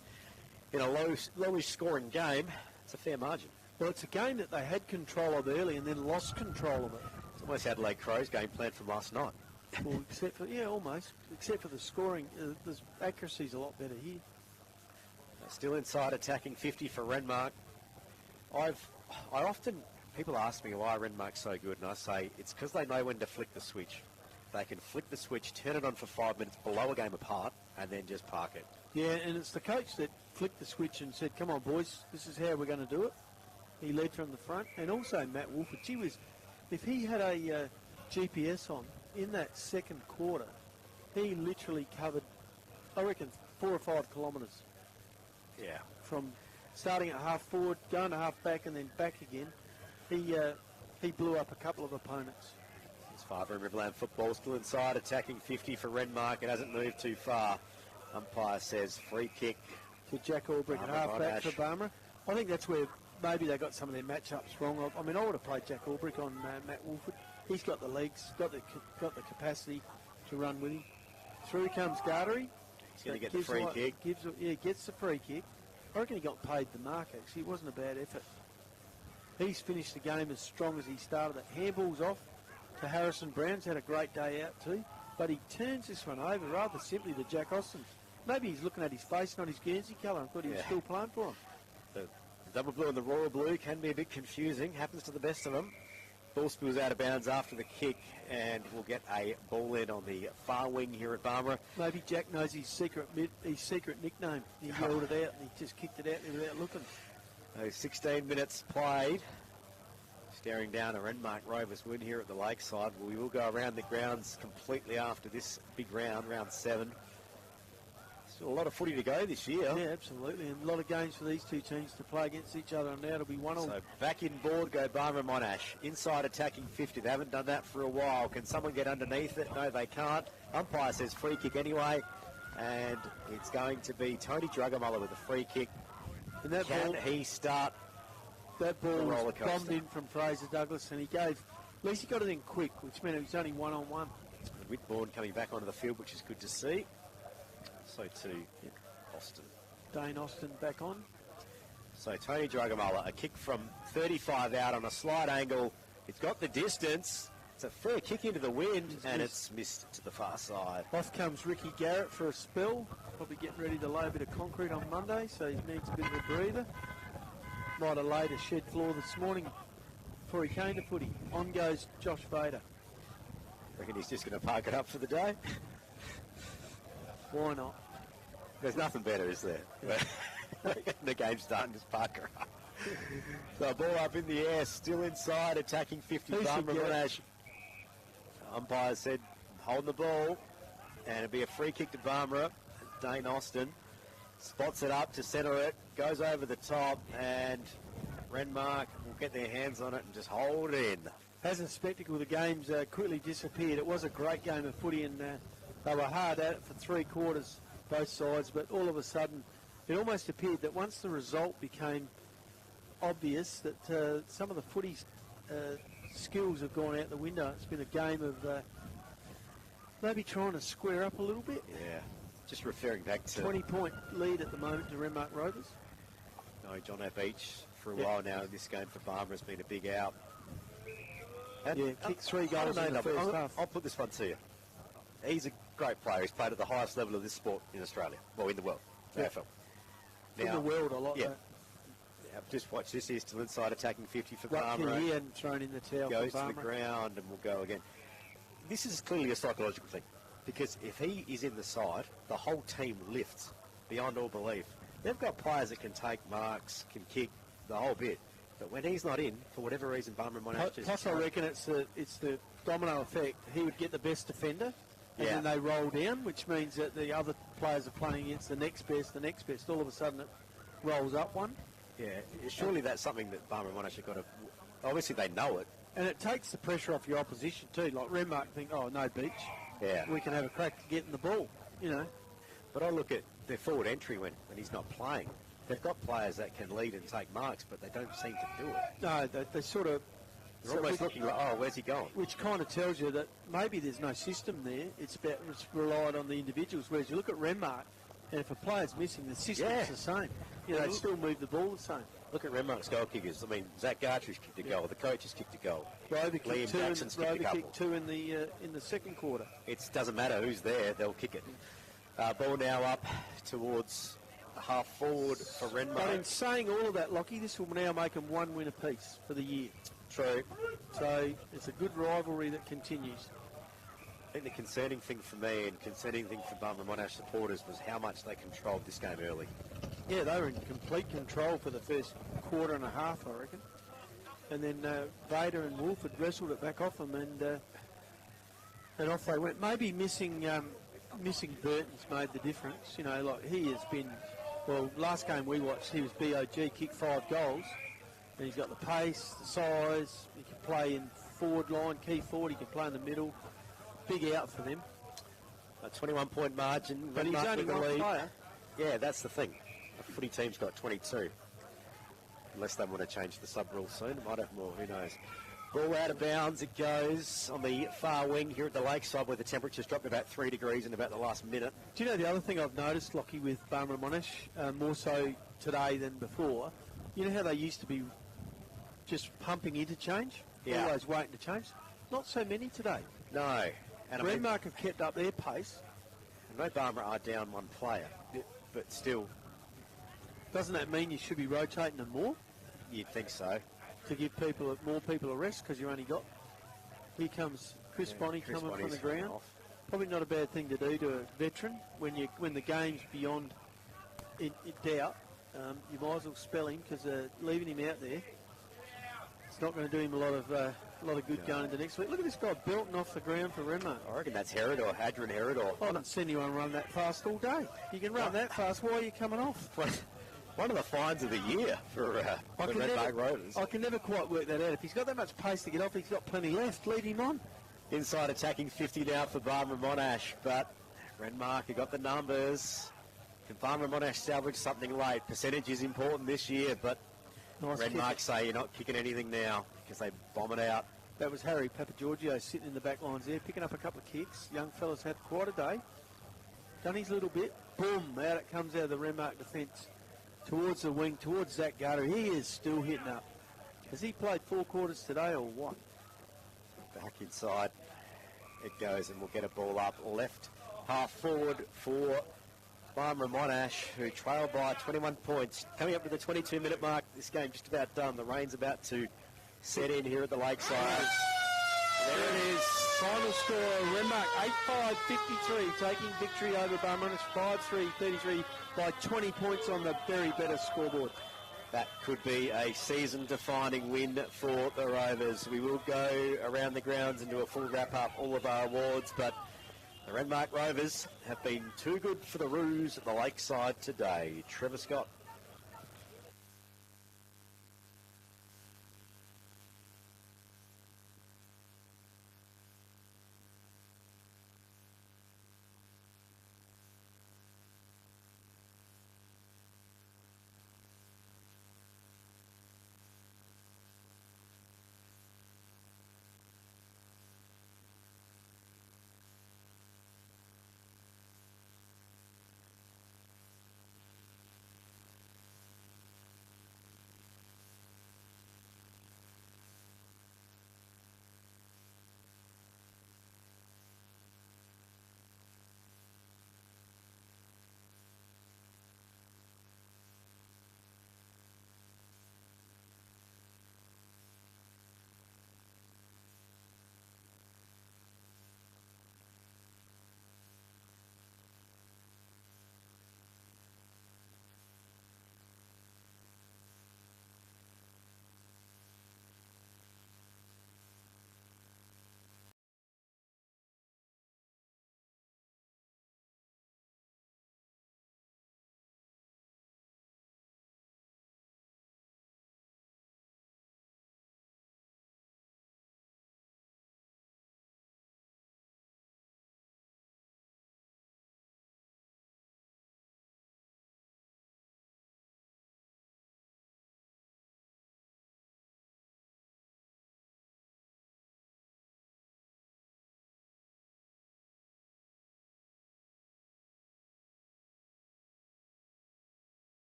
in a lowish scoring game, it's a fair margin. Well, it's a game that they had control of early and then lost control of it. It's almost Adelaide Crows game plan from last night. Well, except for, almost. Except for the scoring, the accuracy's a lot better here. Still inside attacking 50 for Renmark. People ask me why Renmark's so good, and I say it's because they know when to flick the switch. They can flick the switch, turn it on for 5 minutes below a game apart, and then just park it. Yeah, and it's the coach that flicked the switch and said, come on, boys, this is how we're going to do it. He led from the front, and also Matt Wolford. If he had a GPS on in that second quarter, he literally covered, I reckon, 4 or 5 kilometres. Yeah. From starting at half forward, going to half back, and then back again. He blew up a couple of opponents. It's Father in Riverland football, still inside, attacking 50 for Renmark. It hasn't moved too far. Umpire says free kick to Jack Albrecht at half back for Barmera. I think that's where maybe they got some of their matchups wrong. I mean, I would have played Jack Albrecht on Matt Wolford. He's got the legs, got the capacity to run with him. Through comes Gartery. He's going to get the free kick. Gets the free kick. I reckon he got paid the mark, actually. It wasn't a bad effort. He's finished the game as strong as he started it. Handball's off to Harrison Brown's had a great day out too, but he turns this one over rather simply to Jack Austin. Maybe he's looking at his face, not his Guernsey colour, and thought he was still playing for him. The double blue and the royal blue can be a bit confusing. Happens to the best of them. Ball spills out of bounds after the kick, and we'll get a ball in on the far wing here at Barmera. Maybe Jack knows his secret nickname. He yelled it out, and he just kicked it out there without looking. 16 minutes played. Staring down a Renmark Rovers win here at the Lakeside. We will go around the grounds completely after this big round, round 7. Still a lot of footy to go this year. Yeah, absolutely. And a lot of games for these two teams to play against each other, and now it'll be 1-1. So back in board go Barmera Monash. Inside attacking 50. They haven't done that for a while. Can someone get underneath it? No, they can't. Umpire says free kick anyway. And it's going to be Tony Drugamuller with a free kick. And that Can he start? That ball was bombed in from Fraser Douglas, and at least he got it in quick, which meant it was only 1-on-1. Whitbourne coming back onto the field, which is good to see. So too, Austin. Dane Austin back on. So Tony Drugamuller, a kick from 35 out on a slight angle. It's got the distance. It's a fair kick into the wind, and it's missed to the far side. Off comes Ricky Garrett for a spell. Probably getting ready to lay a bit of concrete on Monday, so he needs a bit of a breather. Might have laid a shed floor this morning before he came to footy. On goes Josh Vader. Reckon he's just going to park it up for the day? Why not? There's nothing better, is there? The game's done, just park her up. So ball up in the air, still inside, attacking 50. Barmera. Umpire said, hold the ball, and it'll be a free kick to Barmera. Dane Austin spots it up to centre it, goes over the top, and Renmark will get their hands on it and just hold it in. As a spectacle, the game's quickly disappeared. It was a great game of footy, and they were hard at it for 3 quarters, both sides, but all of a sudden it almost appeared that once the result became obvious that some of the footy skills have gone out the window. It's been a game of maybe trying to square up a little bit. Yeah. Just referring back to 20-point lead at the moment to Renmark Rovers. No, John O'Beach for a while now in this game for Barmera has been a big out. And kicked 3 goals in the first half. I'll put this one to you. He's a great player. He's played at the highest level of this sport in Australia. Well, in the world. AFL. Now, in the world, a lot. Yeah. Just watch this. He's still inside attacking 50 for Barmera. He hadn't thrown in the towel. Goes for to the ground and will go again. This is clearly a psychological thing. Because if he is in the side, the whole team lifts beyond all belief. They've got players that can take marks, can kick, the whole bit. But when he's not in, for whatever reason, Barmera Monash just... Plus, I reckon it's the domino effect. He would get the best defender, and then they roll down, which means that the other players are playing against the next best, all of a sudden it rolls up one. Yeah, surely that's something that Barmera Monash have got to... Obviously they know it. And it takes the pressure off your opposition too. Like Renmark think, oh, no beach. Yeah. We can have a crack to getting the ball, you know. But I look at their forward entry when he's not playing. They've got players that can lead and take marks, but they don't seem to do it. No, they sort of... They're almost looking like, oh, where's he going? Which kind of tells you that maybe there's no system there. It's relied on the individuals. Whereas you look at Renmark, and if a player's missing, the system's the same. You know, they still move the ball the same. Look at Renmark's goal kickers. I mean, Zach Gartry's kicked a goal. The coach has kicked a goal. Rover kicked two in the second quarter. It doesn't matter who's there; they'll kick it. Ball now up towards half forward for Renmark. But in saying all of that, Lockie, this will now make them 1 win apiece for the year. True. So it's a good rivalry that continues. I think the concerning thing for me and concerning thing for Barmera Monash supporters was how much they controlled this game early. Yeah, they were in complete control for the first quarter and a half, I reckon. And then Vader and Wolf had wrestled it back off them, and off they went. Maybe missing Burton's made the difference. You know, like he has been. Well, last game we watched, he was BOG, kicked 5 goals, and he's got the pace, the size. He can play in forward line, key forward. He can play in the middle. Big out for them. A 21-point margin. But he's only one player. Yeah, that's the thing. A footy team's got 22. Unless they want to change the sub-rule soon. It might have more, who knows. Ball out of bounds. It goes on the far wing here at the lakeside where the temperature's dropped about 3 degrees in about the last minute. Do you know the other thing I've noticed, Lockie, with Barmera Monash, more so today than before? You know how they used to be just pumping interchange? Yeah. Always waiting to change? Not so many today. No. And Renmark have kept up their pace. I know Barmera are down 1 player, but still... Doesn't that mean you should be rotating them more? You'd think so. To give more people a rest, because you only got... Here comes Chris Bonney coming from the ground. Probably not a bad thing to do to a veteran when the game's beyond in doubt. You might as well spell him, because leaving him out there, it's not going to do him a lot of good going into next week. Look at this guy belting off the ground for Renmark. I reckon that's Herodor, Hadron Herodor. I haven't seen anyone run that fast all day. You can run that fast. Why are you coming off? One of the finds of the year for Renmark Rovers. I can never quite work that out. If he's got that much pace to get off, he's got plenty left. Lead him on. Inside attacking 50 now for Barmera Monash, but Renmark have got the numbers. Can Barmera Monash salvage something late? Percentage is important this year, but nice Renmark say you're not kicking anything now because they bomb it out. That was Harry Papagiorgio sitting in the back lines there, picking up a couple of kicks. Young fella's had quite a day. Done his little bit. Boom, out it comes out of the Renmark defence. Towards the wing, towards Zach Garter. He is still hitting up. Has he played 4 quarters today or what? Back inside it goes, and we'll get a ball up left half forward for Barmera Monash, who trail by 21 points. Coming up to the 22-minute mark, this game just about done. The rain's about to set in here at the lakeside. There it is. Final score, Renmark 8-5-53, taking victory over Barmera Monash 5-3-33 by 20 points on the very better scoreboard. That could be a season-defining win for the Rovers. We will go around the grounds and do a full wrap-up, all of our awards, but the Renmark Rovers have been too good for the Roos at the lakeside today. Trevor Scott.